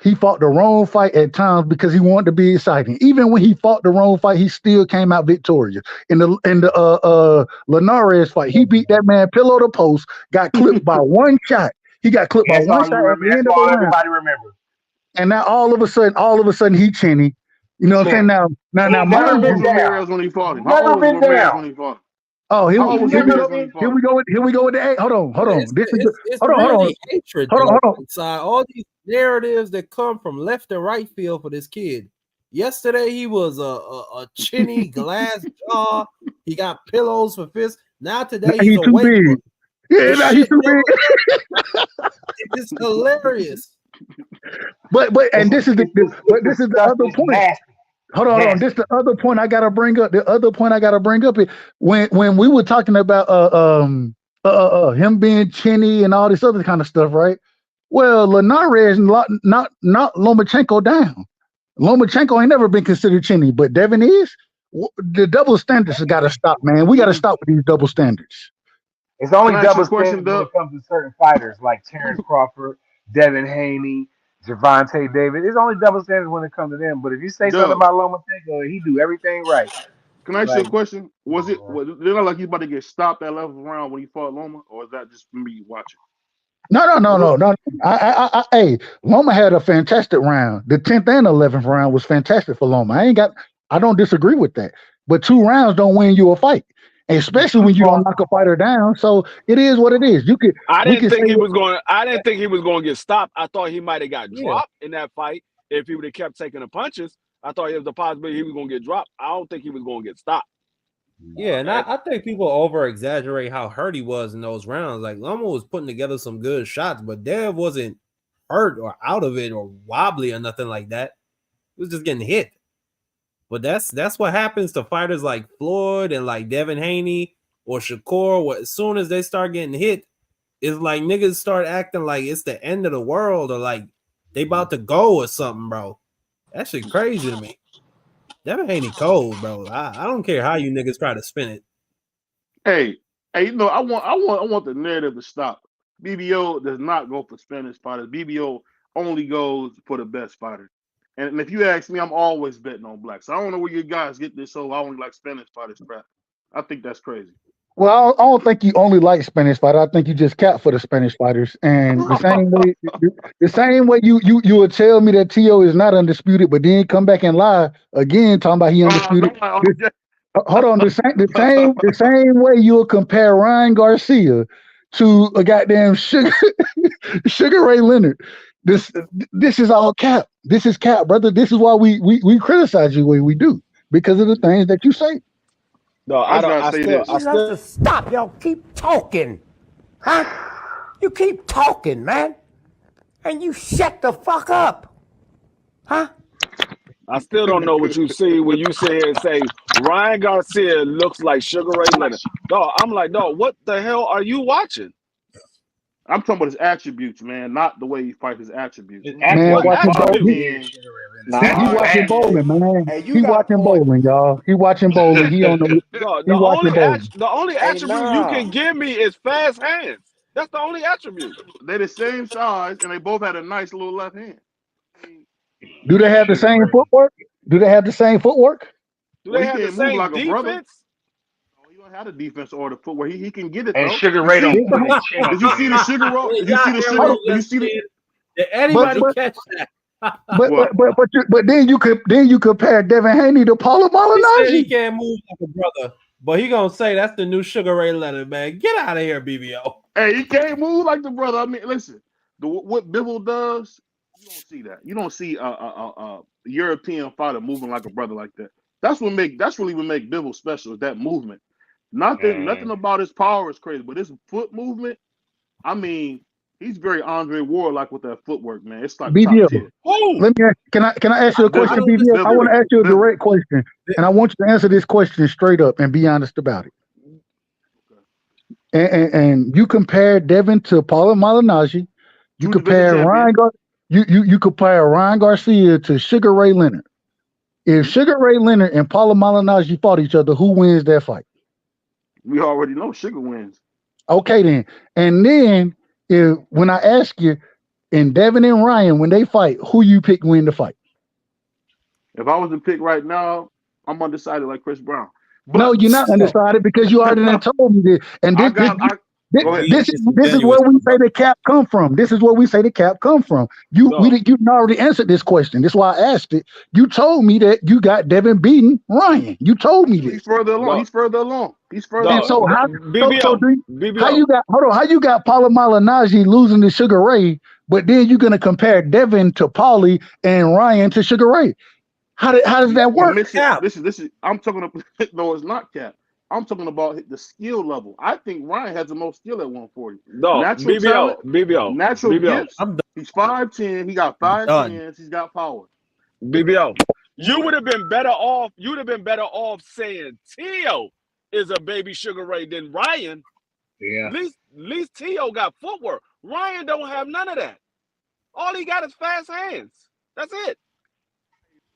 Speaker 6: he fought the wrong fight at times because he wanted to be exciting. Even when he fought the wrong fight, he still came out victorious. In the Linares fight, he beat that man pillow to post, got clipped by one shot. He got clipped by one shot at the end of the round.
Speaker 9: Everybody remembers.
Speaker 6: And now all of a sudden he chinny. You know what I'm saying? Now
Speaker 2: never been down when he fought him.
Speaker 9: Never been down when
Speaker 2: he fought him.
Speaker 6: Oh, here we go with the A. Hold on.
Speaker 5: Hatred.
Speaker 6: Hold on.
Speaker 5: Inside all these narratives that come from left and right field for this kid. Yesterday he was a chinny glass jaw. He got pillows for fists. Now today he's
Speaker 6: too big. Yeah, now he's too big.
Speaker 5: It's hilarious.
Speaker 6: But this is the other point. Hold on. This is the other point I gotta bring up. The other point I gotta bring up is when we were talking about him being chinny and all this other kind of stuff, right? Well, Linares not Lomachenko down. Lomachenko ain't never been considered chinny, but Devin is. The double standards have got to stop, man. We got to stop with these double standards.
Speaker 9: It's only double standards when it comes to certain fighters like Terrence Crawford, Devin Haney, Gervonta Davis. It's only double standards when it comes to them. But if you say something about Lomachenko, he do everything right.
Speaker 2: Can I ask you a question? Was it like he's about to get stopped that 11th round when he fought Loma, or is that just me watching?
Speaker 6: No. Hey, Loma had a fantastic round. The 10th and 11th round was fantastic for Loma. I don't disagree with that. But 2 rounds don't win you a fight, especially when you don't knock a fighter down. So it is what it is.
Speaker 4: I didn't think he was going to get stopped. I thought he might have got dropped in that fight if he would have kept taking the punches. I thought there was a possibility he was going to get dropped. I don't think he was going to get stopped.
Speaker 5: Yeah, and I think people over exaggerate how hurt he was in those rounds. Like Lomo was putting together some good shots, but Dev wasn't hurt or out of it or wobbly or nothing like that. He was just getting hit. But that's what happens to fighters like Floyd and like Devin Haney or Shakur. As soon as they start getting hit, it's like niggas start acting like it's the end of the world or like they about to go or something, bro. That shit crazy to me. Devin Haney cold, bro. I don't care how you niggas try to spin it.
Speaker 2: Hey, you know, I want the narrative to stop. BBO does not go for Spanish fighters. BBO only goes for the best fighters. And if you ask me, I'm always betting on blacks. So I don't know where you guys get this whole I only like Spanish fighters crap. I think that's crazy.
Speaker 6: Well, I don't think you only like Spanish fighters. I think you just cap for the Spanish fighters. And the same way you would tell me that T.O. is not undisputed, but then come back and lie again talking about he undisputed. Hold on, the same way you'll compare Ryan Garcia to a goddamn Sugar Ray Leonard. This is all cap. This is cap, brother. This is why we criticize you the way we do because of the things that you say.
Speaker 4: No, I still
Speaker 10: Stop, y'all keep talking. Huh? You keep talking, man. And you shut the fuck up. Huh?
Speaker 4: I still don't know what you see when you sit here and say Ryan Garcia looks like Sugar Ray Leonard. Dog, I'm like, dog, what the hell are you watching?
Speaker 2: I'm talking about his attributes, man, not the way he fights his attributes.
Speaker 6: Man, watching bowling. He watching bowling, man. He watching bowling, y'all. He watching bowling. He on the.
Speaker 4: The only attribute you can give me is fast hands. That's the only attribute.
Speaker 2: They're the same size, and they both had a nice little left hand.
Speaker 6: Do they have the same footwork? Do they have the same footwork?
Speaker 4: Do they have the same defense?
Speaker 2: He don't have the defense or the footwork. He can get it.
Speaker 3: And
Speaker 2: though.
Speaker 3: Sugar Ray don't put his chin
Speaker 2: Did you see the Sugar roll? Did you see the Sugar? Did you see the?
Speaker 5: Did anybody catch that?
Speaker 6: But then you compare Devin Haney to Paulo Malignaggi.
Speaker 5: He can't move like a brother, but he gonna say that's the new Sugar Ray Leonard, man. Get out of here, BVO.
Speaker 2: Hey, he can't move like the brother. I mean, listen, what Bivol does, you don't see that. You don't see a European fighter moving like a brother like that. That's really what make Bivol special is that movement. Nothing about his power is crazy, but his foot movement, I mean, he's very Andre Ward-like with that footwork, man. It's like
Speaker 6: BVO.
Speaker 2: top tier.
Speaker 6: Can I ask you a question, BVO? I want to ask you a direct question, and I want you to answer this question straight up and be honest about it. And you compare Devin to Paulo Malignaggi. You compare you compare Ryan Garcia to Sugar Ray Leonard. If Sugar Ray Leonard and Paulo Malignaggi fought each other, who wins that fight?
Speaker 2: We already know Sugar wins.
Speaker 6: Okay, then. And then when I ask you, in Devin and Ryan, when they fight, who you pick win the fight?
Speaker 2: If I was to pick right now, I'm undecided like Chris Brown. But,
Speaker 6: no, you're not undecided because you already told me this. And this is where we say the cap come from. This is where we say the cap come from. You already answered this question. That's why I asked it. You told me that you got Devin beating Ryan. You told me this.
Speaker 2: He's further along. He's further along.
Speaker 6: So how you got Paulo Malignaggi losing to Sugar Ray, but then you're gonna compare Devin to Paulie and Ryan to Sugar Ray? How does that work?
Speaker 2: Listen, I'm talking about no, it's not cap. I'm talking about the skill level. I think Ryan has the most skill at 140.
Speaker 4: No,
Speaker 2: natural
Speaker 4: BVO,
Speaker 2: talent,
Speaker 4: BVO,
Speaker 2: natural
Speaker 4: BVO.
Speaker 2: gifts. He's 5'10". He got 5 hands. He's got power.
Speaker 4: BVO, you would have been better off. You'd have been better off saying T.O. is a baby Sugar Ray than Ryan.
Speaker 3: Yeah.
Speaker 4: At least T.O. got footwork. Ryan don't have none of that. All he got is fast hands. That's it.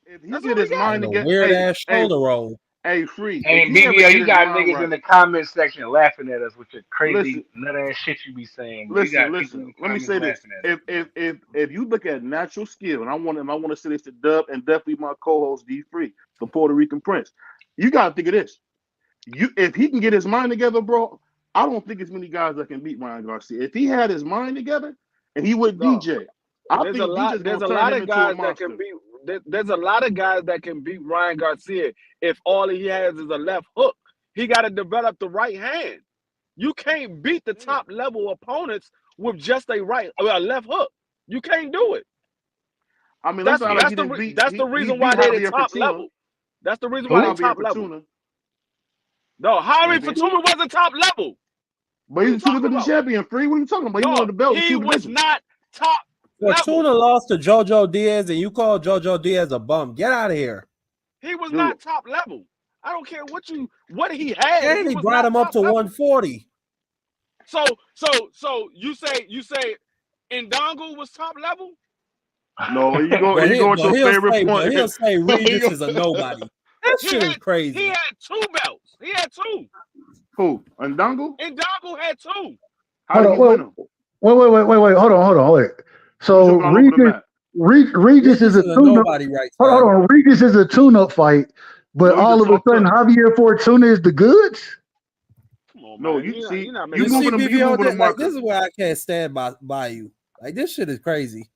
Speaker 2: If he get his mind together,
Speaker 5: weird ass shoulder roll.
Speaker 2: Hey, free.
Speaker 3: Hey, BBO, you got niggas in the comment section laughing at us with your crazy nut ass shit you be saying.
Speaker 2: Listen. Let me say this: if you look at natural skill, and I want to say this to Dub and definitely my co-host D Free, the Puerto Rican Prince, you got to think of this: if he can get his mind together, bro, I don't think there's many guys that can beat Ryan Garcia. If he had his mind together and he would DJ,
Speaker 4: there's a lot of guys that can beat. There's a lot of guys that can beat Ryan Garcia if all he has is a left hook. He got to develop the right hand. You can't beat the top level opponents with just a left hook. You can't do it.
Speaker 2: I mean,
Speaker 4: that's the reason why they're the top level. That's the reason why they're top level. No, Harry Fatuma wasn't top level.
Speaker 2: But he's a 250 champion, Free. What are you talking about? He won the belt.
Speaker 4: He was not top level.
Speaker 5: Fortuna lost to JoJo Diaz, and you call JoJo Diaz a bum. Get out of here.
Speaker 4: He was not top level. I don't care what he had.
Speaker 5: And he brought him up to 140.
Speaker 4: So you say Ndongo was top level?
Speaker 2: No, you go to your favorite point.
Speaker 5: He'll say Regis is a nobody. That shit is crazy.
Speaker 4: He had 2 belts. He had 2.
Speaker 2: Who? Ndongo?
Speaker 4: Ndongo had 2.
Speaker 2: How did he win them?
Speaker 6: Wait. Hold on. So Regis is a tune-up. Hold on. Regis is a tune-up fight, but all of a sudden Javier Fortuna is the goods?
Speaker 2: Come on, no, you see
Speaker 5: BVO, this is where I can't stand by you. Like, this shit is crazy.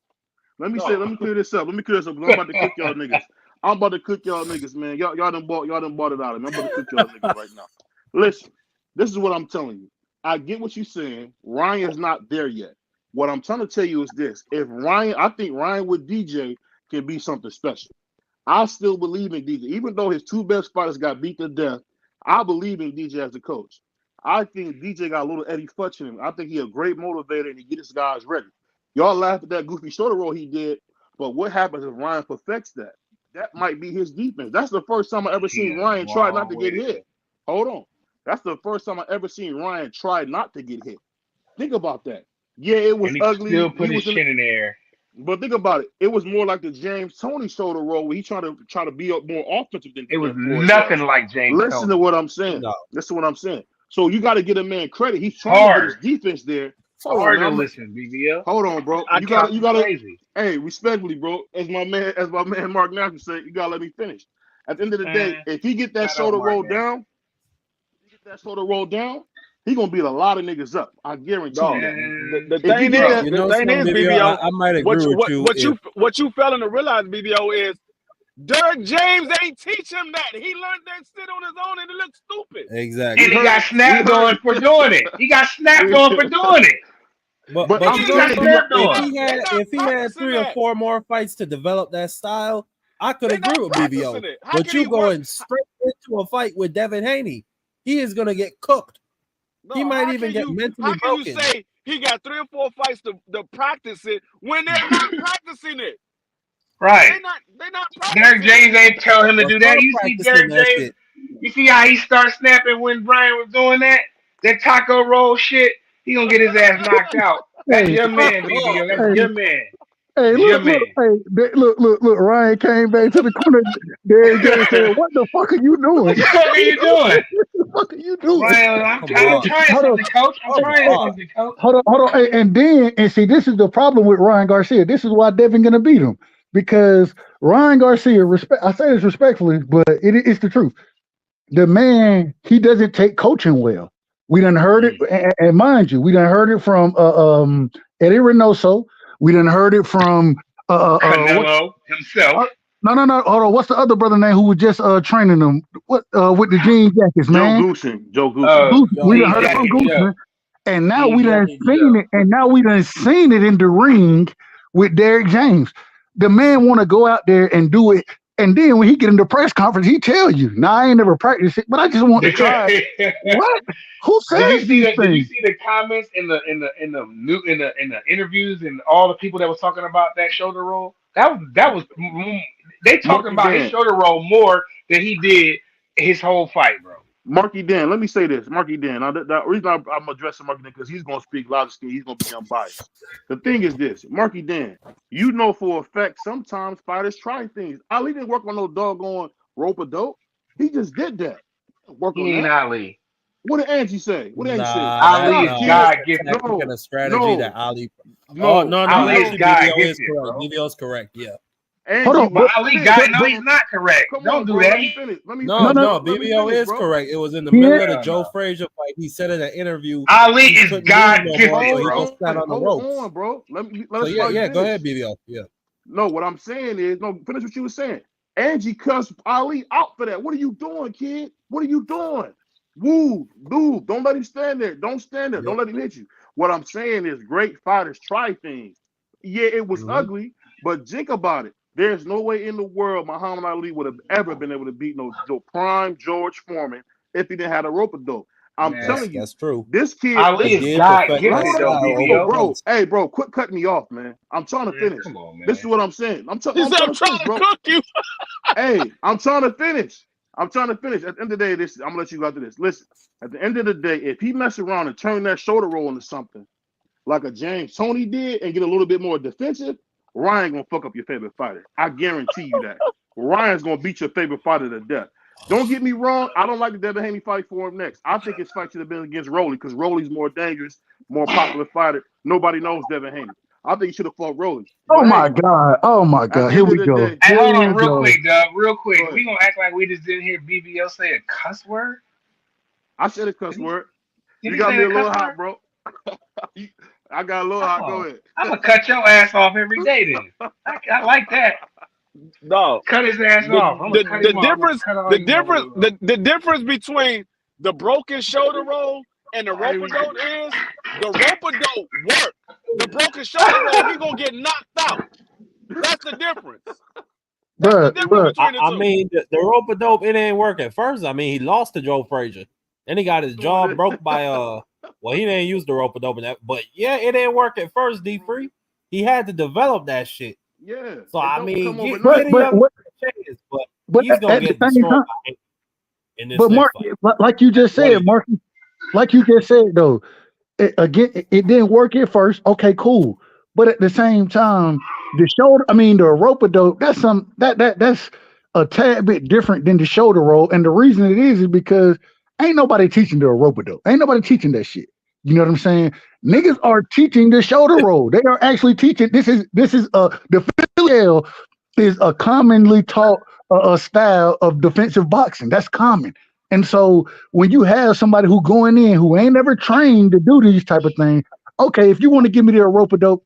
Speaker 2: Let me clear this up. I'm about to cook y'all niggas. I'm about to cook y'all niggas, man. Y'all done bought it out of me. I'm about to cook y'all niggas right now. Listen, this is what I'm telling you. I get what you're saying. Ryan's not there yet. What I'm trying to tell you is this. I think Ryan with DJ can be something special. I still believe in DJ. Even though his 2 best fighters got beat to death, I believe in DJ as a coach. I think DJ got a little Eddie Futch in him. I think he's a great motivator and he gets his guys ready. Y'all laughed at that goofy shoulder roll he did, but what happens if Ryan perfects that? That might be his defense. That's the first time I ever seen Ryan try not to get hit. Hold on. That's the first time I ever seen Ryan try not to get hit. Think about that. Yeah, it was ugly.
Speaker 3: Still put his chin in the air.
Speaker 2: But think about it. It was more like the James Toney shoulder roll where he try to be up more offensive than
Speaker 3: it was nothing like James
Speaker 2: Listen
Speaker 3: Toney.
Speaker 2: to what I'm saying. No. Listen to what I'm saying. So you got to get a man credit. He's trying to get his defense there.
Speaker 3: Hard to listen, BVO.
Speaker 2: Hold on, bro. You gotta crazy. Hey, respectfully, bro. As my man Mark Nash said, you gotta let me finish. At the end of the day, if he get that shoulder roll down, he gonna beat a lot of niggas up. I guarantee you.
Speaker 4: The thing is, BVO,
Speaker 5: I might agree with you.
Speaker 4: What you failing to realize, BVO, is Derrick James ain't teach him that. He learned that shit on his own, and it looks stupid.
Speaker 5: Exactly.
Speaker 3: And he got snapped on for doing it.
Speaker 5: But if he had 3 or 4 more fights to develop that style, I could agree with BVO. But you going straight into a fight with Devin Haney, he is going to get cooked.
Speaker 4: No,
Speaker 5: he might even get mentally broken.
Speaker 4: You say he got 3 or 4 fights to practice it when they're not practicing it?
Speaker 3: Right.
Speaker 4: They're not
Speaker 3: Derrick James ain't tell him to do that. You see Derrick James. You see how he started snapping when Brian was doing that taco roll shit. He gonna get his ass knocked out. That's your man, BBO. That's your man.
Speaker 6: Hey, look, Ryan came back to the corner. Derrick James said, "What the fuck are you doing?
Speaker 3: What the fuck are you doing?
Speaker 6: What the fuck are you doing?"
Speaker 3: Ryan, I'm trying something, coach.
Speaker 6: Hold on. And see, this is the problem with Ryan Garcia. This is why Devin gonna beat him. Because Ryan Garcia, I say this respectfully, but it's the truth. The man, he doesn't take coaching well. We done heard it, and mind you, we done heard it from Eddie Reynoso. We done heard it from
Speaker 3: Canelo himself.
Speaker 6: No. Hold on. What's the other brother name who was just training them? What with the jean jackets, man?
Speaker 2: Joe Goosen.
Speaker 6: We done heard it from Goosen, and now we done seen it. And now we done seen it in the ring with Derrick James. The man want to go out there and do it. And then when he get in the press conference, he tell you, "Nah, I ain't never practiced it, but I just want to try." What? Who said?
Speaker 3: Did you see the comments in the interviews and all the people that was talking about that shoulder roll? That was they talking about his shoulder roll more than he did his whole fight, bro.
Speaker 2: Marky Dan, let me say this. Marky Dan, now, the reason I'm addressing Marky Dan because he's going to speak logically, he's going to be unbiased. The thing is this, Marky Dan, you know for a fact sometimes fighters try things. Ali didn't work on no doggone rope-a-dope. He just did that.
Speaker 3: He ain't Ali.
Speaker 2: What did Angie say?
Speaker 3: Ali is God gifted.
Speaker 5: A strategy that Ali. No.
Speaker 3: Ali is God gifted.
Speaker 5: BVO is correct. Yeah.
Speaker 6: Hold on,
Speaker 3: but Ali got no, he's not correct. Don't do that.
Speaker 5: No, BVO is correct. It was in the middle of the Joe Frazier fight. He said in an interview,
Speaker 3: Ali is God gifted,
Speaker 5: bro.
Speaker 2: Hold on, bro. Let
Speaker 5: go ahead, BVO. Yeah.
Speaker 2: No, what I'm saying is, finish what you were saying. Angie cussed Ali out for that. What are you doing, kid? What are you doing? Woo, dude, don't let him stand there. Don't stand there. Don't let him hit you. What I'm saying is great fighters try things. Yeah, it was ugly, but think about it. There's no way in the world Muhammad Ali would have ever been able to beat no prime George Foreman if he didn't have a rope-a-dope. I'm telling you,
Speaker 5: that's true.
Speaker 2: this kid.
Speaker 3: Ali
Speaker 2: this
Speaker 3: is God
Speaker 2: hold
Speaker 3: gifted though,
Speaker 2: on,
Speaker 3: BVO.
Speaker 2: bro. Hey, bro, quit cutting me off, man. I'm trying to finish.
Speaker 3: Come on, man.
Speaker 2: This is what I'm saying. I'm trying
Speaker 4: I'm
Speaker 2: to
Speaker 4: trying
Speaker 2: finish, bro.
Speaker 4: to cook you.
Speaker 2: Hey, I'm trying to finish. At the end of the day, I'm gonna let you go after this. Listen, at the end of the day, if he mess around and turn that shoulder roll into something like a James Toney did and get a little bit more defensive, Ryan gonna fuck up your favorite fighter. I guarantee you that. Ryan's gonna beat your favorite fighter to death. Don't get me wrong. I don't like the Devin Haney fight for him next. I think his fight should have been against Rolly because Rolly's more dangerous, more popular fighter. Nobody knows Devin Haney. I think he should have fought Rolly.
Speaker 6: Oh my God. Oh my God. Here we go.
Speaker 3: Hey, hold on,
Speaker 6: Here we
Speaker 3: real
Speaker 6: go.
Speaker 3: quick, Doug. Real quick. We gonna act like we just didn't hear BVO say a cuss word?
Speaker 2: I said a cuss word.
Speaker 3: Did
Speaker 2: You
Speaker 3: he
Speaker 2: got
Speaker 3: say
Speaker 2: me
Speaker 3: a
Speaker 2: a little
Speaker 3: cuss
Speaker 2: hot,
Speaker 3: word?
Speaker 2: bro. I got a little hot. Go ahead.
Speaker 3: I'm gonna cut your ass off every day then. I like that.
Speaker 4: No,
Speaker 3: cut his ass off. I'm gonna cut him off.
Speaker 4: The difference between the broken shoulder roll and the rope-a-dope is the rope-a-dope work. The broken shoulder roll, he gonna get knocked out. That's the difference.
Speaker 6: Bruh,
Speaker 5: I mean, the rope-a-dope, it ain't work at first. I mean, he lost to Joe Frazier. Then he got his jaw broke by well, he didn't use the rope-a-dope in that, but yeah, it didn't work at first, D-Free. He had to develop that shit.
Speaker 2: Yeah.
Speaker 5: So I mean, get a
Speaker 6: but
Speaker 5: young chance, but he's gonna get destroyed in this
Speaker 6: but
Speaker 5: next
Speaker 6: Mark,
Speaker 5: fight.
Speaker 6: like you just said, Mark, like you just said though, it didn't work at first. Okay, cool. But at the same time, the rope-a-dope, that's that's a tad bit different than the shoulder roll. And the reason it is because ain't nobody teaching the rope-a-dope. Ain't nobody teaching that shit. You know what I'm saying? Niggas are teaching the shoulder roll. They are actually teaching. This is the Philly is a commonly taught a style of defensive boxing. That's common. And so when you have somebody who going in who ain't never trained to do these type of things, okay, if you want to give me the rope-a-dope,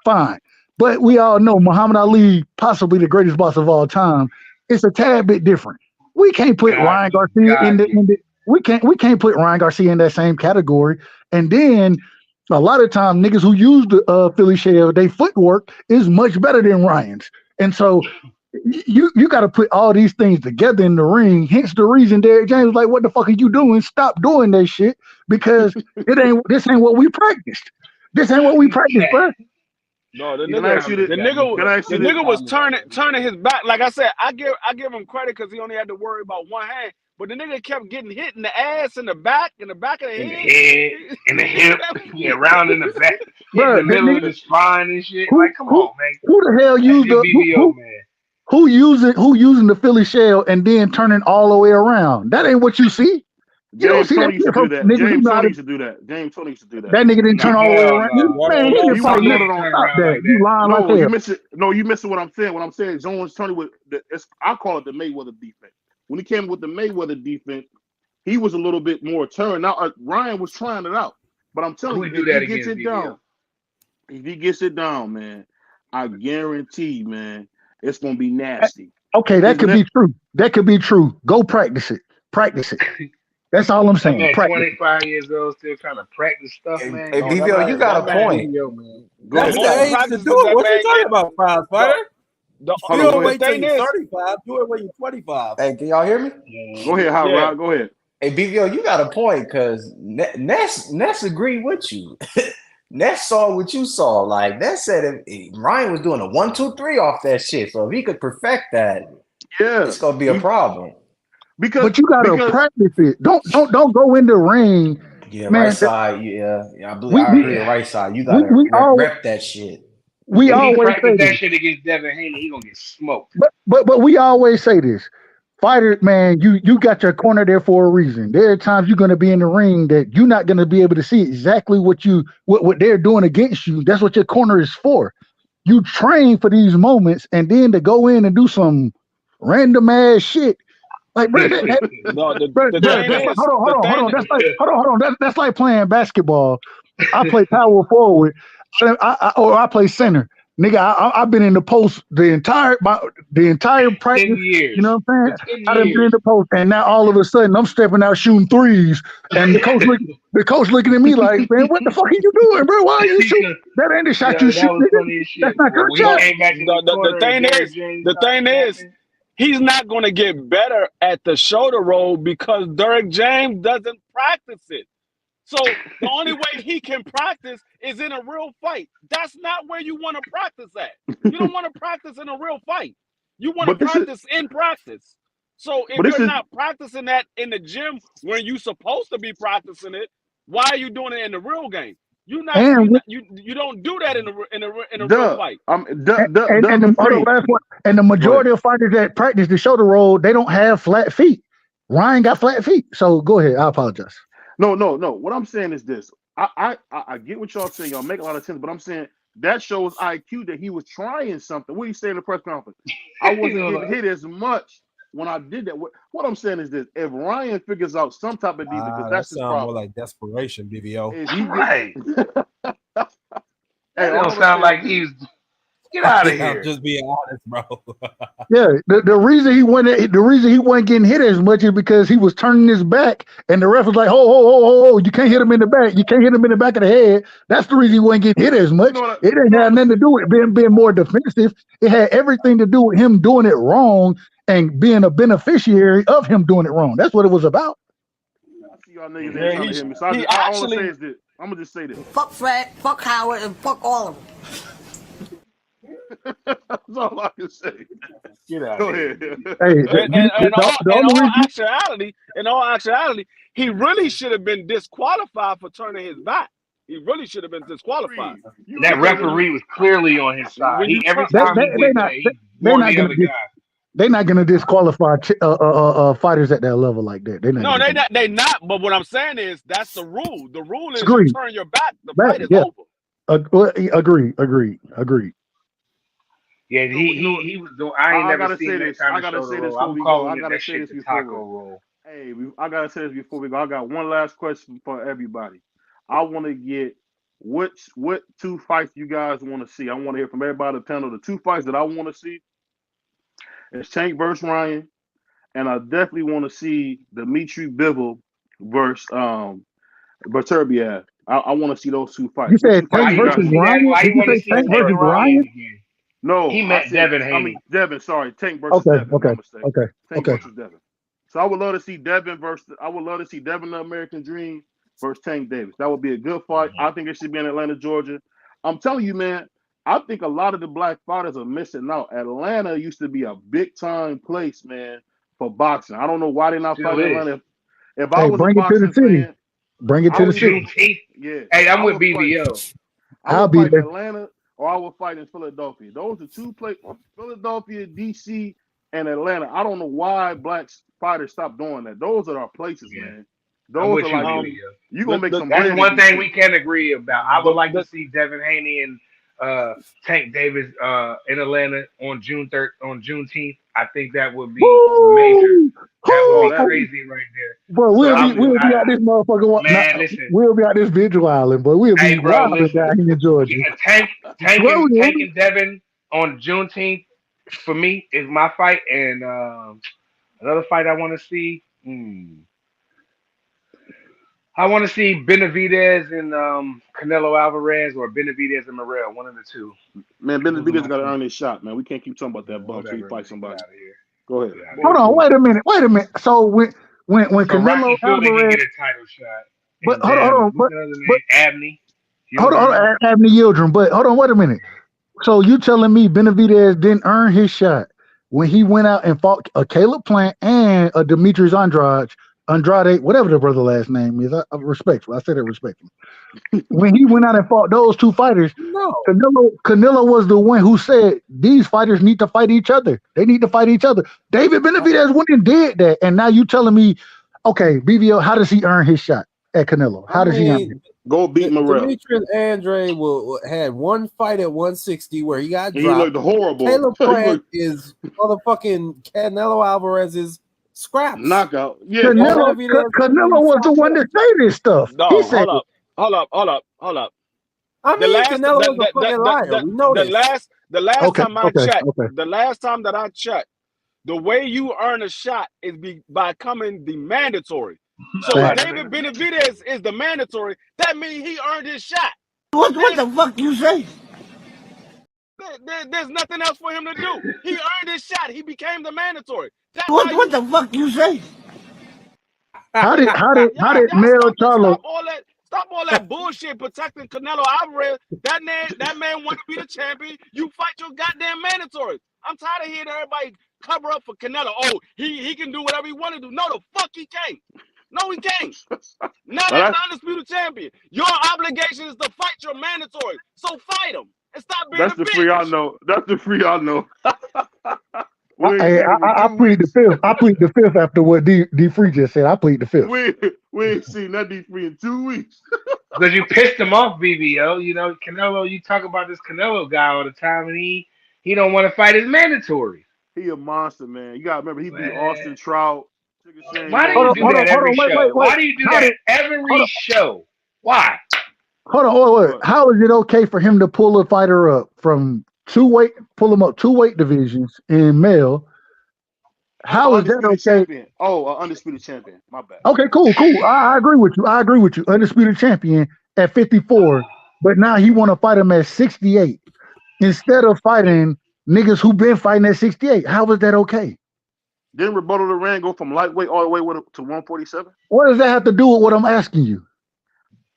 Speaker 6: fine. But we all know Muhammad Ali, possibly the greatest boxer of all time, it's a tad bit different. We can't put Ryan Garcia in the we can't put Ryan Garcia in that same category. And then a lot of times niggas who use the Philly shell, their footwork is much better than Ryan's. And so you got to put all these things together in the ring. Hence the reason Derrick James was like, what the fuck are you doing? Stop doing that shit this ain't what we practiced. This ain't what we practiced, bro.
Speaker 4: No, the nigga was turning his back. Like I said, I give him credit because he only had to worry about one hand. But the nigga kept getting hit in the ass, in the back of the head.
Speaker 3: In the hip, yeah, round in the back,
Speaker 6: Bruh,
Speaker 3: in the middle of the spine and shit. Come on, man.
Speaker 6: Who the hell used the
Speaker 3: BVO, man?
Speaker 6: Who using the Philly shell and then turning all the way around? That ain't what you see. You don't see that.
Speaker 2: James Toney used to do that. James Toney used to do that.
Speaker 6: That nigga didn't turn all the way around. Man, he didn't fight nothing. Stop that. You lying like hell.
Speaker 2: You missing what I'm saying. What I'm saying is Jones Toney I call it the Mayweather defense. When he came with the Mayweather defense, he was a little bit more turned. Now Ryan was trying it out, but I'm telling you, if he gets it down, man, I guarantee, man, it's gonna be nasty.
Speaker 6: Okay, that could be true. That could be true. Go practice it. Practice it. That's all I'm saying.
Speaker 3: Man, 25 years old, still trying to practice stuff, man.
Speaker 12: Hey, BVO, you got a point.
Speaker 5: That's the age to do it. What you talking about, prize fighter? You don't wait till you're 35. Do it when you're 25.
Speaker 12: Hey, can y'all hear me?
Speaker 2: Go ahead, Rod. Go ahead.
Speaker 12: Hey, BVO, you got a point because Ness agreed with you. Ness saw what you saw. Like Ness said, if Ryan was doing a 1, 2, 3 off that shit. So if he could perfect that, it's gonna be a problem.
Speaker 6: But you gotta practice it. Don't go in the ring.
Speaker 12: Yeah, man, right side. Yeah, I believe I agree. Right side. You gotta rep that shit.
Speaker 6: We always
Speaker 3: practice that shit against Devin Haney. He gonna get smoked.
Speaker 6: But we always say this. Fighter, man, you got your corner there for a reason. There are times you're gonna be in the ring that you're not gonna be able to see exactly what they're doing against you. That's what your corner is for. You train for these moments, and then to go in and do some random ass shit. Like, bro, hold on. That's like playing basketball. I play power forward, or I play center. Nigga, I've been in the post the entire practice. You know what I'm saying? I've been in the post, and now all of a sudden I'm stepping out shooting threes, and the coach looking at me like, man, what the fuck are you doing, bro? Why are you shooting? That ain't the shot you shoot, nigga. That's not your shot.
Speaker 4: The thing is, he's not going to get better at the shoulder roll because Derrick James doesn't practice it. So the only way he can practice is in a real fight. That's not where you want to practice at. You don't want to practice in a real fight. You want to practice in practice. So if you're not practicing that in the gym when you're supposed to be practicing it, why are you doing it in the real game? You don't do that in a real fight.
Speaker 6: And the majority of fighters that practice the shoulder roll, they don't have flat feet. Ryan got flat feet. So go ahead. I apologize.
Speaker 2: No. What I'm saying is this. I get what y'all saying. Y'all make a lot of sense, but I'm saying that shows IQ that he was trying something. What do you say in the press conference? I wasn't getting hit as much when I did that. What I'm saying is this: if Ryan figures out some type of defense, because that's his problem.
Speaker 5: More like desperation, BVO.
Speaker 3: Right. That don't sound like he's. Get out of here.
Speaker 5: I'm just being honest, bro.
Speaker 6: Yeah, the reason he wasn't getting hit as much is because he was turning his back, and the ref was like, "Oh, you can't hit him in the back. You can't hit him in the back of the head." That's the reason he wasn't getting hit as much. It didn't have nothing to do with being more defensive. It had everything to do with him doing it wrong and being a beneficiary of him doing it wrong. That's what it was about.
Speaker 2: I see y'all niggas ain't trying to hear me. So all I'm gonna say is this. I'm gonna just say this.
Speaker 10: Fuck Fred, fuck Howard, and fuck all of them.
Speaker 2: That's all I can say.
Speaker 3: Get out.
Speaker 2: Go ahead.
Speaker 4: In all actuality, he really should have been disqualified for turning his back. He really should have been disqualified.
Speaker 3: That referee was clearly on his side.
Speaker 6: They're not going to disqualify fighters at that level like that. They're
Speaker 4: not. But what I'm saying is that's the rule. The rule is you turn your back. The fight is over.
Speaker 6: Agreed.
Speaker 3: Yeah, he was doing. I gotta say this before we go. Hey,
Speaker 2: I gotta say this before we go. I got one last question for everybody. I want to get what two fights you guys want to see. I want to hear from everybody on the panel. The two fights that I want to see is Tank versus Ryan, and I definitely want to see Dimitri Bivol versus Beterbiev. I want to see those two fights.
Speaker 6: You said Tank versus Ryan? You say Tank versus Ryan?
Speaker 2: No,
Speaker 3: he meant Devin Haney.
Speaker 2: I mean Devin. Sorry, Tank versus Devin. Tank versus Devin. So I would love to see Devin the American Dream versus Tank Davis. That would be a good fight. I think it should be in Atlanta, Georgia. I'm telling you, man. I think a lot of the black fighters are missing out. Atlanta used to be a big time place, man, for boxing. I don't know why they're not fighting Atlanta. If I was a boxing fan,
Speaker 6: bring it to the city.
Speaker 2: Yeah.
Speaker 3: Hey, I'm with BVO.
Speaker 2: I'll be in Atlanta. Or I will fight in Philadelphia. Those are two places: Philadelphia, DC, and Atlanta. I don't know why black fighters stopped doing that. Those are our places, man. Those are like you gonna make some.
Speaker 3: That's one thing we can agree about. I would like to see Devin Haney and Tank Davis in Atlanta on Juneteenth. I think that would be major. That would be crazy right there.
Speaker 6: Bro, we'll be out this motherfucker. Man, listen. We'll be out this Vigil Island, but we'll be down here in Georgia.
Speaker 3: Tank and Devin on Juneteenth for me is my fight, and another fight I want to see. I want to see Benavidez and Canelo Alvarez, or Benavidez and Morrell, one of the two.
Speaker 2: Man, Benavidez got to earn his shot, man. We can't keep talking about that bump till he fight somebody. Go ahead.
Speaker 6: Hold on, wait a minute. So when Canelo Alvarez
Speaker 3: get a title shot,
Speaker 6: but hold on,
Speaker 3: Abney.
Speaker 6: Hold on, Abney Yildirim. But hold on, wait a minute. So you telling me Benavidez didn't earn his shot when he went out and fought a Caleb Plant and a Demetrius Andrade, whatever the brother last name is, respectful. I said it respectfully. When he went out and fought those two fighters, Canelo was the one who said these fighters need to fight each other. They need to fight each other. David Benavidez went and did that, and now you telling me, okay, BVO, how does he earn his shot at Canelo? How does he earn it?
Speaker 2: Go beat Morrell.
Speaker 5: Demetrius Andrade had one fight at 160 where he got dropped.
Speaker 2: He looked horrible.
Speaker 5: Caleb Plant is motherfucking Canelo Alvarez's scraps.
Speaker 2: Knockout. Yeah,
Speaker 6: Canelo was the one that say this stuff.
Speaker 4: No,
Speaker 6: he said,
Speaker 4: hold up.
Speaker 5: I mean, Canelo was a fucking liar. We know this.
Speaker 4: The last time that I checked, the way you earn a shot is by coming the mandatory. So if David Benavidez is the mandatory, that means he earned his shot.
Speaker 10: What the fuck you say?
Speaker 4: There's nothing else for him to do. He earned his shot. He became the mandatory. That's
Speaker 13: What the fuck you say?
Speaker 6: How did
Speaker 4: y'all
Speaker 6: Mel Charlo?
Speaker 4: stop all that bullshit protecting Canelo Alvarez. That man want to be the champion. You fight your goddamn mandatory. I'm tired of hearing everybody cover up for Canelo. Oh, he can do whatever he want to do. No, the fuck he can't. No, he can't. Not as the undisputed champion. Your obligation is to fight your mandatory. So fight him and stop being
Speaker 2: That's the free I know. That's the free I know.
Speaker 6: I plead the fifth. I plead the fifth after what D Free just said. I plead the fifth.
Speaker 2: We ain't seen that D Free in 2 weeks.
Speaker 3: Because you pissed him off, BVO. You know, Canelo, you talk about this Canelo guy all the time, and he don't want to fight his mandatory.
Speaker 2: He a monster, man. You gotta remember he beat Austin Trout.
Speaker 3: Why do you do that every show? Why do you do that every show? Why?
Speaker 6: Hold on, wait. How is it okay for him to pull a fighter up from pull him up 2 weight divisions in male? How is that okay?
Speaker 2: Champion. Oh, undisputed champion. My bad.
Speaker 6: Okay, cool. I agree with you. Undisputed champion at 54, but now he want to fight him at 68 instead of fighting niggas who been fighting at 68. How is that okay?
Speaker 2: Didn't Roberto Duran go from lightweight all the way to 147?
Speaker 6: What does that have to do with what I'm asking you?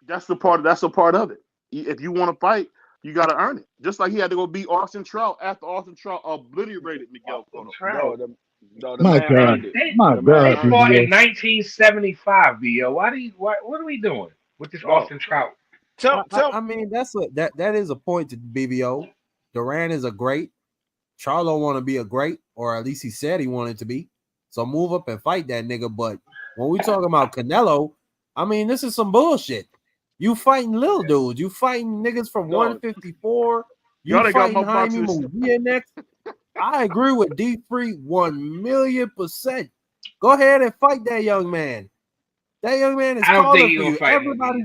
Speaker 2: That's a part of it. If you want to fight, you got to earn it. Just like he had to go beat Austin Trout after Austin Trout obliterated Miguel Cotto.
Speaker 6: My God.
Speaker 3: They fought in 1975, BO. What are we doing with this Austin Trout?
Speaker 5: I mean, that is a point to BBO. Duran is a great. Charlo want to be a great, or at least he said he wanted to be. So move up and fight that nigga. But when we talking about Canelo, I mean, this is some bullshit. You fighting little dudes. You fighting niggas from 154. You fighting Jaime Munguia next. I agree with D Free 1,000,000%. Go ahead and fight that young man. That young man is calling for you. Everybody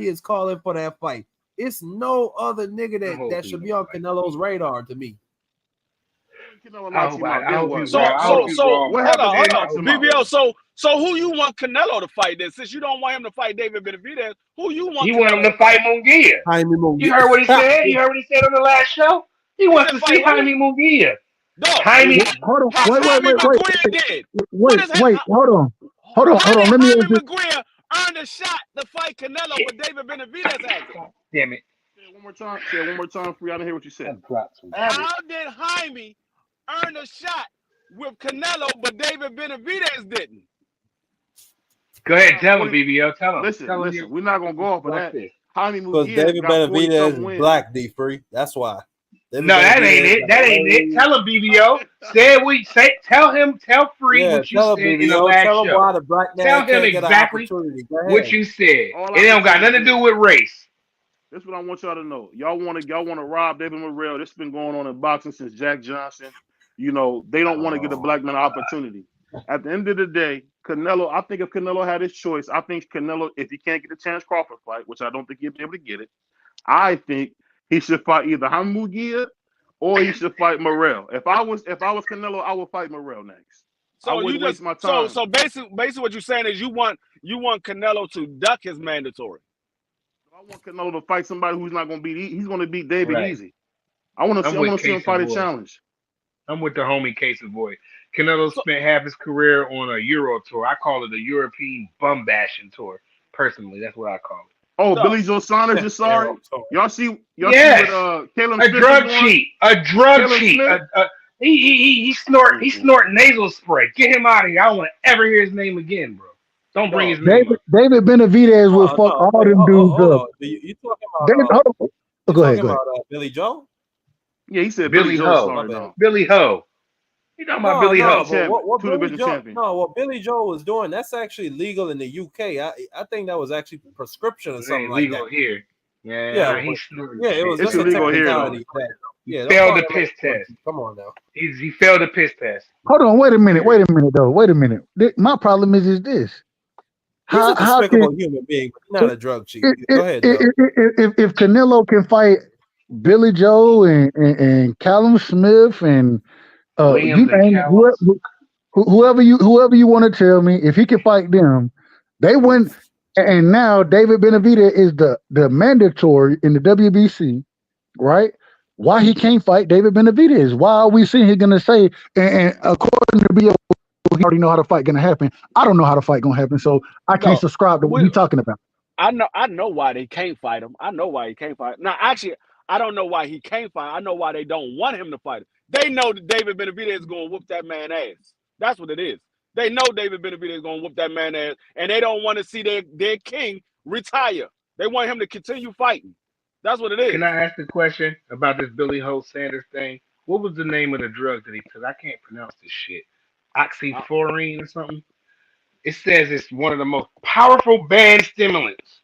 Speaker 5: is calling for that fight. It's no other nigga that should be on Canelo's radar to me.
Speaker 4: Hold on. BBO, so who you want Canelo to fight then? Since you don't want him to fight David Benavidez, who you want?
Speaker 3: You want him to fight Munguia. You heard what he said? You heard what he said on the last show? He wants to see Jaime Munguia.
Speaker 6: Hold on.
Speaker 2: Let me
Speaker 4: Jaime Munguia earned a shot to fight Canelo with David Benavidez at it.
Speaker 3: Damn it.
Speaker 2: Say it one more time, Free. I didn't hear what you said.
Speaker 4: How did Jaime earn a shot with Canelo, but David Benavidez didn't?
Speaker 3: Go ahead, tell him, BBO. Tell him.
Speaker 2: Listen. We're not gonna go off of that.
Speaker 5: Because David Benavidez is black, D Free. That's why.
Speaker 3: That ain't it. Tell him, BBO. Tell Free what you said in the last show. Tell him exactly what you said. It don't got nothing to do with race.
Speaker 2: This is what I want y'all to know. Y'all want to rob David Morrell. This has been going on in boxing since Jack Johnson. You know, they don't want to give the black man an opportunity. At the end of the day, Canelo, I think if Canelo had his choice, I think Canelo, if he can't get the Chance Crawford fight, which I don't think he'll be able to get it, I think he should fight either Jaime Munguia or he should fight Morrell. If I was Canelo, I would fight Morrell next.
Speaker 4: So you just my time. So basically what you're saying is you want Canelo to duck his mandatory.
Speaker 2: I want Canelo to fight somebody who's not going to beat. He's going to beat David easy. I want to see him fight a challenge.
Speaker 3: I'm with the homie Casey Boy. Canelo spent half his career on a Euro tour. I call it a European bum bashing tour. Personally, that's what I call it.
Speaker 2: Oh, Billy Joe Saunders just saw it. Y'all see what Caleb
Speaker 3: a drug cheat. A drug cheat. He snort nasal spray. Get him out of here. I don't want to ever hear his name again, bro. Don't bring his name up.
Speaker 6: David Benavidez will fuck all them dudes up.
Speaker 5: You talking about
Speaker 6: go ahead.
Speaker 5: Billy Joe?
Speaker 2: Yeah, he said
Speaker 3: Billy Ho. Billy Ho. You talking about Billy Ho?
Speaker 5: What Billy Joe was doing, that's actually legal in the UK. I think that was actually prescription or something like that.
Speaker 3: Legal here.
Speaker 5: It was
Speaker 2: just illegal here.
Speaker 5: Yeah,
Speaker 3: failed the piss test.
Speaker 5: Come on now.
Speaker 3: He failed the piss test.
Speaker 6: Hold on, wait a minute. My problem is this.
Speaker 5: He's a despicable human being, not a drug cheat. Go ahead.
Speaker 6: If Canelo can fight Billy Joe and Callum Smith and whoever you want to tell me, if he can fight them, they win. And now David Benavidez is the mandatory in the WBC, right? why he can't fight David Benavidez. Why are we sitting here gonna say, and according to BO, he already know how the fight gonna happen. I don't know how the fight gonna happen, so I can't
Speaker 4: No,
Speaker 6: subscribe to what
Speaker 4: we
Speaker 6: he's talking about.
Speaker 4: I know why they can't fight him. I know why he can't fight. Now, actually, I don't know why he can't fight. I know why they don't want him to fight him. They know that David Benavidez is going to whoop that man ass. That's what it is. They know David Benavidez is going to whoop that man ass, and they don't want to see their king retire. They want him to continue fighting. That's what it is.
Speaker 3: Can I ask a question about this Billy Ho Sanders thing? What was the name of the drug that he took? I can't pronounce this shit. Oxyforine or something? It says it's one of the most powerful banned stimulants.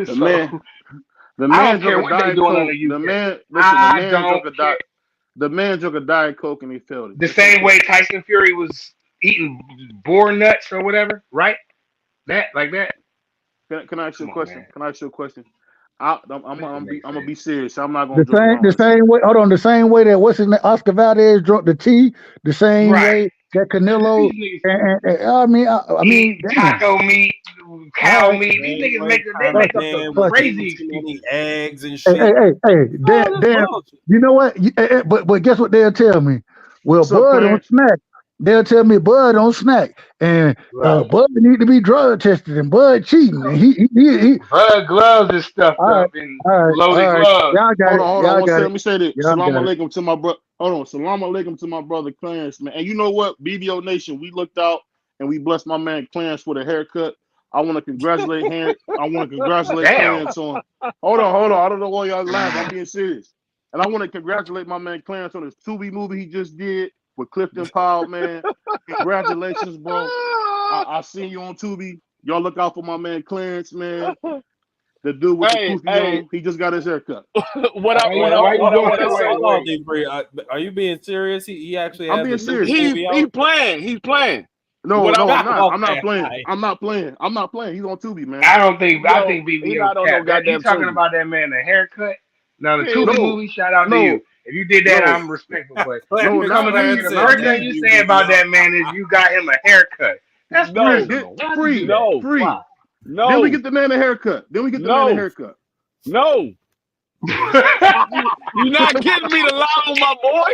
Speaker 2: The
Speaker 3: So,
Speaker 2: man, the
Speaker 3: I
Speaker 2: man
Speaker 3: don't care
Speaker 2: took a
Speaker 3: what they
Speaker 2: Diet
Speaker 3: doing on
Speaker 2: Coke.
Speaker 3: the
Speaker 2: The
Speaker 3: UK.
Speaker 2: man, listen, the
Speaker 3: I
Speaker 2: man
Speaker 3: don't
Speaker 2: took a
Speaker 3: care.
Speaker 2: diet. The man took a Diet Coke and he failed it.
Speaker 3: The
Speaker 2: It's
Speaker 3: same
Speaker 2: okay.
Speaker 3: way Tyson Fury was eating boar nuts or whatever, right? That like that.
Speaker 2: Can I ask you a
Speaker 3: Come on,
Speaker 2: question?
Speaker 3: man.
Speaker 2: Can I ask you a question? I'm
Speaker 3: Make it make
Speaker 2: gonna
Speaker 3: sense.
Speaker 2: be serious. I'm not gonna joke
Speaker 6: The
Speaker 2: around with this.
Speaker 6: same way. Hold on, the same way that what's his name, Oscar Valdez drunk the tea. The same
Speaker 3: Right.
Speaker 6: way that Canelo.
Speaker 3: These niggas
Speaker 6: I
Speaker 3: eat
Speaker 6: mean, damn.
Speaker 3: taco meat,
Speaker 6: All
Speaker 3: cow
Speaker 6: right,
Speaker 3: meat. These
Speaker 5: Same
Speaker 3: niggas
Speaker 5: way
Speaker 3: they
Speaker 6: fuck
Speaker 3: make
Speaker 6: it,
Speaker 3: up the
Speaker 5: Connor
Speaker 6: fuck
Speaker 5: was
Speaker 6: it.
Speaker 5: eating
Speaker 3: crazy
Speaker 5: too many
Speaker 3: excuses.
Speaker 5: eggs and
Speaker 6: Hey,
Speaker 5: shit. Oh, that's
Speaker 6: damn.
Speaker 5: bullshit.
Speaker 6: You know what? But guess what they'll tell me? Well,
Speaker 2: What's up,
Speaker 6: Bud don't
Speaker 2: Clarence?
Speaker 6: snack. They'll tell me Bud don't snack, and
Speaker 3: Right.
Speaker 6: Bud need to be drug tested, and Bud cheating, and he.
Speaker 3: Bud gloves is stuffed
Speaker 6: All right,
Speaker 3: up in
Speaker 6: all
Speaker 3: loaded
Speaker 6: right.
Speaker 3: gloves.
Speaker 6: Y'all got it.
Speaker 2: Hold on.
Speaker 6: Y'all
Speaker 2: One
Speaker 6: got
Speaker 2: second.
Speaker 6: it.
Speaker 2: Let me say this.
Speaker 6: Y'all
Speaker 2: Salam
Speaker 6: got it.
Speaker 2: alaikum to my brother. Hold on. Salam alaikum to my brother Clarence, man. And you know what? BBO Nation, we looked out and we blessed my man Clarence with a haircut. I want to congratulate
Speaker 3: Damn.
Speaker 2: Clarence on. Hold on. I don't know why y'all laugh. I'm being serious. And I want to congratulate my man Clarence on his Tubi movie he just did with Clifton Powell, man. Congratulations, bro. I seen you on Tubi. Y'all look out for my man Clarence, man. The dude with the
Speaker 4: Hey,
Speaker 2: kufi on, he just got his haircut.
Speaker 4: what I
Speaker 3: Why
Speaker 4: what
Speaker 3: you
Speaker 4: I
Speaker 3: why you
Speaker 4: what I
Speaker 3: doing
Speaker 4: want to
Speaker 3: that?
Speaker 4: say.
Speaker 5: Hold on,
Speaker 3: Wait.
Speaker 5: D-Free. Are you being serious? He actually
Speaker 2: I'm
Speaker 5: has
Speaker 2: being
Speaker 5: a new
Speaker 2: serious.
Speaker 5: movie
Speaker 4: He
Speaker 5: out.
Speaker 4: playing. He's playing.
Speaker 2: No,
Speaker 4: What I
Speaker 2: I'm not. I'm
Speaker 5: Okay,
Speaker 2: not playing.
Speaker 5: alright.
Speaker 2: I'm not playing. I'm not playing. He's on Tubi, man.
Speaker 3: I
Speaker 4: yo,
Speaker 3: think
Speaker 4: he
Speaker 3: BBO
Speaker 4: not on no
Speaker 3: cap. That you
Speaker 4: goddamn
Speaker 3: talking
Speaker 4: Tubi.
Speaker 3: about that man a haircut. Now the
Speaker 4: He
Speaker 3: Tubi
Speaker 4: ain't-
Speaker 2: No,
Speaker 3: movie, shout out to
Speaker 2: no,
Speaker 3: you. If you did that,
Speaker 2: no,
Speaker 3: I'm respectful. But
Speaker 2: no,
Speaker 3: you
Speaker 5: Clarence,
Speaker 2: not
Speaker 3: coming on here,
Speaker 5: Clarence
Speaker 3: the
Speaker 2: that.
Speaker 5: said
Speaker 3: first thing you say about
Speaker 5: WBO.
Speaker 3: that man is you got him a haircut. That's
Speaker 4: No,
Speaker 2: Get
Speaker 3: personal. Why'd you do
Speaker 2: free,
Speaker 3: that?
Speaker 4: no,
Speaker 3: Why?
Speaker 2: Then we
Speaker 4: no,
Speaker 2: get the man a haircut.
Speaker 4: no. You're not getting me to lie on my boy.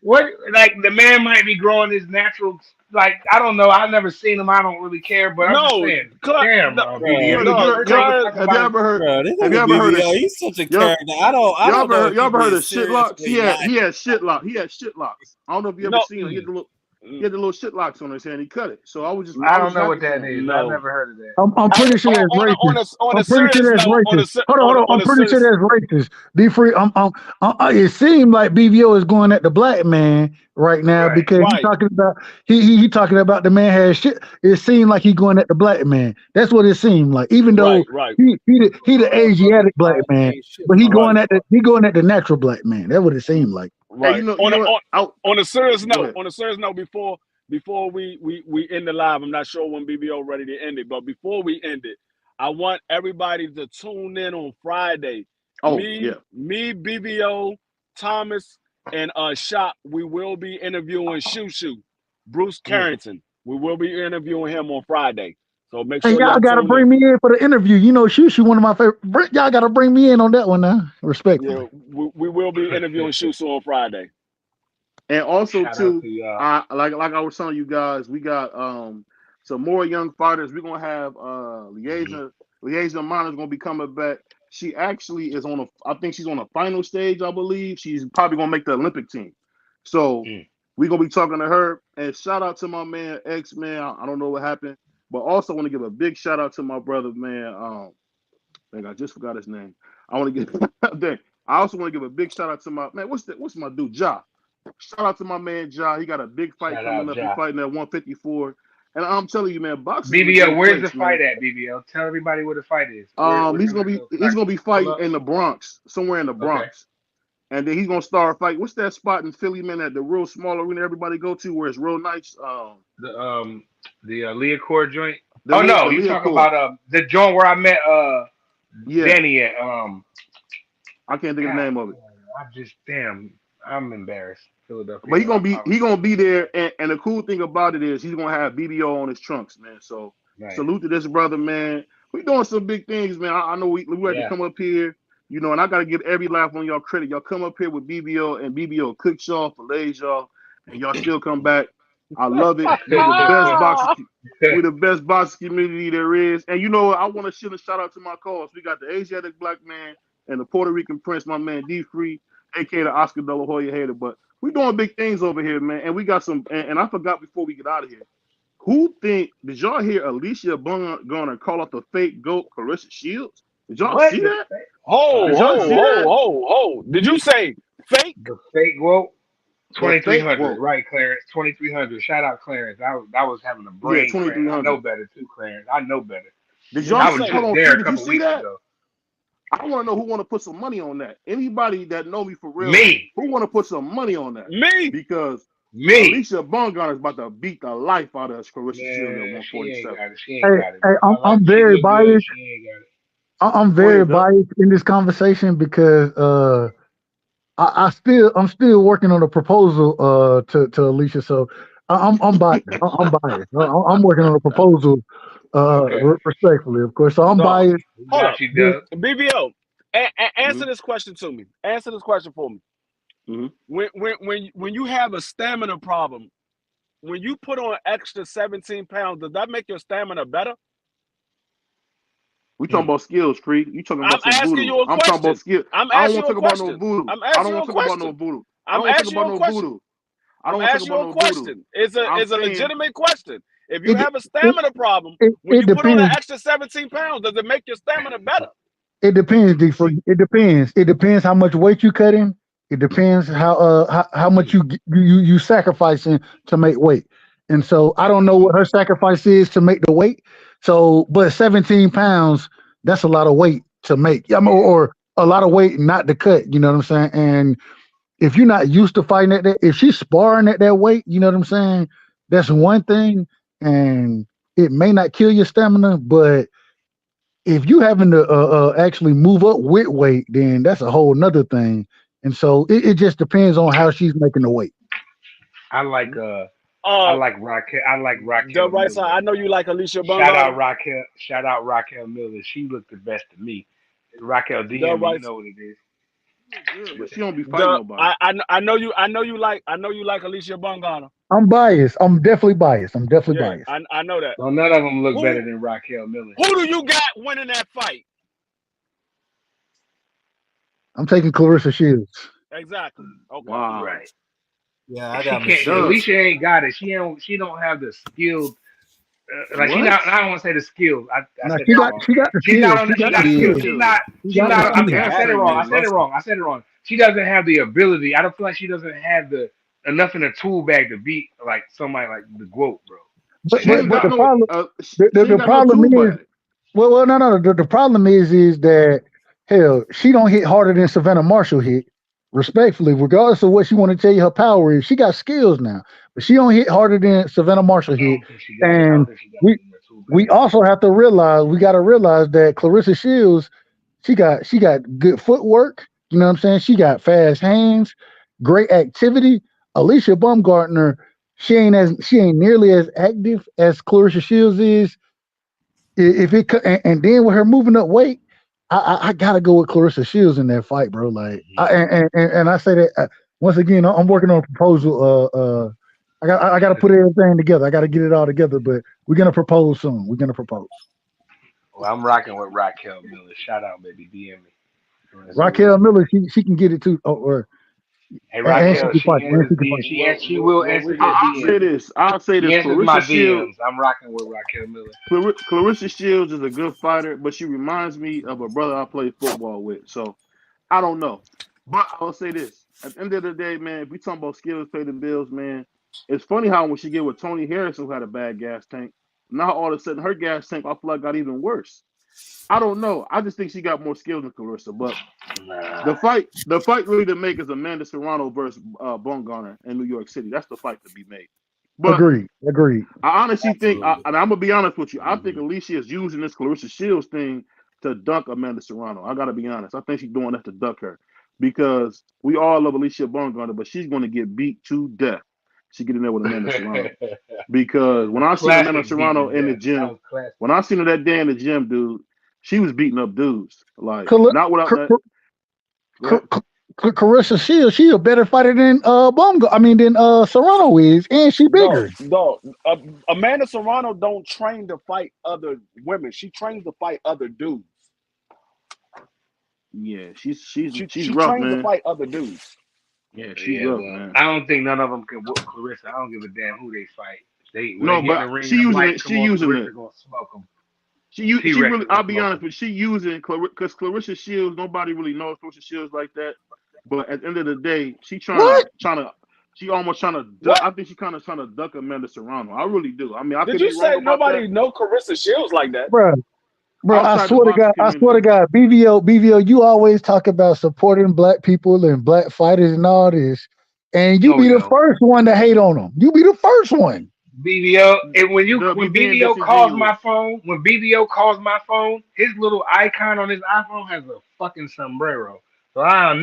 Speaker 3: What, like the man might be growing his natural, like I don't know. I've never seen him. I don't really care, but I'm just
Speaker 4: No,
Speaker 3: saying. Damn,
Speaker 4: no,
Speaker 5: Bro,
Speaker 3: BBO.
Speaker 2: Brother,
Speaker 3: You the
Speaker 4: no,
Speaker 3: first thing you
Speaker 4: Clarence.
Speaker 3: talk
Speaker 2: have you
Speaker 3: about is
Speaker 2: ever heard?
Speaker 5: Bro, this
Speaker 2: Have you
Speaker 5: nigga
Speaker 2: ever heard of?
Speaker 5: BBO, he's such a
Speaker 2: Y'all,
Speaker 5: character. I don't know if
Speaker 2: y'all
Speaker 5: he
Speaker 2: ever heard
Speaker 5: being
Speaker 2: of shit
Speaker 5: serious
Speaker 2: locks?
Speaker 5: or he not.
Speaker 2: He had shit lock. He had shit locks. I don't know if you ever
Speaker 4: No,
Speaker 2: seen him. He had the little shit locks on his hand. He cut it. So I was
Speaker 3: I don't
Speaker 2: just
Speaker 3: know what
Speaker 2: happy
Speaker 3: that
Speaker 2: for him.
Speaker 3: is. I've
Speaker 4: no.
Speaker 3: never heard of that.
Speaker 6: I'm
Speaker 4: Hey,
Speaker 6: pretty sure that's racist.
Speaker 4: on
Speaker 6: I'm
Speaker 4: a
Speaker 6: pretty sure
Speaker 4: serious
Speaker 6: that's
Speaker 4: note,
Speaker 6: racist. Hold on.
Speaker 4: on
Speaker 6: I'm
Speaker 4: a
Speaker 6: pretty sure
Speaker 4: serious.
Speaker 6: that's racist. D free. It seems like BVO is going at the black man right now
Speaker 3: Right.
Speaker 6: because he's
Speaker 4: Right,
Speaker 6: talking about he talking about the man has shit. It seemed like he going at the black man. That's what it seemed like. Even though
Speaker 4: right,
Speaker 6: he the
Speaker 5: Bro,
Speaker 6: Asiatic black
Speaker 5: Bro,
Speaker 6: man,
Speaker 5: ain't shit
Speaker 6: but he
Speaker 5: about
Speaker 6: going
Speaker 4: right,
Speaker 6: at the natural black man. That's what it seemed like.
Speaker 2: Hey,
Speaker 4: right.
Speaker 2: you know what?
Speaker 4: On a serious
Speaker 2: Go
Speaker 4: note,
Speaker 2: ahead.
Speaker 4: before we end the live, I'm not sure when BBO ready to end it, but before we end it, I want everybody to tune in on Friday.
Speaker 2: Oh yeah.
Speaker 4: Me, BBO, Thomas, and Shop. We will be interviewing Bruce
Speaker 2: Mm.
Speaker 4: Carrington. We will be interviewing him on Friday. So make
Speaker 6: And
Speaker 4: sure
Speaker 6: y'all
Speaker 4: y'all
Speaker 6: gotta
Speaker 4: tune in.
Speaker 6: bring me in for the interview. You know, Shushu, one of my favorite. Y'all gotta bring me in on that one now,
Speaker 4: Yeah,
Speaker 6: respectfully.
Speaker 4: we will be interviewing Shusu on Friday.
Speaker 2: And also
Speaker 3: Shout out
Speaker 2: too,
Speaker 3: to y'all.
Speaker 2: like I was telling you guys, we got some more young fighters. We're gonna have Liaison Minor is gonna be coming back. She actually is I think she's on a final stage, I believe. She's probably gonna make the Olympic team. So we're gonna be talking to her. And shout out to my man X man. I don't know what happened, but also want to give a big shout out to my brother, man. I just forgot his name. I want to give I also want to give a big shout out to my man. What's my dude, Ja? Shout out to my man Ja. He got a big fight
Speaker 3: Shout
Speaker 2: coming
Speaker 3: out,
Speaker 2: up. He
Speaker 3: Ja.
Speaker 2: fighting at 154. And I'm telling you, man, boxing is a
Speaker 3: BBO,
Speaker 2: great
Speaker 3: where's the
Speaker 2: place, man.
Speaker 3: fight at, BBO? Tell everybody where the fight is. Where
Speaker 2: He's
Speaker 3: can I
Speaker 2: gonna
Speaker 3: go?
Speaker 2: be
Speaker 3: Pull
Speaker 2: fighting
Speaker 3: up?
Speaker 2: in the Bronx, somewhere in the
Speaker 3: Okay.
Speaker 2: Bronx. And then he's gonna start a fight. What's that spot in Philly, man, at the real small arena everybody go to where it's real nice?
Speaker 3: The Leacord joint.
Speaker 2: The
Speaker 3: Oh no, you talking
Speaker 2: Leocord.
Speaker 3: about the joint where I met
Speaker 2: Yeah.
Speaker 3: Danny at
Speaker 2: I can't think of the name of it.
Speaker 3: I'm embarrassed. Philadelphia.
Speaker 2: But he gonna be there, and the cool thing about it is he's gonna have BBO on his trunks, man. So
Speaker 3: Right.
Speaker 2: salute to this brother, man. We doing some big things, man. I know we had to come up here You know, and I gotta give every last one of y'all credit. Y'all come up here with BVO and BVO cooks y'all, fillets y'all, and y'all still come back. I love it. We the best boxing. We the best boxing community there is. And you know what? I want to send a shout out to my cause. We got the Asiatic black man and the Puerto Rican prince, my man D Free, aka the Oscar De La Hoya hater. But we doing big things over here, man. And we got some. And I forgot before we get out of here. Did y'all hear Alicia gonna call out the fake GOAT Clarissa Shields? Did y'all see that?
Speaker 4: Did you say fake?
Speaker 3: The fake GOAT? 2300, right, Clarence? 2300. Shout out, Clarence. I was having a brain.
Speaker 2: Yeah, 2300.
Speaker 3: I know better too, Clarence. I know better.
Speaker 2: Did y'all
Speaker 3: I was just there a couple weeks ago.
Speaker 2: I want to know who want to put some money on that. Anybody that know me for real,
Speaker 3: me.
Speaker 2: Who want to put some money on that?
Speaker 4: Me,
Speaker 2: because Alicia Bungana is about to beat the life out of Clarissa Shields at 147.
Speaker 6: I'm very biased. I'm very biased in this conversation because I'm still working on a proposal to Alicia, so I'm biased. I'm biased. I'm working on a proposal respectfully, of course. So I'm biased.
Speaker 4: Hold up, BVO. Answer this question to me. Answer this question for me. When you have a stamina problem, when you put on extra 17 pounds, does that make your stamina better?
Speaker 2: We talking about skills, Creed. You talking about some voodoo. I'm talking about skills. I don't want to talk about no voodoo. I don't want to talk about no voodoo. I don't want to talk about no voodoo. I don't want to talk about no voodoo.
Speaker 4: It's a legitimate question. If you have a stamina problem, when you put on an extra 17 pounds, does it make your stamina better?
Speaker 6: It depends, D. It depends. It depends how much weight you cut in. It depends how much you sacrificing to make weight. And so I don't know what her sacrifice is to make the weight. So, but 17 pounds, that's a lot of weight to make. I mean, or a lot of weight not to cut. You know what I'm saying? And if you're not used to fighting at that, if she's sparring at that weight, you know what I'm saying? That's one thing, and it may not kill your stamina, but if you having to actually move up with weight, then that's a whole nother thing. And so it just depends on how she's making the weight.
Speaker 3: I like Raquel. I like Raquel.
Speaker 4: The right side. I know you like Alicia Bungana.
Speaker 3: Shout out Raquel Miller. She looked the best to me. Raquel DM, you know what it is.
Speaker 2: Yeah, but she don't be fighting nobody.
Speaker 4: I know you like Alicia Bungana.
Speaker 6: I'm biased. I'm definitely biased. Biased.
Speaker 4: I know that.
Speaker 3: Well, none of them look better than Raquel Miller.
Speaker 4: Who do you got winning that fight?
Speaker 6: I'm taking Clarissa Shields.
Speaker 4: Exactly. Okay.
Speaker 2: Wow.
Speaker 3: Right.
Speaker 5: Yeah, I got
Speaker 3: Alicia ain't got it. She don't have the skills. Like she not. I don't want to say the skills. I said
Speaker 6: she got the skills. She's
Speaker 3: not. I said it wrong. She doesn't have the ability. I don't feel like she doesn't have enough in the tool bag to beat like somebody like the GOAT, bro.
Speaker 6: But the problem is, the problem is that hell, she don't hit harder than Savannah Marshall hit. Respectfully, regardless of what she want to tell you her power is, she got skills now, but she don't hit harder than Savannah Marshall hit. And we also have to realize that Clarissa Shields, she got good footwork. You know what I'm saying? She got fast hands, great activity. Alicia Baumgartner, she ain't nearly as active as Clarissa Shields is. And then with her moving up weight, I gotta go with Clarissa Shields in that fight, bro. Like, and I say that once again, I'm working on a proposal. I got to put everything together. I got to get it all together. But we're gonna propose soon. We're gonna propose.
Speaker 3: Well, I'm rocking with Raquel Miller. Shout out, baby, DM me.
Speaker 6: Raquel Miller, she can get it too.
Speaker 3: Hey, Raquel, she will answer your DMs.
Speaker 2: I'll say this.
Speaker 3: Clarissa Shields. I'm rocking with Raquel Miller.
Speaker 2: Clarissa Shields is a good fighter, but she reminds me of a brother I played football with. So I don't know. But I'll say this. At the end of the day, man, if we talking about skills pay the bills, man, it's funny how when she get with Tony Harrison, who had a bad gas tank, now all of a sudden her gas tank, I feel like, got even worse. I don't know. I just think she got more skills than Clarissa. But the fight really to make is Amanda Serrano versus Baumgartner in New York City. That's the fight to be made. But
Speaker 6: Agreed.
Speaker 2: I honestly think, and I'm gonna be honest with you, I think Alicia is using this Clarissa Shields thing to dunk Amanda Serrano. I gotta be honest. I think she's doing that to duck her because we all love Alicia Baumgartner, but she's gonna get beat to death. She get in there with Amanda Serrano because when I seen Amanda Serrano in the gym, when I seen her that day in the gym, dude. She was beating up dudes, like not without that.
Speaker 6: Clarissa Shields, she a better fighter than than Serrano is, and she bigger.
Speaker 4: No, Amanda Serrano don't train to fight other women. She trains to fight other dudes.
Speaker 2: Yeah, she's
Speaker 4: She
Speaker 2: rough,
Speaker 4: trains
Speaker 2: man.
Speaker 4: to fight other dudes.
Speaker 2: Yeah, she's rough, man.
Speaker 3: I don't think none of them can whoop Clarissa. I don't give a damn who they fight.
Speaker 2: She using it.
Speaker 3: Gonna smoke them.
Speaker 2: She really. I'll be honest, but she using because Clarissa Shields. Nobody really knows Clarissa Shields like that. But at the end of the day, she almost trying to duck. I think she kind of trying to duck Amanda Serrano. I really do. I mean,
Speaker 4: Did you say nobody know Clarissa Shields like that,
Speaker 6: bro? I swear to God, BVO, you always talk about supporting black people and black fighters and all this, and you be the first one to hate on them. You be the first one.
Speaker 3: BVO, and when BVO calls my phone, his little icon on his iPhone has a fucking sombrero. So I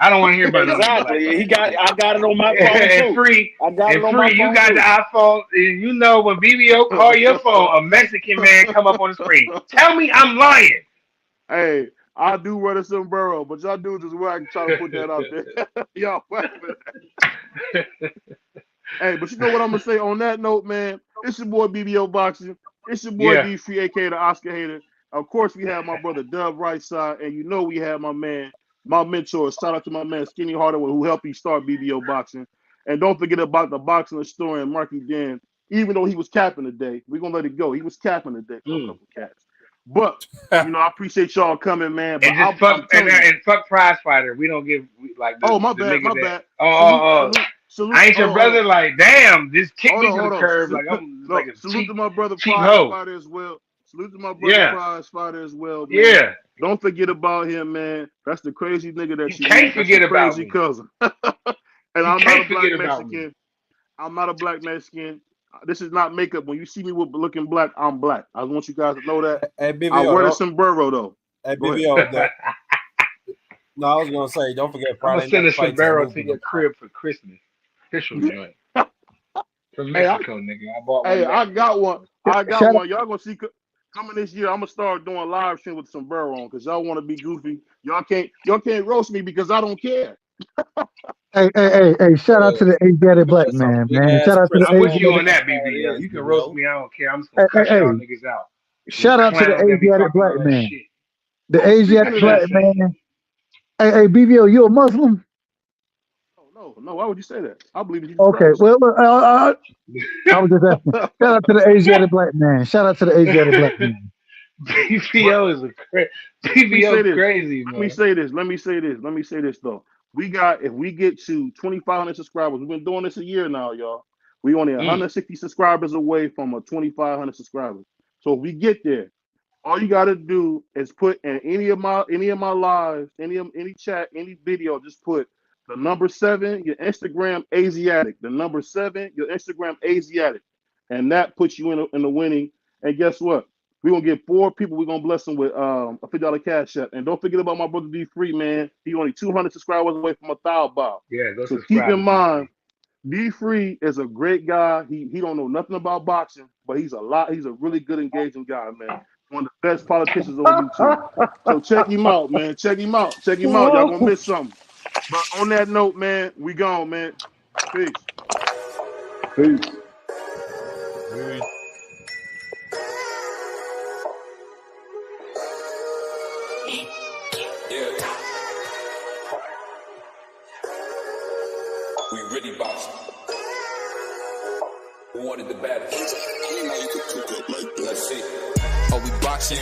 Speaker 3: don't want to hear about
Speaker 4: exactly. I got it on my phone
Speaker 3: and free.
Speaker 4: I got it on
Speaker 3: free.
Speaker 4: My phone
Speaker 3: you got
Speaker 4: too.
Speaker 3: the iPhone, and you know when BVO call your phone, a Mexican man come up on the screen. Tell me I'm lying.
Speaker 2: Hey, I do wear the sombrero, but y'all dudes is where I can try to put that out there. Y'all, hey, but you know what I'm gonna say on that note, man? It's your boy BVO Boxing. It's your boy D3, aka the Oscar hater. Of course, we have my brother Dub right side, and you know we have my mentor. Shout out to my man Skinny Hardaway, who helped me start BVO Boxing. And don't forget about the boxing historian Marky Dan. Even though he was capping today, we're gonna let it go. He was capping today for a couple cats. But I appreciate y'all coming, man. But
Speaker 3: and fuck prize fighter. We don't give like.
Speaker 2: My bad.
Speaker 3: I ain't your brother. Like, damn, just kick me to the curb. Like, I'm like a
Speaker 2: salute to my brother
Speaker 3: cheap
Speaker 2: prize fighter as well. Salute to my brother prize fighter as well. Man.
Speaker 3: Yeah.
Speaker 2: Don't forget about him, man. That's the crazy nigga that you
Speaker 3: can't forget about
Speaker 2: crazy cousin. And I'm not a black Mexican. I'm not a black Mexican. This is not makeup. When you see me with looking black, I'm black. I want you guys to know that.
Speaker 5: Hey, BVO,
Speaker 2: I wear the sombrero though.
Speaker 5: Hey, BVO. No, I was gonna say, don't forget Friday.
Speaker 3: I'm gonna send a sombrero to your crib for Christmas. Official joint. From Mexico, nigga. I bought one.
Speaker 2: Hey, I got one. Y'all gonna see coming this year. I'm gonna start doing live stream with sombrero on because y'all want to be goofy. Y'all can't roast me because I don't care.
Speaker 6: Hey! Shout out to the Asiatic black man, man. Shout out to the
Speaker 3: I'm with you on that, BBL. You can roast me. I don't care. I'm just gonna cut y'all niggas out.
Speaker 6: Shout out to the Asiatic black man. The Asiatic black man. Hey, BVO, you a Muslim?
Speaker 2: No. Why would you say that? I believe you.
Speaker 6: Okay, well, I was just asking. Shout out to the Asiatic black man. Shout out to the Asiatic black man.
Speaker 3: BVO is crazy, man.
Speaker 2: Let me say this though. If we get to 2,500 subscribers, we've been doing this a year now, y'all. We only 160 subscribers away from a 2,500 subscribers. So if we get there, all you gotta do is put in any of my lives, any chat, any video, just put the number 7, your Instagram Asiatic. The number 7, your Instagram Asiatic, and that puts you in the winning. And guess what? We're gonna get 4 people. We're gonna bless them with a $50 cash app. And don't forget about my brother D3, man. He only 200 subscribers away from 1,000.
Speaker 3: Yeah,
Speaker 2: so keep in mind, D3 is a great guy. He don't know nothing about boxing, but he's a really good, engaging guy, man. One of the best politicians on YouTube. So check him out, man. Check him out. Y'all gonna miss something. But on that note, man, we gone, man. Peace.
Speaker 1: We really boxing. Who wanted the baddest? Let's see. Oh, we boxing?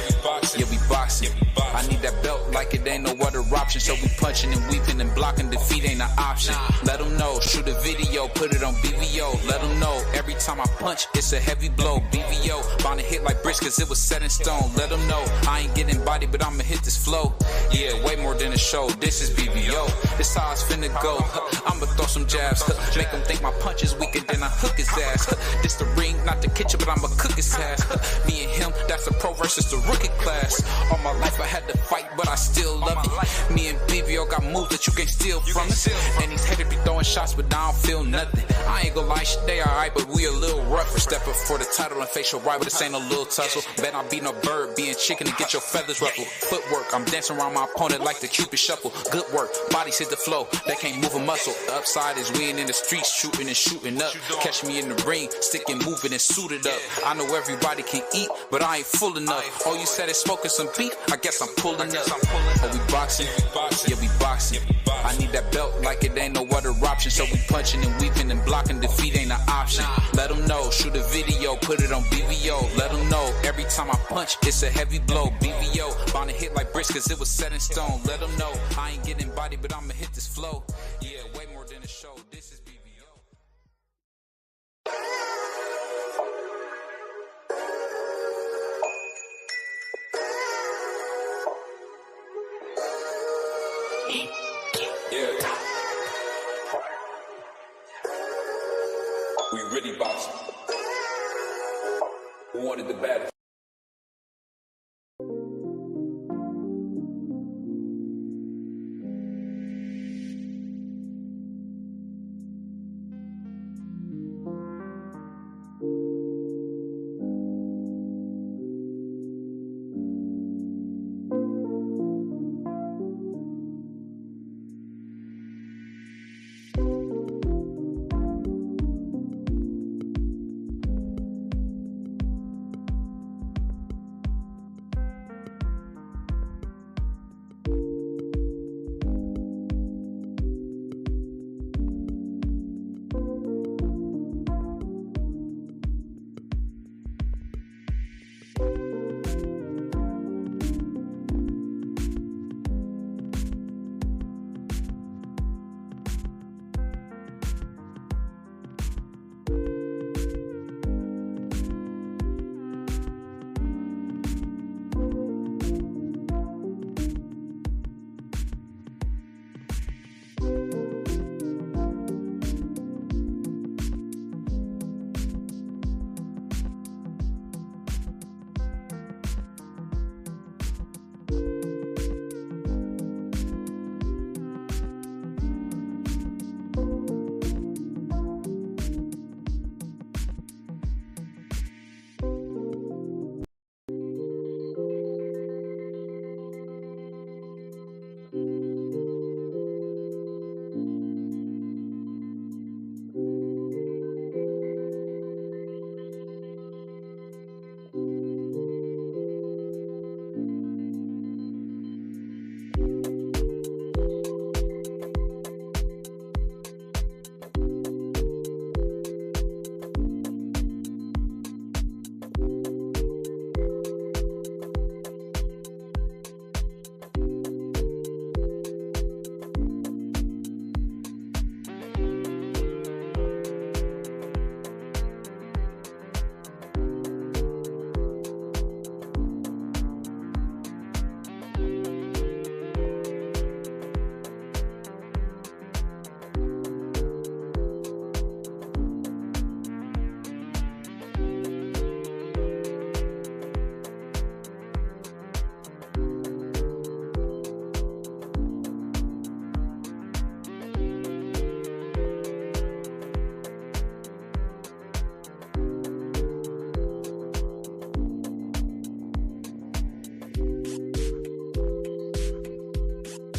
Speaker 1: Yeah, we boxing. I need that belt like it ain't no other option. So we punching and weaving and blocking. Defeat ain't an option. Let them know. Shoot a video, put it on BVO. Let them know. Every time I punch, it's a heavy blow. BVO, bound to hit like bricks cause it was set in stone. Let them know. I ain't getting body, but I'ma hit this flow. Yeah, way more than a show. This is BVO. This how it's finna go. I'ma throw some jabs. Make them think my punch is weaker than I hook his ass. This the ring, not the kitchen, but I'ma cook his ass. Me and him, that's the pro versus the rookie class. All my life I had to fight, but I still love it. Me and BVO got moves that you can't steal from us. And these haters be throwing shots, but I don't feel nothing. I ain't gonna lie, shit, they alright, but we a little rougher. Step up for the title and face your rival, this ain't a little tussle. Bet I beat no bird, being chicken to get your feathers ruffled. Footwork, I'm dancing around my opponent like the Cupid shuffle. Good work, bodies hit the flow, they can't move a muscle. The upside is we ain't in the streets shooting and shooting up. Catch me in the ring, sticking, moving and suited up. I know everybody can eat, but I ain't full enough. Oh, you said it's smoking some beef? I guess I'm pulling up. Oh, we boxing? Yeah, we boxing. I need that belt like it ain't no other option. So we punching and weaving and blocking, defeat ain't an option. Let them know, shoot a video, put it on BVO. Let them know, every time I punch, it's a heavy blow. BVO, bound to hit like bricks cause it was set in stone. Let them know, I ain't getting body, but I'ma hit this flow. Yeah, way more than a show, this is BVO. Yeah. We really boxing. Who wanted the baddest?